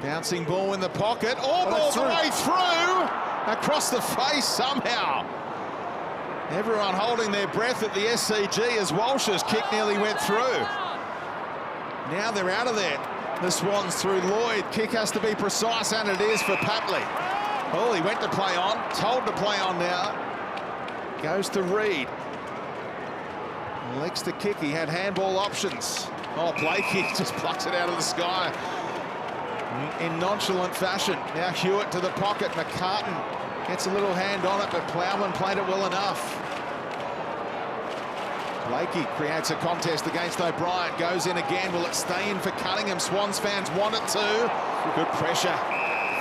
Bouncing ball in the pocket. All ball the way through. Across the face somehow. Everyone holding their breath at the SCG as Walsh's kick nearly went through. Now they're out of there. The Swans through Lloyd. Kick has to be precise, and it is for Papley. Oh, he went to play on. Told to play on now. Goes to Reed. Elects to kick. He had handball options. Oh, Blakey just plucks it out of the sky in nonchalant fashion. Now Hewitt to the pocket. McCartan gets a little hand on it, but Plowman played it well enough. Blakey creates a contest against O'Brien. Goes in again. Will it stay in for Cunningham? Swans fans want it to. Good pressure.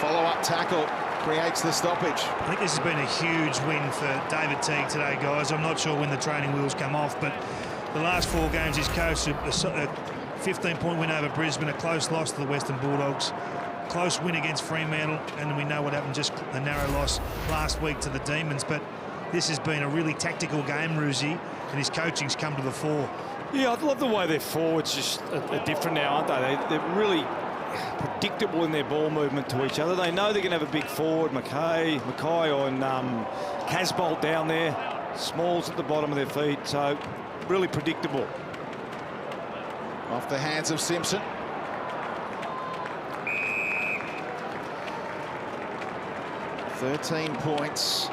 Follow-up tackle creates the stoppage. I think this has been a huge win for David Teague today, guys. I'm not sure when the training wheels come off, but the last 4 games he's coached, a 15-point win over Brisbane, a close loss to the Western Bulldogs, close win against Fremantle, and we know what happened, just a narrow loss last week to the Demons. But this has been a really tactical game, Ruzi, and his coaching's come to the fore. Yeah, I love the way their forwards just are different now, aren't they? They're really predictable in their ball movement to each other. They know they're going to have a big forward, Mackay and Casbolt down there, Smalls at the bottom of their feet, so really predictable. Off the hands of Simpson. "13 points,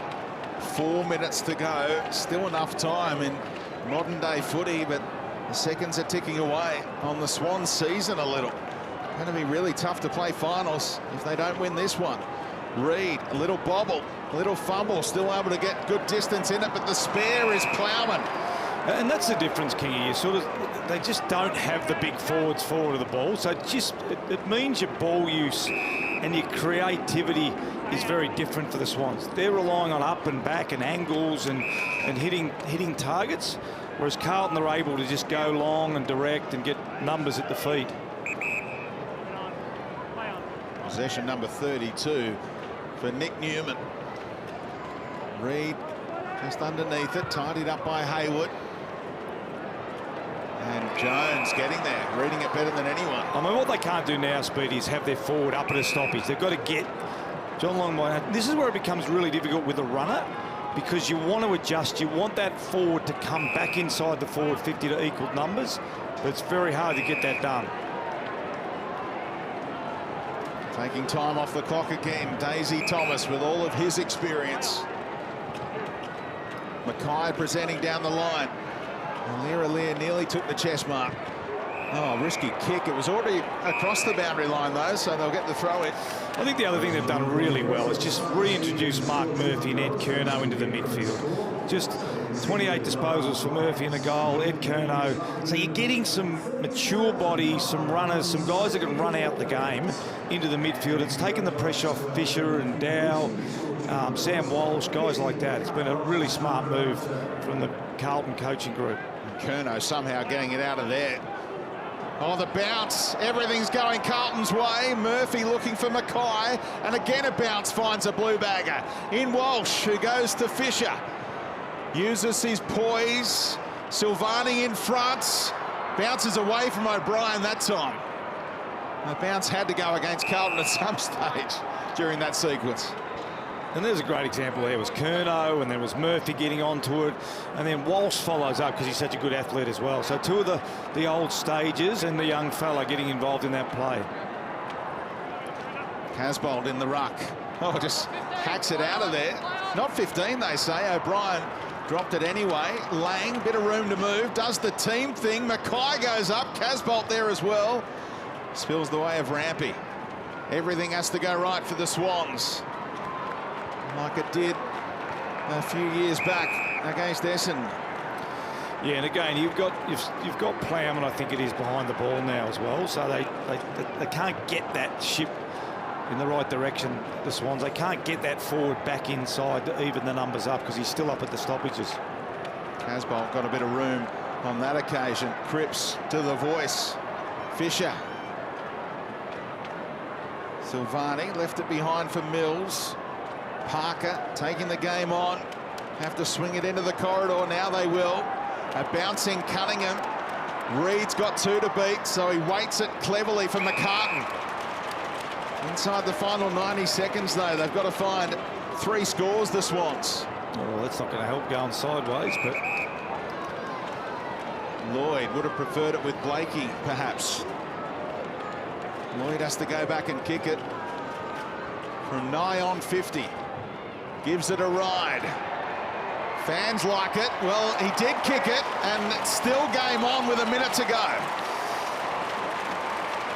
4 minutes to go. Still enough time in modern day footy, but the seconds are ticking away on the Swans season a little. Going to be really tough to play finals if they don't win this one. Reed, a little bobble, a little fumble, still able to get good distance in it, but the spare is Plowman. And that's the difference, Kingy. They just don't have the big forwards forward of the ball, so it means your ball use and your creativity is very different for the Swans. They're relying on up and back and angles and hitting targets, whereas Carlton are able to just go long and direct and get numbers at the feet. Possession number 32 for Nick Newman. Reed just underneath it, tidied up by Hayward. And Jones getting there, reading it better than anyone. I mean, what they can't do now, Speedy, is have their forward up at a stoppage. They've got to get John Longmire. This is where it becomes really difficult with the runner, because you want to adjust. You want that forward to come back inside the forward 50 to equal numbers, but it's very hard to get that done. Taking time off the clock again, Daisy Thomas with all of his experience. Mackay presenting down the line. Lear nearly took the chest mark. Oh, risky kick. It was already across the boundary line, though, so they'll get the throw in. I think the other thing they've done really well is just reintroduce Mark Murphy and Ed Curnow into the midfield. Just 28 disposals for Murphy and a goal, Ed Curnow. So you're getting some mature bodies, some runners, some guys that can run out the game into the midfield. It's taken the pressure off Fisher and Dow, Sam Walsh, guys like that. It's been a really smart move from the Carlton coaching group. Curnow somehow getting it out of there. Oh, the bounce. Everything's going Carlton's way. Murphy looking for Mackay. And again a bounce finds a blue bagger. In Walsh, who goes to Fisher. Uses his poise. Silvani in front. Bounces away from O'Brien that time. The bounce had to go against Carlton at some stage during that sequence. And there's a great example. There was Curnow, and there was Murphy getting onto it, and then Walsh follows up because he's such a good athlete as well. So two of the old stages and the young fella getting involved in that play. Casbolt in the ruck. Oh, just hacks it out of there. Not 15, they say. O'Brien dropped it anyway. Lang, bit of room to move, does the team thing. Mackay goes up, Casbolt there as well. Spills the way of Rampy. Everything has to go right for the Swans, like it did a few years back against Essendon. Yeah, and again, you've got Plowman, I think it is, behind the ball now as well. So they can't get that ship in the right direction, the Swans. They can't get that forward back inside to even the numbers up because he's still up at the stoppages. Casbolt got a bit of room on that occasion. Cripps to the voice. Fisher. Silvani left it behind for Mills. Parker taking the game on. Have to swing it into the corridor. Now they will. A bouncing Cunningham. Reed's got 2 to beat, so he waits it cleverly for McCartan. Inside the final 90 seconds, though, they've got to find 3 scores, the Swans. Well, that's not going to help going sideways, but Lloyd would have preferred it with Blakey, perhaps. Lloyd has to go back and kick it from nigh on 50. Gives it a ride. Fans like it. Well, he did kick it, and still game on with a minute to go.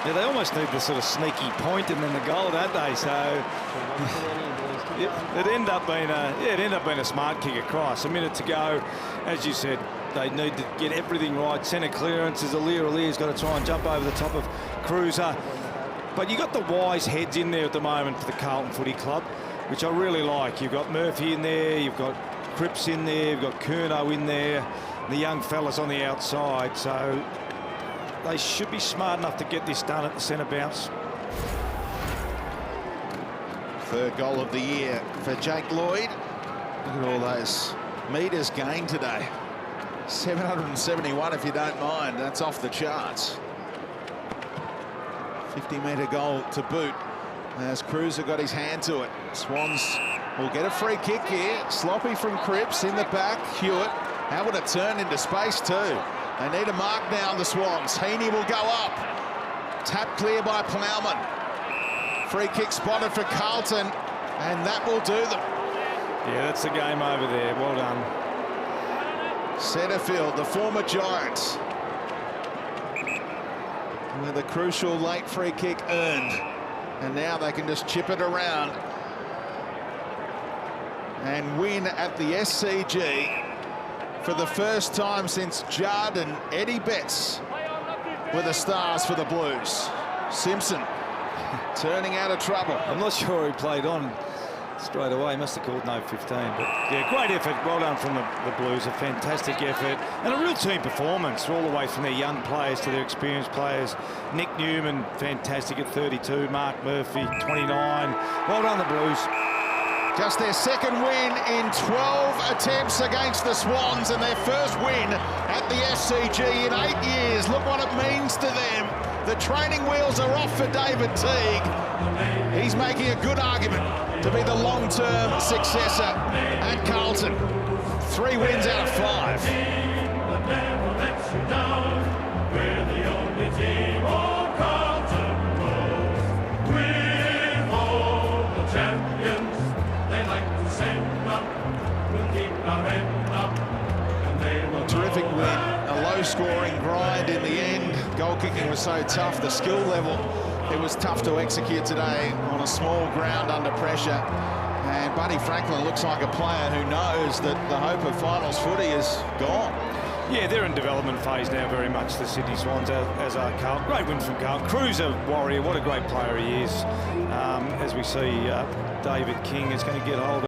Yeah, they almost need the sort of sneaky point and then the goal, don't they? So it ended up being a smart kick across. A minute to go. As you said, they need to get everything right. Centre clearance is Alir's got to try and jump over the top of Cruiser. But you've got the wise heads in there at the moment for the Carlton Footy Club, which I really like. You've got Murphy in there, you've got Cripps in there, you've got Curnow in there, the young fellas on the outside. So they should be smart enough to get this done at the centre bounce. 3rd goal of the year for Jake Lloyd. Look at all those metres gained today. 771 if you don't mind. That's off the charts. 50-metre goal to boot as Cruiser got his hand to it. Swans will get a free kick here. Sloppy from Cripps in the back. Hewitt. How would it turn into space too? They need a mark now, the Swans. Heaney will go up. Tap clear by Plowman. Free kick spotted for Carlton, and that will do them. Yeah, that's the game over there. Well done. Setterfield, the former Giants, with a crucial late free kick earned. And now they can just chip it around and win at the SCG for the first time since Judd and Eddie Betts were the stars for the Blues. Simpson turning out of trouble. I'm not sure he played on straight away. He must have called no 15. But yeah, great effort. Well done from the Blues. A fantastic effort and a real team performance all the way from their young players to their experienced players. Nick Newman, fantastic at 32. Mark Murphy, 29. Well done, the Blues. Just their 2nd win in 12 attempts against the Swans and their 1st win at the SCG in 8 years. Look what it means to them. The training wheels are off for David Teague. He's making a good argument to be the long-term successor at Carlton. 3 wins out of 5. The devil lets you down. We're the only team on Carlton Road. We're all the champions. They like to send up. We'll keep our head up. And they will Terrific win. A low-scoring grind in the end. Goal kicking was so tough. The skill level, it was tough to execute today on a small ground under pressure. And Buddy Franklin looks like a player who knows that the hope of finals footy is gone. Yeah, they're in development phase now very much, the Sydney Swans, as are Carlton. Great win from Carlton. Cruiser Warrior, what a great player he is. As we see, David King is going to get hold of